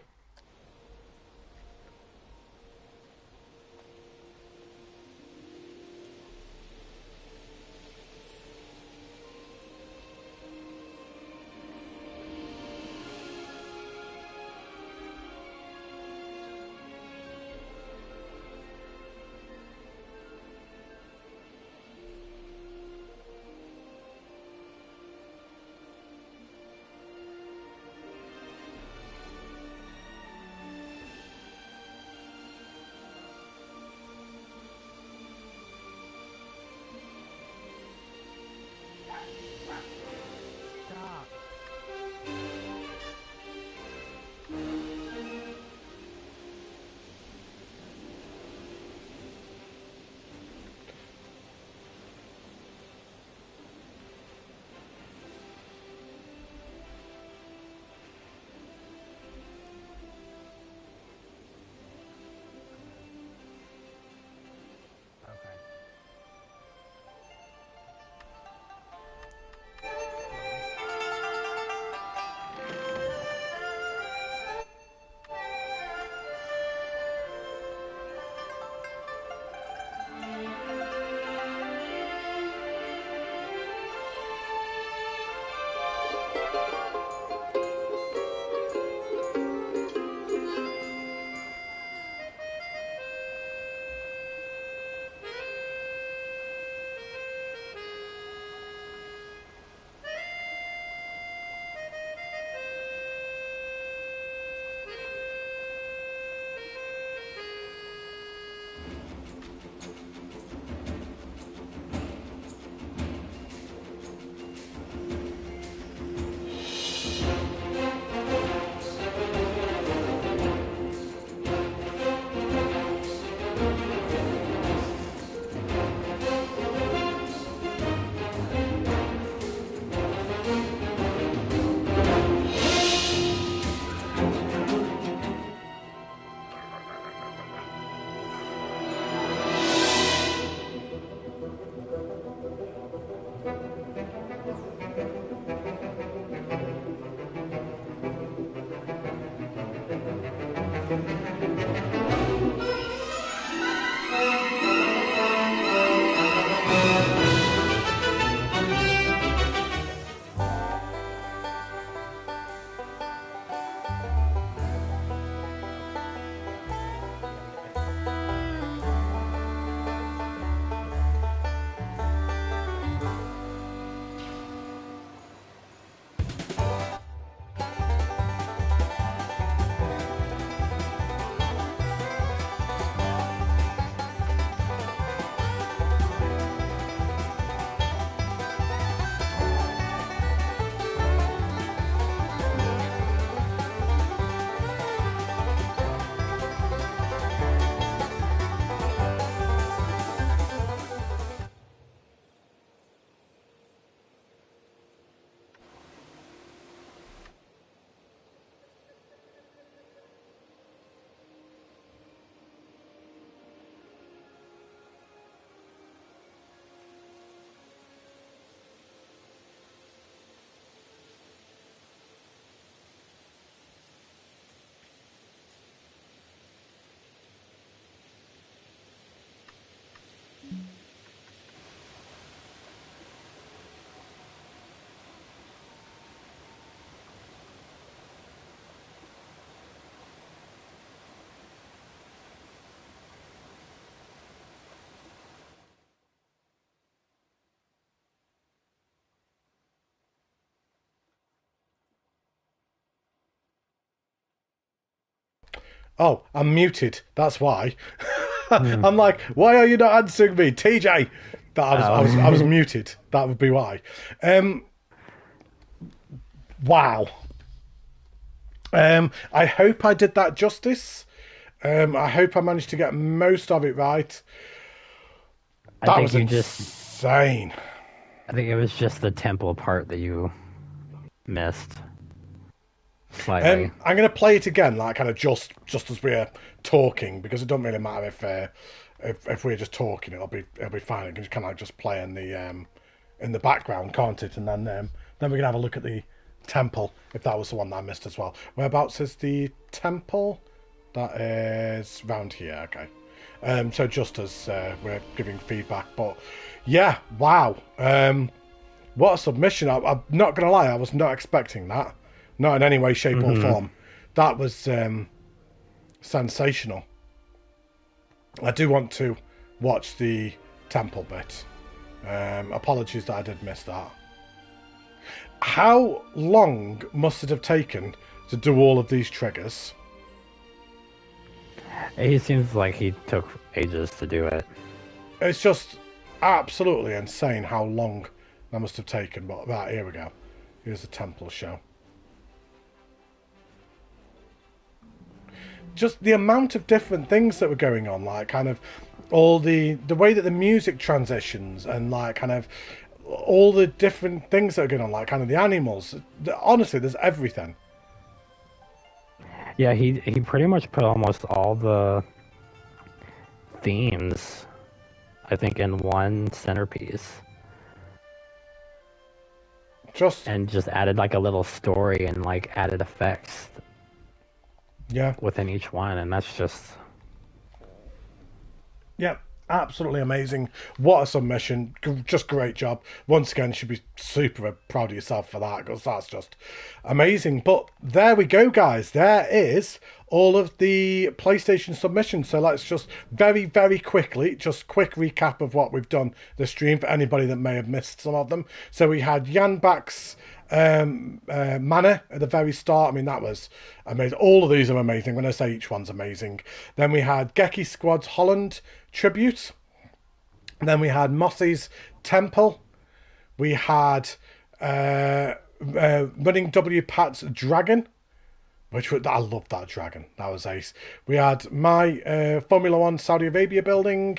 S1: Oh, I'm muted. That's why.
S2: Hmm.
S1: I'm like, why are you not answering me, TJ? That I was
S2: Oh.
S1: muted. That would be why. Um, wow. I hope I did that justice. I hope I managed to get most of it right.
S2: I
S1: That
S2: think
S1: was
S2: you just.
S1: insane.
S2: I think it was just the temple part that you missed slightly.
S1: I'm gonna play it again, like kind of just as we're talking, because it doesn't really matter if we're just talking, it'll be fine. It can kind of just play in the background, can't it? And then we can have a look at the temple if that was the one that I missed as well. Whereabouts is the temple? That is round here. Okay. So just as we're giving feedback, but yeah, wow. What a submission! I'm not gonna lie, I was not expecting that. Not in any way, shape, or
S2: Hmm.
S1: form. That was sensational. I do want to watch the temple bit. Apologies that I did miss that. How long must it have taken to do all of these triggers?
S2: He seems like he took ages to do it.
S1: It's just absolutely insane how long that must have taken. But right, here we go. Here's the temple show. Just the amount of different things that were going on, like kind of all the way that the music transitions and like kind of all the different things that are going on, like kind of the animals. Honestly, there's everything.
S2: Yeah, he pretty much put almost all the themes, I think, in one centerpiece,
S1: Just
S2: and just added like a little story and like added effects
S1: yeah,
S2: within each one, and that's just.
S1: yeah, absolutely amazing. What a submission! Just great job. Once again, you should be super proud of yourself for that because that's just amazing. But there we go, guys. There is all of the PlayStation submissions. So let's just very quickly, just quick recap of what we've done the stream for anybody that may have missed some of them. So we had Jan Back's Manor at the very start. I mean, that was amazing. All of these are amazing. When I say each one's amazing, then we had Gekki Squad's Holland tribute. And then we had Mussy's Temple. We had running WPat's Dragon, which I love that dragon. That was ace. We had my Formula One Saudi Arabia building.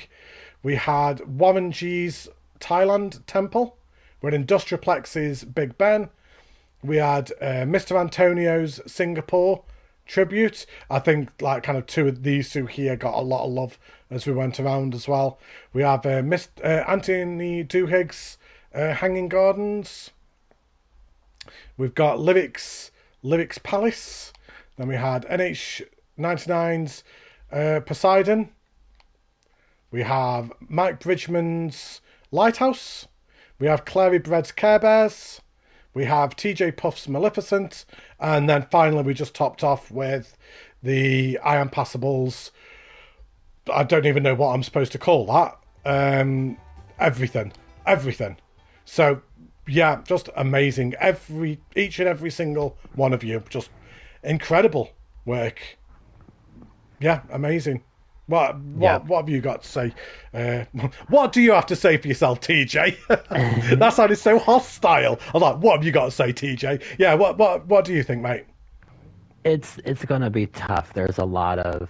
S1: We had Warren G's Thailand Temple. We had Industrial Plex's Big Ben. We had Mr. Antonio's Singapore tribute. I think like kind of two of these two here got a lot of love as we went around as well. We have Anthony Duhigg's Hanging Gardens. We've got Livik's Palace. Then we had NH99's Poseidon. We have Mike Bridgeman's Lighthouse. We have Clary Bread's Care Bears. We have Teejaypuffs Maleficent. And then finally we just topped off with the I Am Passables. I don't even know what I'm supposed to call that. Everything. Everything. So yeah, just amazing. Each and every single one of you, just incredible work. Yeah, amazing. What
S2: Yeah.
S1: what what have you got to say? What do you have to say for yourself, TJ? That sounded so hostile. I was like, what have you got to say, TJ? Yeah, what do you think, mate?
S2: It's gonna be tough. There's a lot of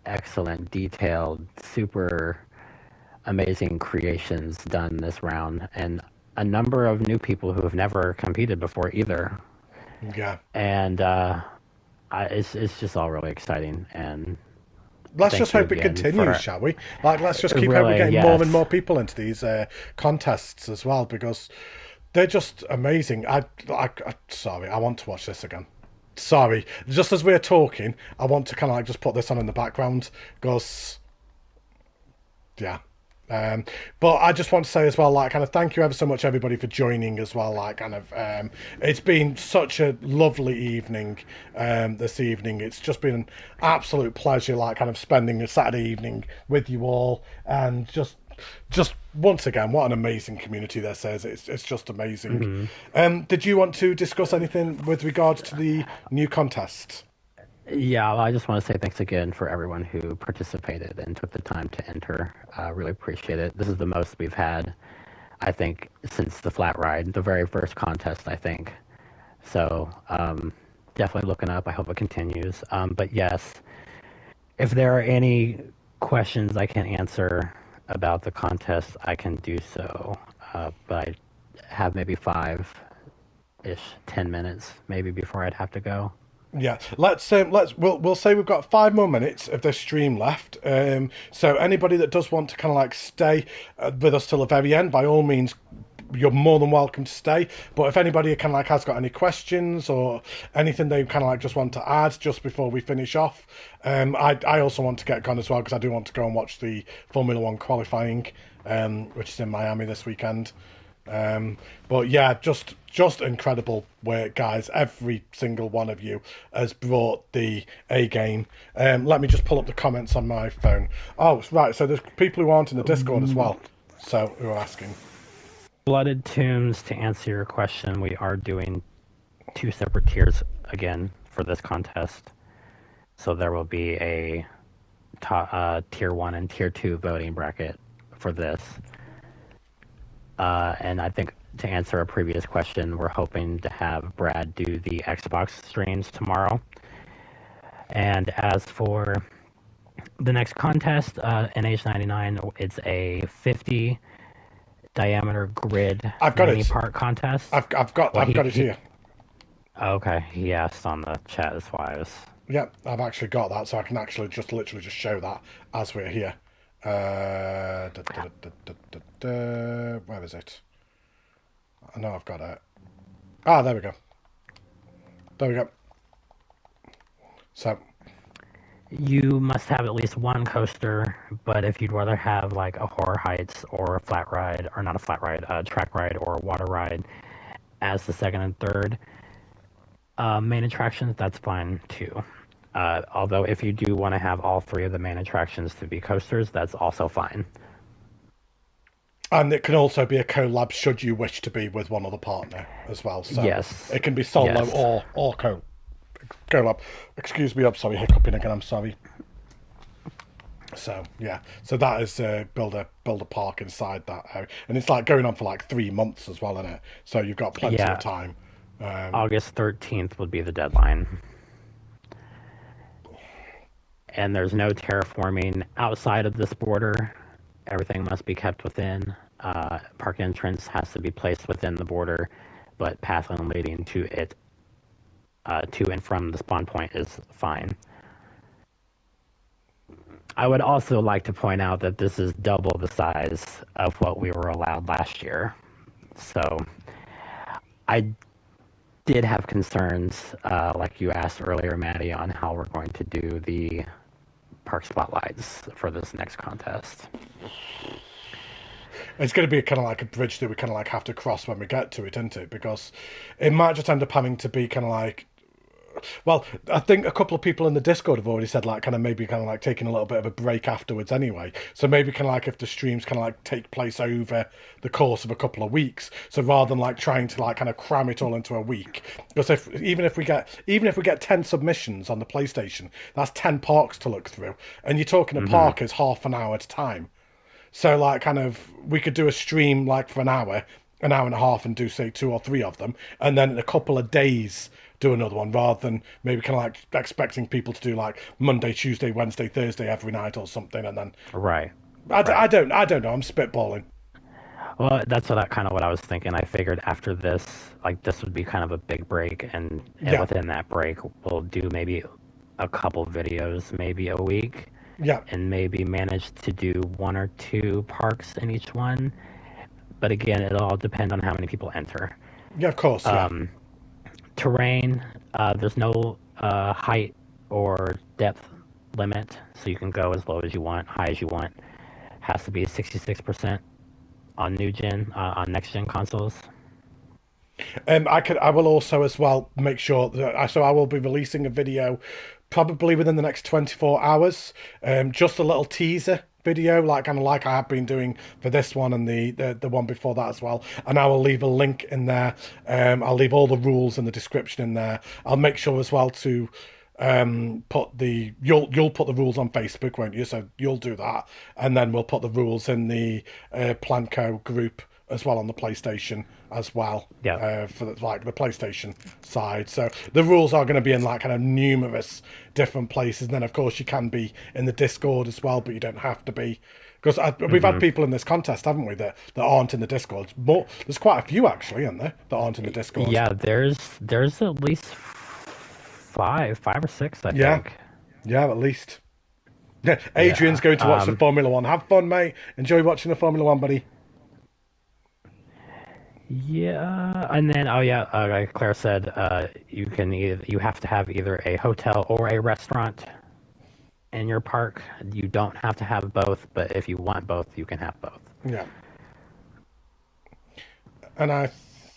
S2: excellent, detailed, super amazing creations done this round, and a number of new people who have never competed before either.
S1: Yeah.
S2: And it's just all really exciting. And
S1: Let's just
S2: thank you
S1: hope it
S2: again
S1: continues,
S2: for
S1: shall we? Like, let's just keep hoping we're
S2: really,
S1: getting more and
S2: yes.
S1: more people into these contests as well because they're just amazing. Sorry, I want to watch this again. Sorry, just as we're talking, I want to kind of like just put this on in the background because, yeah. Um, but I just want to say as well, like, kind of thank you ever so much, everybody, for joining as well. Like, kind of, it's been such a lovely evening this evening. It's just been an absolute pleasure, like, kind of spending a Saturday evening with you all, and just once again, what an amazing community this is. It's just amazing.
S2: Hmm.
S1: Did you want to discuss anything with regards to the new contest?
S2: Yeah, well, I just want to say thanks again for everyone who participated and took the time to enter. Really appreciate it. This is the most we've had, I think, since the flat ride, the very first contest, I think. So definitely looking up. I hope it continues. But yes, if there are any questions I can answer about the contest, I can do so. But I have maybe 5-ish, 10 minutes maybe before I'd have to go.
S1: Yeah, we'll say we've got 5 more minutes of this stream left. So anybody that does want to kind of like stay with us till the very end, by all means, you're more than welcome to stay. But if anybody kind of like has got any questions or anything they kind of like just want to add just before we finish off, I also want to get gone as well because I do want to go and watch the Formula One qualifying, which is in Miami this weekend. But yeah, just incredible work, guys. Every single one of you has brought the A game. Let me just pull up the comments on my phone. Oh, right. So there's people who aren't in the Discord as well. So who are asking?
S2: Blooded Tombs, to answer your question, we are doing 2 separate tiers again for this contest. So there will be a tier 1 and tier 2 voting bracket for this. And I think to answer a previous question, we're hoping to have Brad do the Xbox streams tomorrow. And as for the next contest, NH99, it's a 50 diameter grid mini park contest.
S1: I've got it here.
S2: Okay, he asked on the chat, that's why I was...
S1: Yep, I've actually got that, so I can actually just literally just show that as we're here. Where is it? I know I've got it. Ah, there we go. There we go. So
S2: you must have at least one coaster, but if you'd rather have like a Horror Heights or a flat ride, or not a flat ride, a track ride or a water ride as the second and third main attractions, that's fine too. Although if you do want to have all 3 of the main attractions to be coasters, that's also fine.
S1: And it can also be a collab should you wish to be with one other partner as well. So
S2: yes.
S1: It can be solo or collab. Excuse me, I'm sorry, hiccuping again, I'm sorry. So yeah, so that is build a park inside that area. And it's like going on for like 3 months as well, isn't it? So you've got plenty of time.
S2: August 13th would be the deadline. And there's no terraforming outside of this border. Everything must be kept within. Park entrance has to be placed within the border, but pathing leading to it, to and from the spawn point is fine. I would also like to point out that this is double the size of what we were allowed last year. So I did have concerns, like you asked earlier, Matty, on how we're going to do the park spotlights for this next contest.
S1: It's going to be kind of like a bridge that we kind of like have to cross when we get to it, isn't it? Because it might just end up having to be kind of like, well, I think a couple of people in the Discord have already said like kind of maybe kind of like taking a little bit of a break afterwards anyway. So maybe kind of like if the streams kind of like take place over the course of a couple of weeks, so rather than like trying to like kind of cram it all into a week, because even if we get 10 submissions on the PlayStation, that's 10 parks to look through, and you're talking a park is half an hour at a time. So like kind of we could do a stream like for an hour and a half, and do say 2 or 3 of them, and then in a couple of days do another one, rather than maybe kind of like expecting people to do like Monday, Tuesday, Wednesday, Thursday every night or something, and then
S2: right.
S1: I don't know. I'm spitballing.
S2: Well, that's kind of what I was thinking. I figured after this, like this would be kind of a big break, and within that break, we'll do maybe a couple videos, maybe a week.
S1: Yeah.
S2: And maybe manage to do 1 or 2 parks in each one. But again, it'll all depend on how many people enter.
S1: Yeah, of course.
S2: Terrain, there's no height or depth limit, so you can go as low as you want, high as you want. Has to be 66% on next gen consoles.
S1: I will also as well make sure that I will be releasing a video probably within the next 24 hours. Just a little teaser video, like kind of like I have been doing for this one and the one before that as well. And I will leave a link in there. I'll leave all the rules and the description in there. I'll make sure as well to you'll put the rules on Facebook, won't you? So you'll do that, and then we'll put the rules in the Planco group as well on the PlayStation as well.
S2: Yeah.
S1: For the PlayStation side, so the rules are going to be in like kind of numerous different places, and then of course you can be in the Discord as well, but you don't have to be, because we've had people in this contest, haven't we, that aren't in the Discord. There's quite a few actually, aren't there, that aren't in the Discord?
S2: Yeah, there's at least five or six, I
S1: Yeah,
S2: think.
S1: yeah, at least. Yeah, Adrian's going to watch the Formula One. Have fun, mate. Enjoy watching the Formula One, buddy.
S2: Yeah, and then like Claire said, you have to have either a hotel or a restaurant in your park. You don't have to have both, but if you want both, you can have both.
S1: Yeah. And I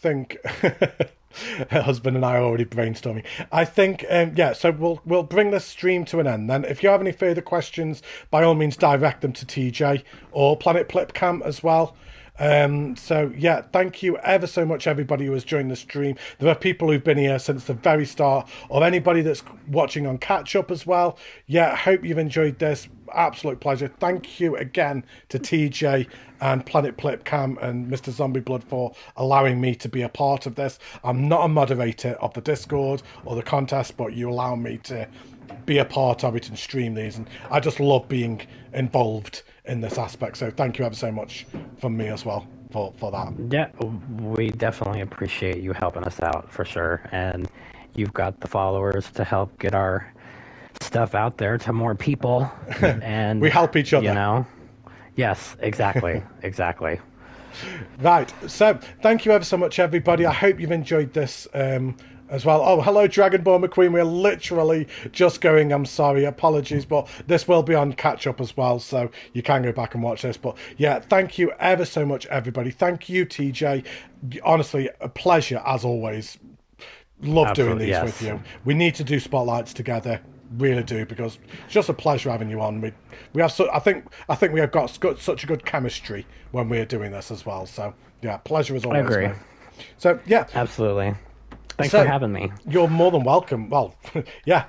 S1: think her husband and I are already brainstorming. I think, so we'll bring this stream to an end then. If you have any further questions, by all means direct them to TJ or Planet Plipcam as well. Thank you ever so much, everybody who has joined the stream. There are people who've been here since the very start, or anybody that's watching on catch up as well. Yeah, hope you've enjoyed this. Absolute pleasure. Thank you again to TJ and Planet Plipcam and Mr. Zombie Blood for allowing me to be a part of this. I'm not a moderator of the Discord or the contest, but you allow me to be a part of it and stream these, and I just love being involved in this aspect. So thank you ever so much from me as well for that.
S2: Yeah, we definitely appreciate you helping us out for sure, and you've got the followers to help get our stuff out there to more people, and
S1: we help each other.
S2: You know, yes, exactly, exactly.
S1: Right. So thank you ever so much, everybody. I hope you've enjoyed this. As well. Oh, hello, Dragonborn McQueen. We're literally just going. I'm sorry, apologies, but this will be on catch up as well, so you can go back and watch this. But yeah, thank you ever so much, everybody. Thank you, TJ. Honestly, a pleasure as always. Love
S2: Absolutely,
S1: doing these with you. We need to do spotlights together. Really do, because it's just a pleasure having you on. We have I think we have got such a good chemistry when we're doing this as well. So yeah, pleasure as always.
S2: I agree.
S1: Mate. So yeah,
S2: absolutely. Thanks for having me.
S1: You're more than welcome. Well, yeah,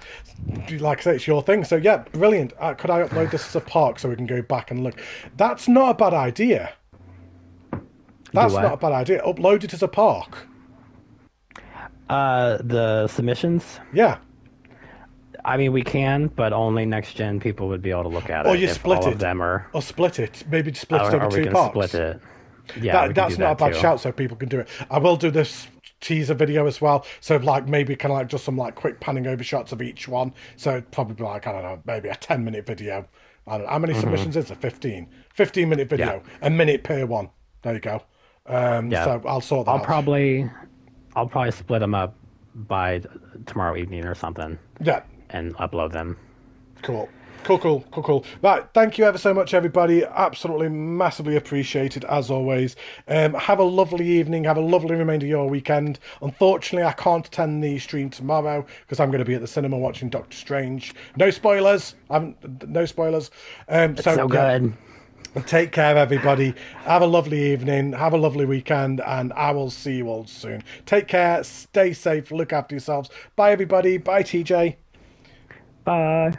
S1: like I say, it's your thing. So yeah, brilliant. Could I upload this as a park so we can go back and look? That's not a bad idea. That's not a bad idea. Upload it as a park.
S2: The submissions?
S1: Yeah.
S2: I mean, we can, but only next gen people would be able to look at it.
S1: Or you split
S2: all
S1: it.
S2: Of them are...
S1: Or split it. Maybe split it over two parks.
S2: Split it. Yeah,
S1: that's not a bad shout, so people can do it. I will do this teaser video as well, so like maybe kind of like just some like quick panning over shots of each one, so probably like, I don't know, maybe a 10-minute video. I don't know how many submissions is it. 15-minute video, a minute per one. There you go. So I'll sort that out.
S2: I'll probably split them up by tomorrow evening or something, and upload them.
S1: Cool. Right, thank you ever so much, everybody. Absolutely massively appreciated, as always. Have a lovely evening. Have a lovely remainder of your weekend. Unfortunately, I can't attend the stream tomorrow because I'm going to be at the cinema watching Doctor Strange. No spoilers. No spoilers.
S2: It's so good.
S1: Take care, everybody. Have a lovely evening. Have a lovely weekend, and I will see you all soon. Take care. Stay safe. Look after yourselves. Bye, everybody. Bye, TJ.
S2: Bye.